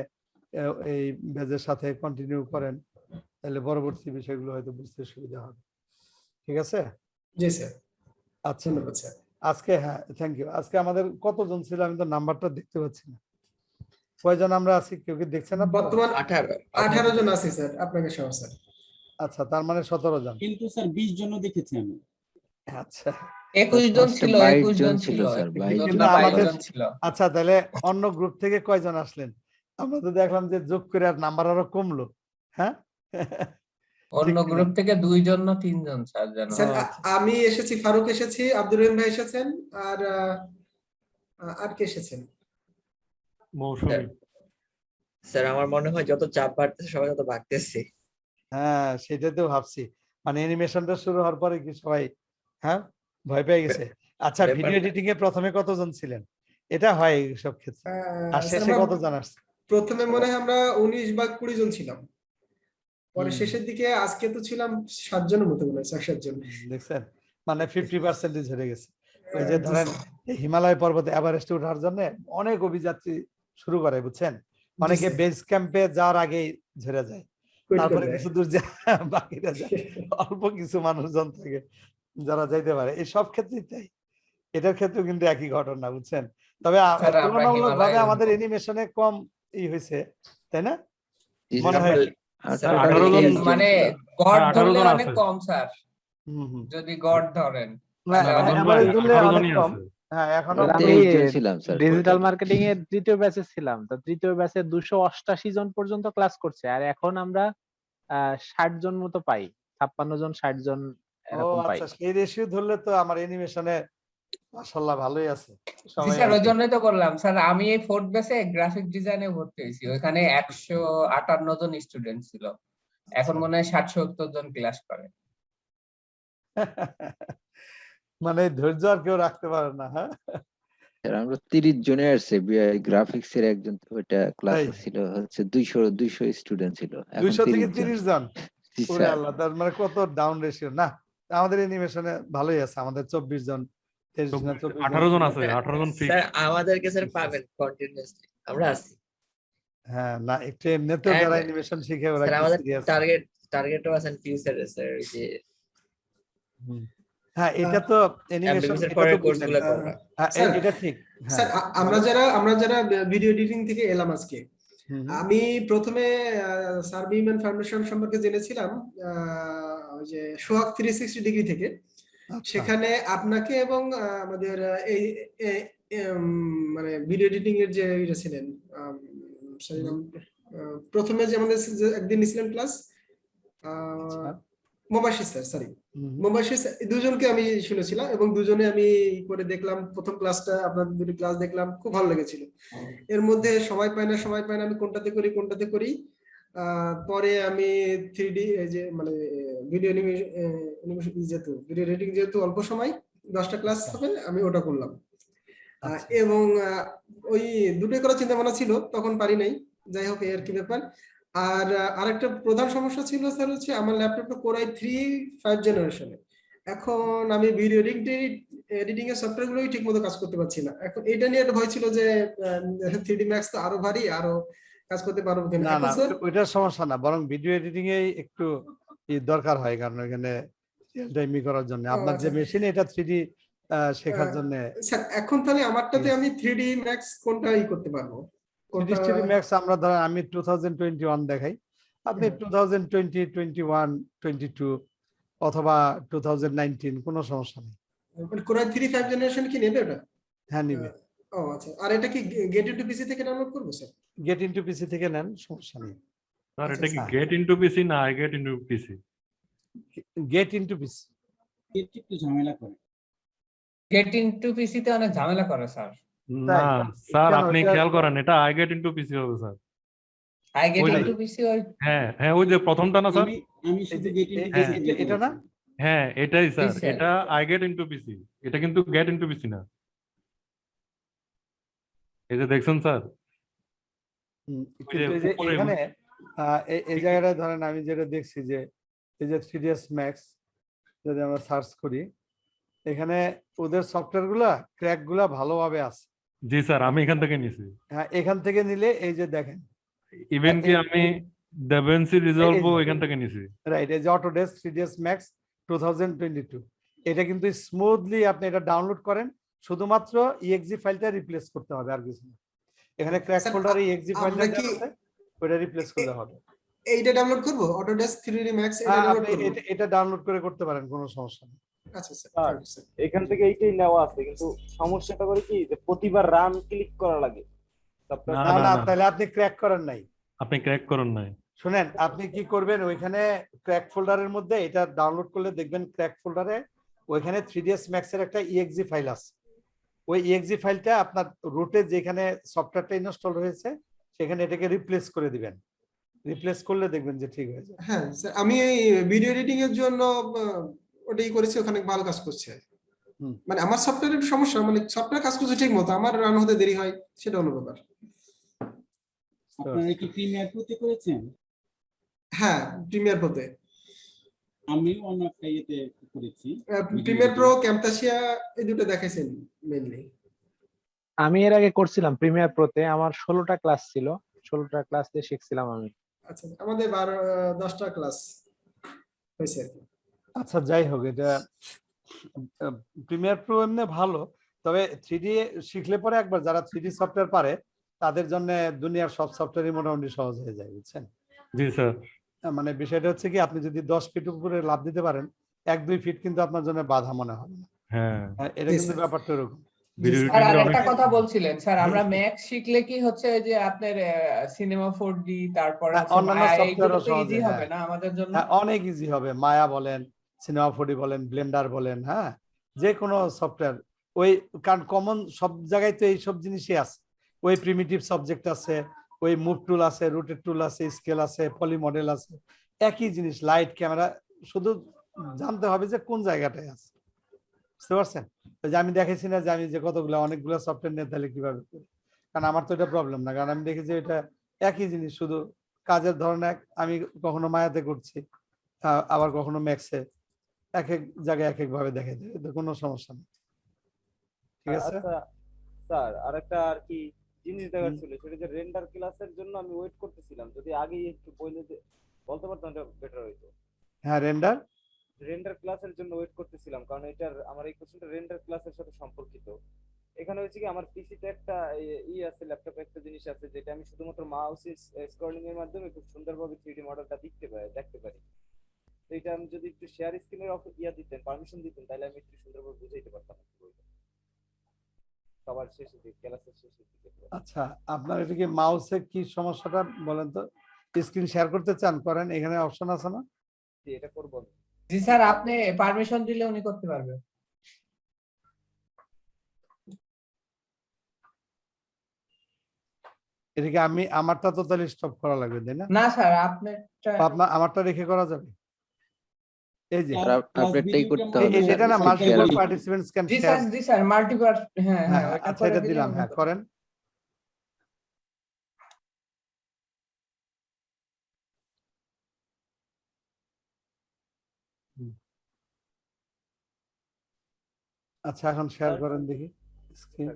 এই ব্যাচের সাথে কন্টিনিউ করেন তাহলে পরবর্তী বিষয়গুলো হয়তো বুঝতে সুবিধা হবে। ঠিক আছে? জি স্যার, আচ্ছা ধন্যবাদ স্যার। আজকে হ্যাঁ থ্যাংক ইউ। আজকে আমাদের কতজন ছিল আমি তো নাম্বারটা দেখতে পাচ্ছি না। কয়জন আমরা আছি কেউ কি দেখছেন? বর্তমান 18 জন আছি স্যার, আপনাকে সহ স্যার। আচ্ছা, তার মানে 17 জন। কিন্তু স্যার 20 জন দেখেছি আমি। আচ্ছা 21 জন ছিল, 21 জন ছিল স্যার, 22 জন ছিল। আচ্ছা, তাহলে অন্য গ্রুপ থেকে কয়জন আসলেন? আমরা তো দেখলাম যে যোগ করে আর নাম্বার আরো কমলো। হ্যাঁ, অন্য গ্রুপ থেকে 2 জন না 3 জন স্যার জানো। স্যার আমি এসেছি, ফারুক এসেছি, আব্দুর রহিম ভাই এসেছেন, আর কে এসেছেন? মৌসুমী স্যার আমার মনে হয় যত চাপ বাড়তেছে সবাই তত ভাগতেছে। হ্যাঁ, সেটাই তো ভাবছি। মানে অ্যানিমেশনটা শুরু হওয়ার পরে কি সবাই হ্যাঁ ভয় পেয়ে গেছে। আচ্ছা, ভিডিও এডিটিং এ প্রথমে কতজন ছিলেন? এটা হয় সব ক্ষেত্রে। আর শেষে কতজন আসছে? প্রথমে মনে হয় আমরা 19 বা 20 জন ছিলাম। পরে শেষের দিকে আজকে তো ছিলাম 7 জনের মতো মনে হয়, 7 জন। দেখছেন, মানে 50% হয়ে গেছে। ওই যে ধরেন হিমালয় পর্বতে এভারেস্টে ওঠার জন্য অনেক অভিযাত্রী শুরু করে, বুঝছেন? অনেকে বেস ক্যাম্পে যাওয়ার আগেই ঝরে যায়, তারপরে কিছু দূর বাকিরা যায়, অল্প কিছু মানুষজন থাকে যারা যাইতে পারে। এই সব ক্ষেত্রেই তাই, এটার ক্ষেত্রেও কিন্তু একই ঘটনা, বুঝছেন? তবে তুলনামূলকভাবে আমাদের অ্যানিমেশনে কম হয়েছে, তাই না? মনে হয় মানে গড় ধরলে অনেক কম স্যার, যদি গড় ধরেন। ডিজিটাল মার্কেটিং এর তৃতীয় ব্যাচে ছিলাম, তো তৃতীয় ব্যাচে 288 জন পর্যন্ত ক্লাস করছে। আর এখন আমরা 60 জন মতো পাই, 56 জন 60 জন এরকম পাই। আচ্ছা, সেই রেশিও ধরলে তো আমার অ্যানিমেশনে মাশাআল্লাহ ভালোই আছে। স্যার ওই জন্যই তো বললাম স্যার, আমি এই ফোর্থ ব্যাচে গ্রাফিক ডিজাইনে ভর্তি হয়েছি। ওখানে 158 জন স্টুডেন্ট ছিল, এখন মনে হয় 60-70 জন ক্লাস করে। মানে ধৈর্য আর কেউ রাখতে পারে না। হ্যাঁ, আমরা 30 জনে আসছে, গ্রাফিক্স এর একজন ওইটা ক্লাসে ছিল হচ্ছে 200 স্টুডেন্ট ছিল, 200 থেকে 30 জন। ওরে আল্লাহ, তার মানে কত ডাউন রেশিও না। আমাদের অ্যানিমেশনে ভালোই আছে, আমাদের 24 জন 18 জন আছে, 18 জন ফিক্স। স্যার আমাদেরকে স্যার পাবেন কন্টিনিউয়াসলি, আমরা আছি। হ্যাঁ, না একটু এমনিতে যারা অ্যানিমেশন শিখে ওরা স্যার আমাদের টার্গেটও আছে ফিউচারে স্যার, এই যে হ্যাঁ এটা তো অ্যানিমেশন পরের কোর্সগুলো করা। হ্যাঁ এটা ঠিক। স্যার আমরা যারা ভিডিও এডিটিং থেকে এলাম আজকে, আমি প্রথমে সার্ভিম্যান ফাউন্ডেশন সম্পর্কে জেনেছিলাম ওই যে সোহাগ 360 ডিগ্রি থেকে। সেখানে আপনাকে এবং আমাদের এই মানে ভিডিও এডিটিং এর যে এটা ছিলেন, প্রথমে যে আমাদের একদিন নিছিলেন class, Mobashir sir, sorry Mobashir, দুজনকে আমি শুনেছিলাম এবং দুজনে আমি করে দেখলাম। প্রথম ক্লাসটা আপনাদের দুটো ক্লাস দেখলাম, খুব ভালো লেগেছিল। এর মধ্যে সময় পাই না আমি কোনটাতে করি। পরে আমি 3D যে মানে ভিডিও অ্যানিমেশন ভিডিও এডিটিং যেহেতু অল্প সময় 10টা ক্লাস হবে, আমি ওটা করলাম। এবং ওই দুটোই করার চিন্তা ভাবনা ছিল, তখন পারি নাই। যাই হোক, এর কি ব্যাপার। আর আরেকটা প্রধান সমস্যা ছিল স্যার হচ্ছে আমার ল্যাপটপটা Core i3 5 জেনারেশনে, এখন আমি ভিডিও এডিটিং এর সফটওয়্যার গুলোই ঠিক মতো কাজ করতে পারছি না। এখন এটা নিয়ে একটা ভয় ছিল যে 3D Max তো আরো ভারী, আরো কাজ করতে পারবো কিনা। না এখন না স্যার ওইটার সমস্যা না, বরং ভিডিও এডিটিং এ একটু দরকার হয়, কারণ এখানে রিয়েল টাইমই করার জন্য আপনার যে আচ্ছা মেশিন এটা 3D শেখার জন্য। স্যার এখন তাহলে আমারটাতে আমি 3D Max কোনটা করতে পারবো? 3D Max আমরা ধরেন আমি 2021 দেখাই, আপনি 2020, 21, 22 অথবা 2019 কোনো সমস্যা নেই। মানে কোরআন 3 5 জেনারেশন কি নেবে ওটা? হ্যাঁ নিবে। ও আচ্ছা, আর এটা কি গেট ইনটু পিসি থেকে ডাউনলোড করব স্যার? গেট ইনটু পিসি থেকে নেন, সমস্যা নেই। স্যার এটা কি গেট ইনটু পিসি না I get into PC? Get into PC. একটু ঝামেলা করে। গেট ইনটু পিসি তে অনেক ঝামেলা করে স্যার। না স্যার আপনি খেয়াল করেন, এটা আই গেট ইনটু পিসি হবে স্যার। আই গেট ইনটু পিসি ওই হ্যাঁ হ্যাঁ ওই যে প্রথমটা না স্যার? আমি শুধু গেট ইনটু এটা না? হ্যাঁ এটাই স্যার, স্যার। এটা আই গেট ইনটু পিসি, এটা কিন্তু গেট ইনটু পিসি না। এই যে দেখছেন স্যার, কিন্তু এই যে এখানে এই জায়গাটায় ধরেন আমি যেটা দেখছি যে এই যে 3ds Max যদি আমরা সার্চ করি, এখানে ওদের সফটওয়্যার গুলা ক্র্যাক গুলা ভালোভাবে আছে। জি স্যার আমি এখান থেকে নিছি। হ্যাঁ এখান থেকে নিলে এই যে দেখেন, ইভেন কি আমি DaVinci Resolve এখান থেকে নিছি। রাইট, এই যে Autodesk 3ds Max 2022, এটা কিন্তু স্মুথলি আপনি এটা ডাউনলোড করেন, শুধুমাত্র exe ফাইলটা রিপ্লেস করতে হবে, আর কিছু না। এখানে ক্র্যাক ফোল্ডারে exe ফাইলটা আছে, ওটা রিপ্লেস করলে হবে। এইটা ডাউনলোড করব Autodesk 3D Max এটা ডাউনলোড করব? এটা ডাউনলোড করে করতে পারেন, কোনো সমস্যা নেই। আচ্ছা স্যার, এখান থেকে এইটাই নেওয়া আছে, কিন্তু সমস্যাটা করে কি যে প্রতিবার রান ক্লিক করা লাগে। না না তাহলে আপনি ক্র্যাক করেন নাই। আপনি ক্র্যাক করেন নাই। শুনেন, আপনি কি করবেন, ওইখানে ক্র্যাক ফোল্ডারের মধ্যে এটা ডাউনলোড করলে দেখবেন ক্র্যাক ফোল্ডারে ওইখানে 3ds Max এর একটা exe ফাইল আছে। ওই exe ফাইলটা আপনার রুটে যেখানে সফটওয়্যারটা ইনস্টল হয়েছে সেখানে এটাকে রিপ্লেস করে দিবেন। রিপ্লেস করলে দেখবেন যে ঠিক হয়ে যাবে। হ্যাঁ স্যার, আমি এই ভিডিও এডিটিং এর জন্য ওটাই করেছি, ওখানে ভালো কাজ করছে। মানে আমার সফটওয়্যারের সমস্যা, মানে সফটওয়্যার কাজ করছে ঠিক মতো, আমার রান হতে দেরি হয়, সেটা অন্য ব্যাপার। আপনারা কি প্রিমিয়ার প্রোতে করেছেন? হ্যাঁ প্রিমিয়ার প্রোতে। আমিও অন্য একটা ইয়েতে করেছি। প্রিমিয়ার প্রো, ক্যামতাসিয়া এই দুটো দেখাইছেন মেইনলি। আমি এর আগে করছিলাম প্রিমিয়ার প্রোতে, আমার 16টা ক্লাস ছিল, 16টা ক্লাস দিয়ে শিখছিলাম আমি। আচ্ছা, আমাদের 10টা ক্লাস হয়েছে। আচ্ছা যাই হোক, এটা প্রিমিয়ার প্রো এমনি ভালো, তবে 3D শিখলে পরে একবার যারা 3D সফটওয়্যার পারে তাদের জন্য দুনিয়ার সব সফটওয়্যারই মোটামুটি সহজ হয়ে যায়, বুঝছেন? জি স্যার। মানে বিষয়টা হচ্ছে কি, আপনি যদি 10 ফিট উপরে লাভ দিতে পারেন, 1-2 ফিট কিন্তু আপনার জন্য বাধা মনে হবে না। হ্যাঁ এটা কিন্তু ব্যাপারটা এরকম। আর একটা কথা বলছিলেন স্যার, আমরা ম্যাক্স শিখলে কি হচ্ছে যে আপনার সিনেমা 4D, তারপর অন্যান্য সফটওয়্যারও ইজি হবে না আমাদের জন্য? অনেক ইজি হবে। মায়া বলেন, সিনেমা 4D বলেন, ব্লেন্ডার বলেন, হ্যাঁ যে কোনো সফটওয়্যার, ওই কারণ কমন সব জায়গায় তো এই সব জিনিসই আছে। ওই প্রিমিটিভ সাবজেক্ট আছে, ওই মুভ টুল আছে, রোটেট টুল আছে, স্কেল আছে, পলি মডেল আছে, একই জিনিস, লাইট, ক্যামেরা, শুধু জানতে হবে যে কোন জায়গাটায় আছে, বুঝতে পারছেন? যে আমি দেখেছি না যে আমি যে কতগুলো অনেকগুলো সফটওয়্যার নিয়ে তাহলে কিভাবে করি, কারণ আমার তো এটা প্রবলেম না, কারণ আমি দেখেছি এটা একই জিনিস, শুধু কাজের ধরন এক। আমি কখনো মায়াতে করছি, আবার কখনো ম্যাক্সে, এক এক জায়গায় এক এক ভাবে দেখে দেয়, এতে কোনো সমস্যা নেই। ঠিক আছে আচ্ছা স্যার, আরেকটা আর কি জিনিস দেখার ছিল, সেটা যে রেন্ডার ক্লাসের জন্য আমি ওয়েট করতেছিলাম, যদি আগেই একটু বলতে পারতাম এটা বেটার হইতো। হ্যাঁ রেন্ডার ক্লাসের জন্য ওয়েট করতেছিলাম, কারণ এটার আমার এই কোশ্চেনটা রেন্ডার ক্লাসের সাথে সম্পর্কিত। এখানে হচ্ছে কি আমার পিসিতে একটা আছে, ল্যাপটপে একটা জিনিস আছে যেটা আমি শুধুমাত্র মাউস স্ক্রলিং এর মাধ্যমে খুব সুন্দরভাবে 3D মডেলটা দেখতে পারি। তো এটা আমি যদি একটু শেয়ার স্ক্রিনের দিতেন, পারমিশন দিতেন, তাহলে আমি একটু সুন্দরভাবে বুঝাইতে পারতাম সবার শেষে দিকে, ক্লাসের শেষে দিকে। আচ্ছা, আপনার এটা কি মাউসে কি সমস্যাটা বলেন তো? স্ক্রিন শেয়ার করতে চান, করেন, এখানে অপশন আছে না? জি এটা করব। জি স্যার, আপনি পারমিশন দিলে উনি করতে পারবে। এদিকে আমি আমারটা তো তাহলে স্টপ করা লাগবে, তাই না? না স্যার, আমারটা রেখে করা যাবে। এই যে আপডেটটাই করতে হবে। এটা না, multiple participants can share. G sir, multiple, হ্যাঁ হ্যাঁ, আচ্ছা এটা দিলাম, হ্যাঁ করেন। আচ্ছা এখন শেয়ার করেন দেখি স্ক্রিন।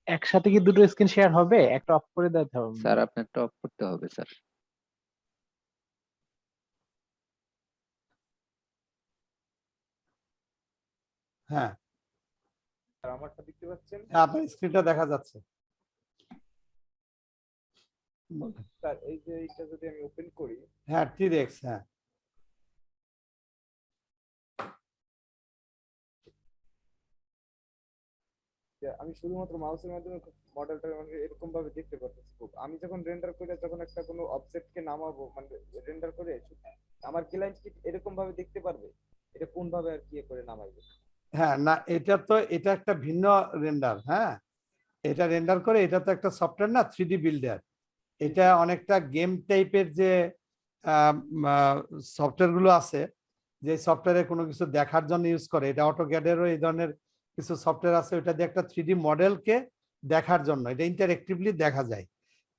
একসাথে কি দুটো স্ক্রিন শেয়ার হবে? একটা অফ করে দিতে হবে। স্যার আপনার একটা অফ করতে হবে স্যার। হ্যাঁ আর আমারটা দেখতে পাচ্ছেন? আপনার স্ক্রিনটা দেখা যাচ্ছে। স্যার এই যে এইটা যদি আমি ওপেন করি, হ্যাঁ T-Rex, হ্যাঁ যে আমি শুধুমাত্র মাউসের মাধ্যমে মডেলটা মানে এরকম ভাবে দেখতে পারতেছি। খুব আমি যখন রেন্ডার করে যখন একটা কোনো অবজেক্টকে নামাবো মানে রেন্ডার করে, আমার ক্লায়েন্ট কি এরকম ভাবে দেখতে পারবে এটা কোন ভাবে আর কি করে নামাইবে? হ্যাঁ না এটা একটা ভিন্ন রেন্ডার। হ্যাঁ এটা রেন্ডার করে, এটা তো একটা সফটওয়্যার না 3D বিল্ডার। এটা অনেকটা গেম টাইপের যে সফটওয়্যার গুলো আছে, যে সফটওয়্যারে কোনো কিছু দেখার জন্য ইউজ করে, এটা অটোক্যাডেরও এই ধরনের কিছু সফটওয়্যার আছে, ওটা দিয়ে একটা 3D মডেলকে দেখার জন্য, এটা ইন্টারেক্টিভলি দেখা যায়।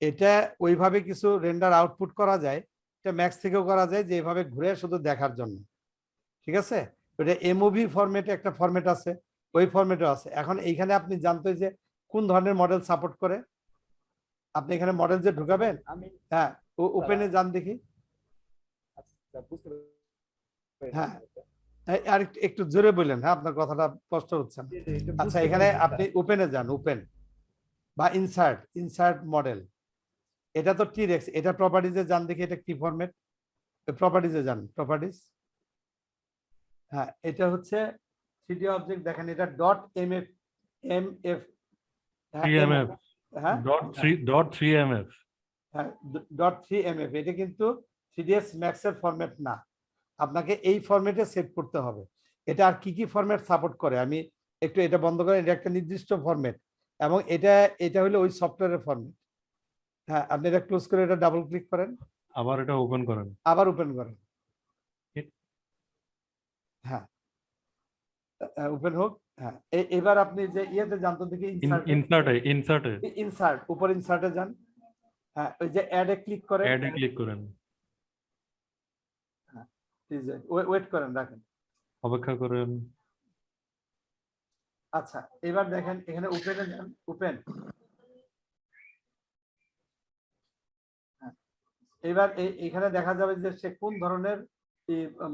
এটা ওইভাবে কিছু রেন্ডার আউটপুট করা যায়, এটা ম্যাক্স থেকেও করা যায়, যে এইভাবে ঘুরে শুধু দেখার জন্য। ঠিক আছে, ওটা এমওভি ফরম্যাটে একটা ফরম্যাট আছে, ওই ফরম্যাটও আছে। এখন এইখানে আপনি জানতে যে কোন ধরনের মডেল সাপোর্ট করে, আপনি এখানে মডেল যে ঢুকাবেন, হ্যাঁ ওপেনে যান দেখি। আচ্ছা বুঝতে হ্যাঁ আর একটু জোরে বললেন, হ্যাঁ আপনার কথাটা স্পষ্ট হচ্ছে না। আচ্ছা এখানে আপনি ওপেনে যান, ওপেন বা ইনসার্ট মডেল। এটা তো T-Rex, এটা প্রপার্টিজে যান দেখি, এটা কি ফরম্যাট, প্রপার্টিজে যান, প্রপার্টিজ। হ্যাঁ এটা হচ্ছে 3D অবজেক্ট, দেখেন এটা .mf .3mf হ্যাঁ .3mf হ্যাঁ .3mf। এটা কিন্তু 3ds Max এর ফরম্যাট না, আপনাকে এই ফরম্যাটে সেট করতে হবে। এটা আর কি ফরম্যাট সাপোর্ট করে আমি একটু এটা বন্ধ করেন, এটা একটা নির্দিষ্ট ফরম্যাট, এবং এটা হলো ওই সফটওয়্যারের ফরম্যাট। হ্যাঁ আপনি এটা ক্লোজ করে এটা ডাবল ক্লিক করেন, আবার এটা ওপেন করেন, আবার ওপেন করেন। হ্যাঁ ওপেন হোক। হ্যাঁ এবার আপনি যে ইয়েতে জানতো দেখি ইনসার্ট উপর ইনসার্টে যান। হ্যাঁ ওই যে অ্যাডে ক্লিক করেন, অ্যাডে ক্লিক করেন, হ্যাঁ ওয়েট করেন, রাখেন, অপেক্ষা করেন। আচ্ছা এবার দেখেন এখানে ওপেনে যান, ওপেন। এবার এখানে দেখা যাবে যে সে কোন ধরনের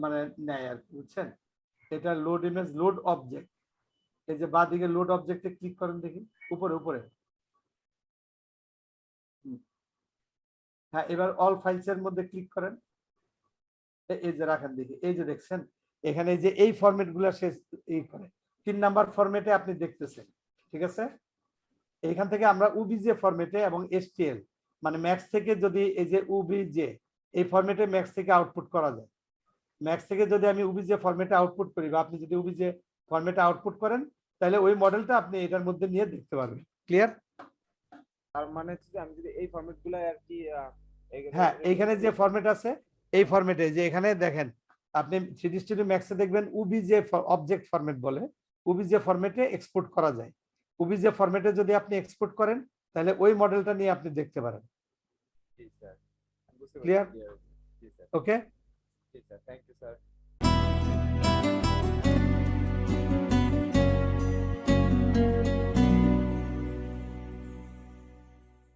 মানে নেয় আর কি, বুঝছেন। এটা লোড ইমেজ, লোড অবজেক্ট, এই যে বাঁ দিকে লোড অবজেক্টে ক্লিক করেন দেখি, উপরে। হ্যাঁ এবার অল ফাইলস এর মধ্যে ক্লিক করেন, এই যে রাখেন দেখি, এই যে দেখছেন এখানে যে এই ফরম্যাট গুলা সে এই করে 3 নাম্বার ফরম্যাটে আপনি দেখতেছেন। ঠিক আছে, এইখান থেকে আমরা UBJ ফরম্যাটে এবং STL মানে ম্যাক্স থেকে যদি এই যে UBJ এই ফরম্যাটে ম্যাক্স থেকে আউটপুট করা যায়। ম্যাক্স থেকে যদি আমি UBJ ফরম্যাটে আউটপুট করি, বা আপনি যদি UBJ ফরম্যাটে আউটপুট করেন, তাহলে ওই মডেলটা আপনি এটার মধ্যে নিয়ে দেখতে পারবেন। ক্লিয়ার? তার মানে হচ্ছে যে আমি যদি এই ফরম্যাটগুলো আর কি হ্যাঁ এইখানে যে ফরম্যাট আছে এই ফরম্যাটে, যে এখানে দেখেন আপনি 3D Studio Max এ দেখবেন UBJ অবজেক্ট ফরম্যাট বলে, UBJ ফরম্যাটে এক্সপোর্ট করা যায়। UBJ ফরম্যাটে যদি আপনি এক্সপোর্ট করেন, তাহলে ওই মডেলটা নিয়ে আপনি দেখতে পারেন। জি স্যার, বুঝতে পারছি। ক্লিয়ার? জি স্যার, ওকে, জি স্যার, থ্যাংক ইউ স্যার।